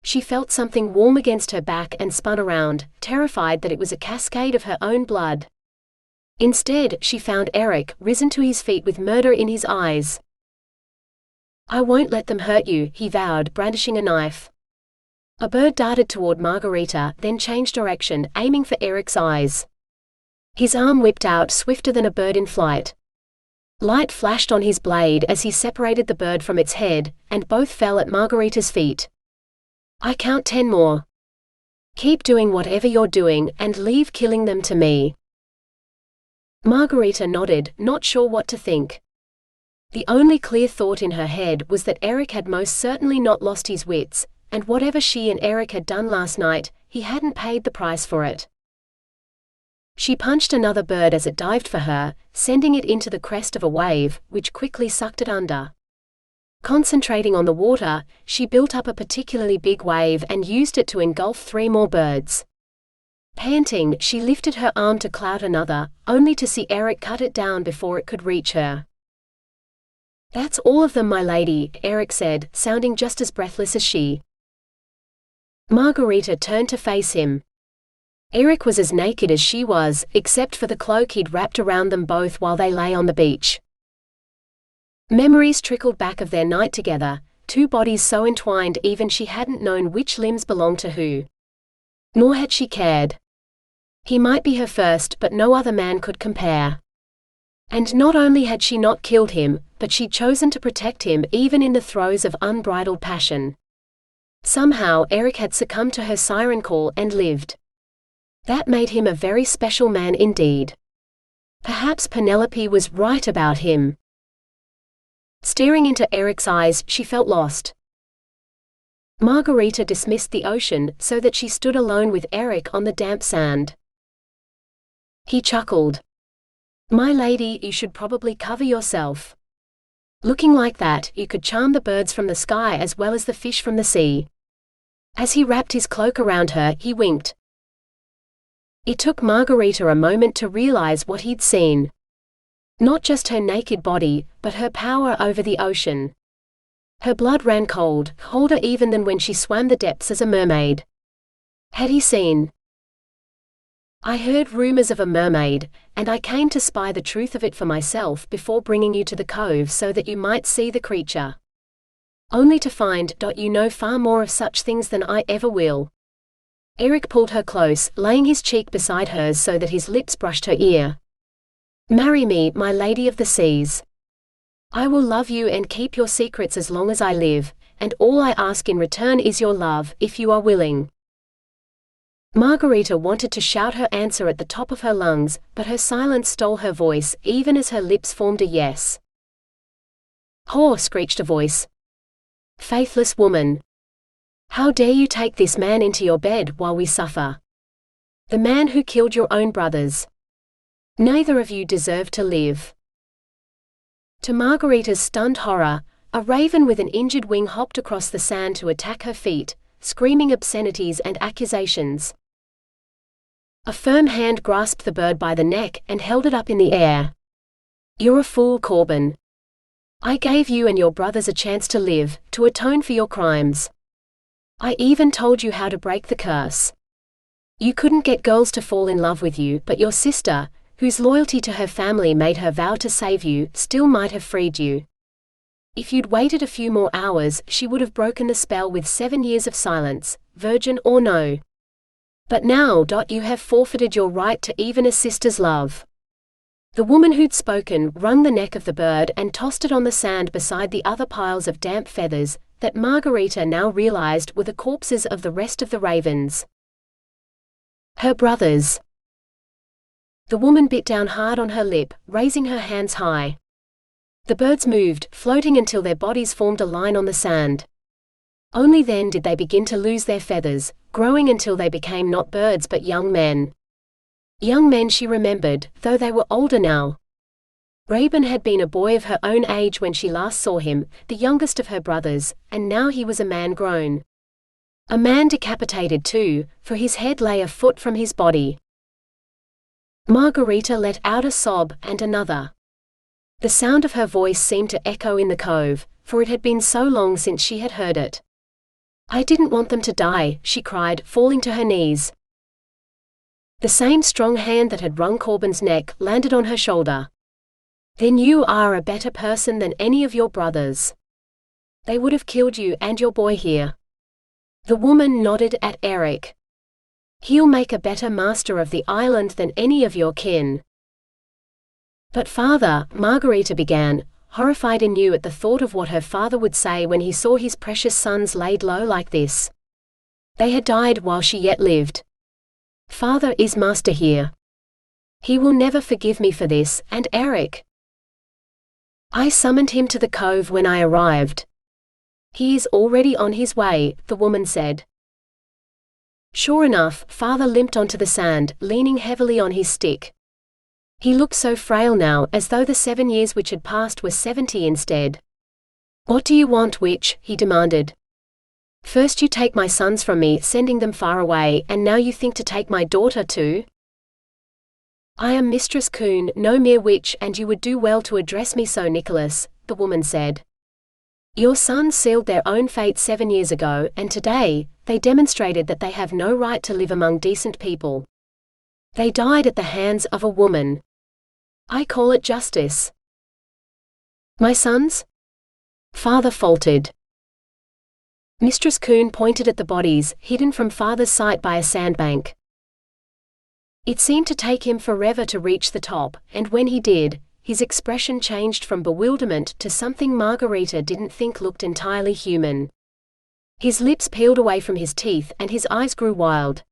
She felt something warm against her back and spun around, terrified that it was a cascade of her own blood. Instead, she found Erik, risen to his feet with murder in his eyes. "I won't let them hurt you," he vowed, brandishing a knife. A bird darted toward Margareta, then changed direction, aiming for Erik's eyes. His arm whipped out swifter than a bird in flight. Light flashed on his blade as he separated the bird from its head, and both fell at Margareta's feet. "I count 10 more. Keep doing whatever you're doing, and leave killing them to me." Margareta nodded, not sure what to think. The only clear thought in her head was that Erik had most certainly not lost his wits, and whatever she and Erik had done last night, he hadn't paid the price for it. She punched another bird as it dived for her, sending it into the crest of a wave, which quickly sucked it under. Concentrating on the water, she built up a particularly big wave and used it to engulf 3 more birds. Panting, she lifted her arm to clout another, only to see Erik cut it down before it could reach her. "That's all of them, my lady," Erik said, sounding just as breathless as she. Margareta turned to face him. Erik was as naked as she was, except for the cloak he'd wrapped around them both while they lay on the beach. Memories trickled back of their night together, 2 bodies so entwined even she hadn't known which limbs belonged to who. Nor had she cared. He might be her first, but no other man could compare. And not only had she not killed him, but she'd chosen to protect him even in the throes of unbridled passion. Somehow Erik had succumbed to her siren call and lived. That made him a very special man indeed. Perhaps Penelope was right about him. Staring into Erik's eyes, she felt lost. Margareta dismissed the ocean so that she stood alone with Erik on the damp sand. He chuckled. "My lady, you should probably cover yourself. Looking like that, you could charm the birds from the sky as well as the fish from the sea." As he wrapped his cloak around her, he winked. It took Margareta a moment to realize what he'd seen. Not just her naked body, but her power over the ocean. Her blood ran cold, colder even than when she swam the depths as a mermaid. Had he seen? "I heard rumors of a mermaid, and I came to spy the truth of it for myself before bringing you to the cove so that you might see the creature. Only to find, you know far more of such things than I ever will." Erik pulled her close, laying his cheek beside hers so that his lips brushed her ear. "Marry me, my lady of the seas. I will love you and keep your secrets as long as I live, and all I ask in return is your love, if you are willing." Margareta wanted to shout her answer at the top of her lungs, but her silence stole her voice, even as her lips formed a yes. "Whore!" screeched a voice. "Faithless woman! How dare you take this man into your bed while we suffer? The man who killed your own brothers. Neither of you deserve to live." To Margareta's stunned horror, a raven with an injured wing hopped across the sand to attack her feet, screaming obscenities and accusations. A firm hand grasped the bird by the neck and held it up in the air. "You're a fool, Corbin. I gave you and your brothers a chance to live, to atone for your crimes. I even told you how to break the curse. You couldn't get girls to fall in love with you, but your sister, whose loyalty to her family made her vow to save you, still might have freed you. If you'd waited a few more hours, she would have broken the spell with 7 years of silence, virgin or no. But now, you have forfeited your right to even a sister's love." The woman who'd spoken wrung the neck of the bird and tossed it on the sand beside the other piles of damp feathers that Margareta now realized were the corpses of the rest of the ravens. Her brothers. The woman bit down hard on her lip, raising her hands high. The birds moved, floating until their bodies formed a line on the sand. Only then did they begin to lose their feathers, growing until they became not birds but young men. Young men, she remembered, though they were older now. Raven had been a boy of her own age when she last saw him, the youngest of her brothers, and now he was a man grown. A man decapitated too, for his head lay a foot from his body. Margareta let out a sob, and another. The sound of her voice seemed to echo in the cove, for it had been so long since she had heard it. "I didn't want them to die," she cried, falling to her knees. The same strong hand that had wrung Corbin's neck landed on her shoulder. "Then you are a better person than any of your brothers. They would have killed you and your boy here." The woman nodded at Erik. "He'll make a better master of the island than any of your kin." "But father," Margareta began, horrified anew at the thought of what her father would say when he saw his precious sons laid low like this. They had died while she yet lived. "Father is master here. He will never forgive me for this, and Erik. I summoned him to the cove when I arrived. He is already on his way," the woman said. Sure enough, father limped onto the sand, leaning heavily on his stick. He looked so frail now, as though the 7 years which had passed were 70 instead. "What do you want, witch?" he demanded. "First you take my sons from me, sending them far away, and now you think to take my daughter too?" "I am Mistress Coon, no mere witch, and you would do well to address me so, Nicholas," the woman said. "Your sons sealed their own fate 7 years ago, and today, they demonstrated that they have no right to live among decent people. They died at the hands of a woman. I call it justice." "My sons?" father faltered. Mistress Coon pointed at the bodies, hidden from father's sight by a sandbank. It seemed to take him forever to reach the top, and when he did, his expression changed from bewilderment to something Margareta didn't think looked entirely human. His lips peeled away from his teeth and his eyes grew wild.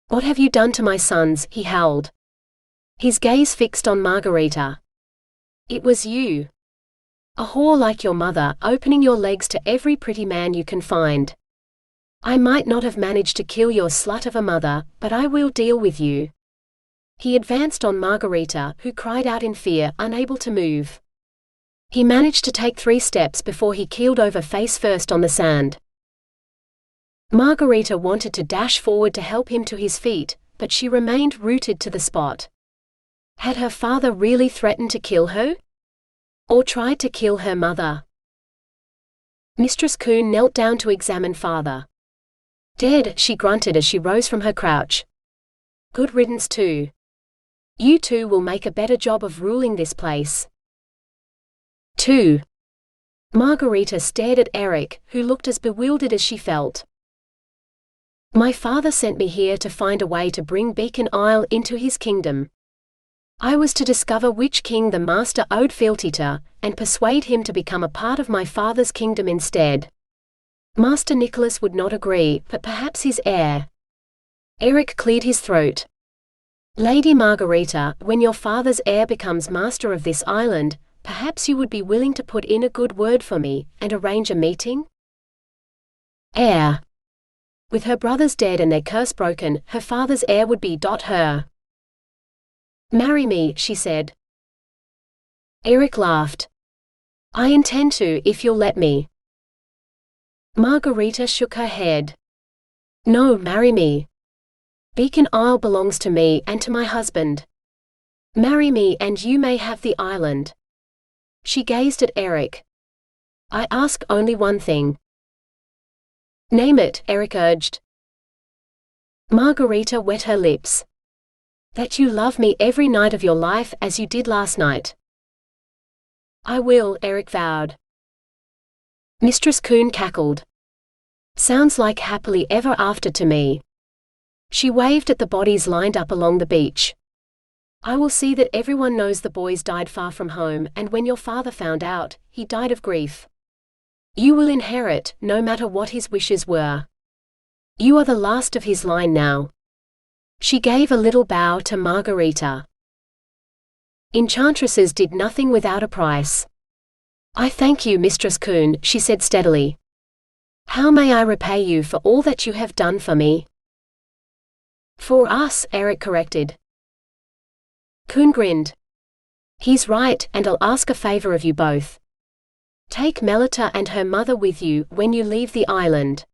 "What have you done to my sons?" he howled. His gaze fixed on Margareta. "It was you. A whore like your mother, opening your legs to every pretty man you can find. I might not have managed to kill your slut of a mother, but I will deal with you." He advanced on Margareta, who cried out in fear, unable to move. He managed to take 3 steps before he keeled over face first on the sand. Margareta wanted to dash forward to help him to his feet, but she remained rooted to the spot. Had her father really threatened to kill her? Or tried to kill her mother? Mistress Coon knelt down to examine father. "Dead," she grunted as she rose from her crouch. "Good riddance too. You two will make a better job of ruling this place." 2. Margareta stared at Erik, who looked as bewildered as she felt. "My father sent me here to find a way to bring Beacon Isle into his kingdom. I was to discover which king the master owed fealty to, and persuade him to become a part of my father's kingdom instead. Master Nicholas would not agree, but perhaps his heir." Erik cleared his throat. "Lady Margareta, when your father's heir becomes master of this island, perhaps you would be willing to put in a good word for me, and arrange a meeting?" Heir. With her brothers dead and their curse broken, her father's heir would be her. "Marry me," she said. Erik laughed. "I intend to, if you'll let me." Margareta shook her head. "No, marry me. Beacon Isle belongs to me and to my husband. Marry me and you may have the island." She gazed at Erik. "I ask only one thing." "Name it," Erik urged. Margareta wet her lips. "That you love me every night of your life as you did last night." "I will," Erik vowed. Mistress Coon cackled. "Sounds like happily ever after to me." She waved at the bodies lined up along the beach. "I will see that everyone knows the boys died far from home, and when your father found out, he died of grief. You will inherit, no matter what his wishes were. You are the last of his line now." She gave a little bow to Margareta. Enchantresses did nothing without a price. I thank you, Mistress Kuhn, she said steadily. How may I repay you for all that you have done for me? For us, Erik corrected. Kuhn grinned. He's right, and I'll ask a favor of you both. Take Melita and her mother with you when you leave the island.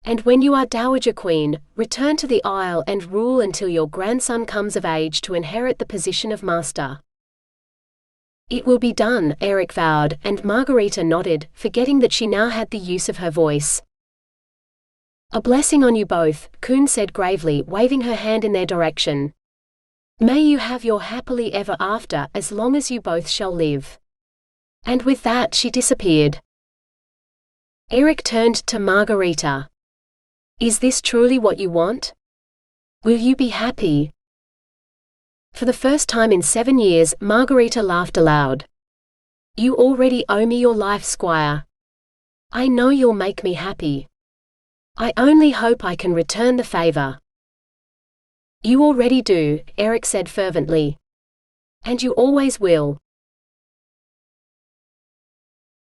And when you are Dowager Queen, return to the Isle and rule until your grandson comes of age to inherit the position of master. It will be done, Erik vowed, and Margareta nodded, forgetting that she now had the use of her voice. A blessing on you both, Kuhn said gravely, waving her hand in their direction. May you have your happily ever after as long as you both shall live. And with that she disappeared. Erik turned to Margareta. Is this truly what you want? Will you be happy? For the first time in 7 years, Margareta laughed aloud. You already owe me your life, Squire. I know you'll make me happy. I only hope I can return the favor. You already do, Erik said fervently. And you always will.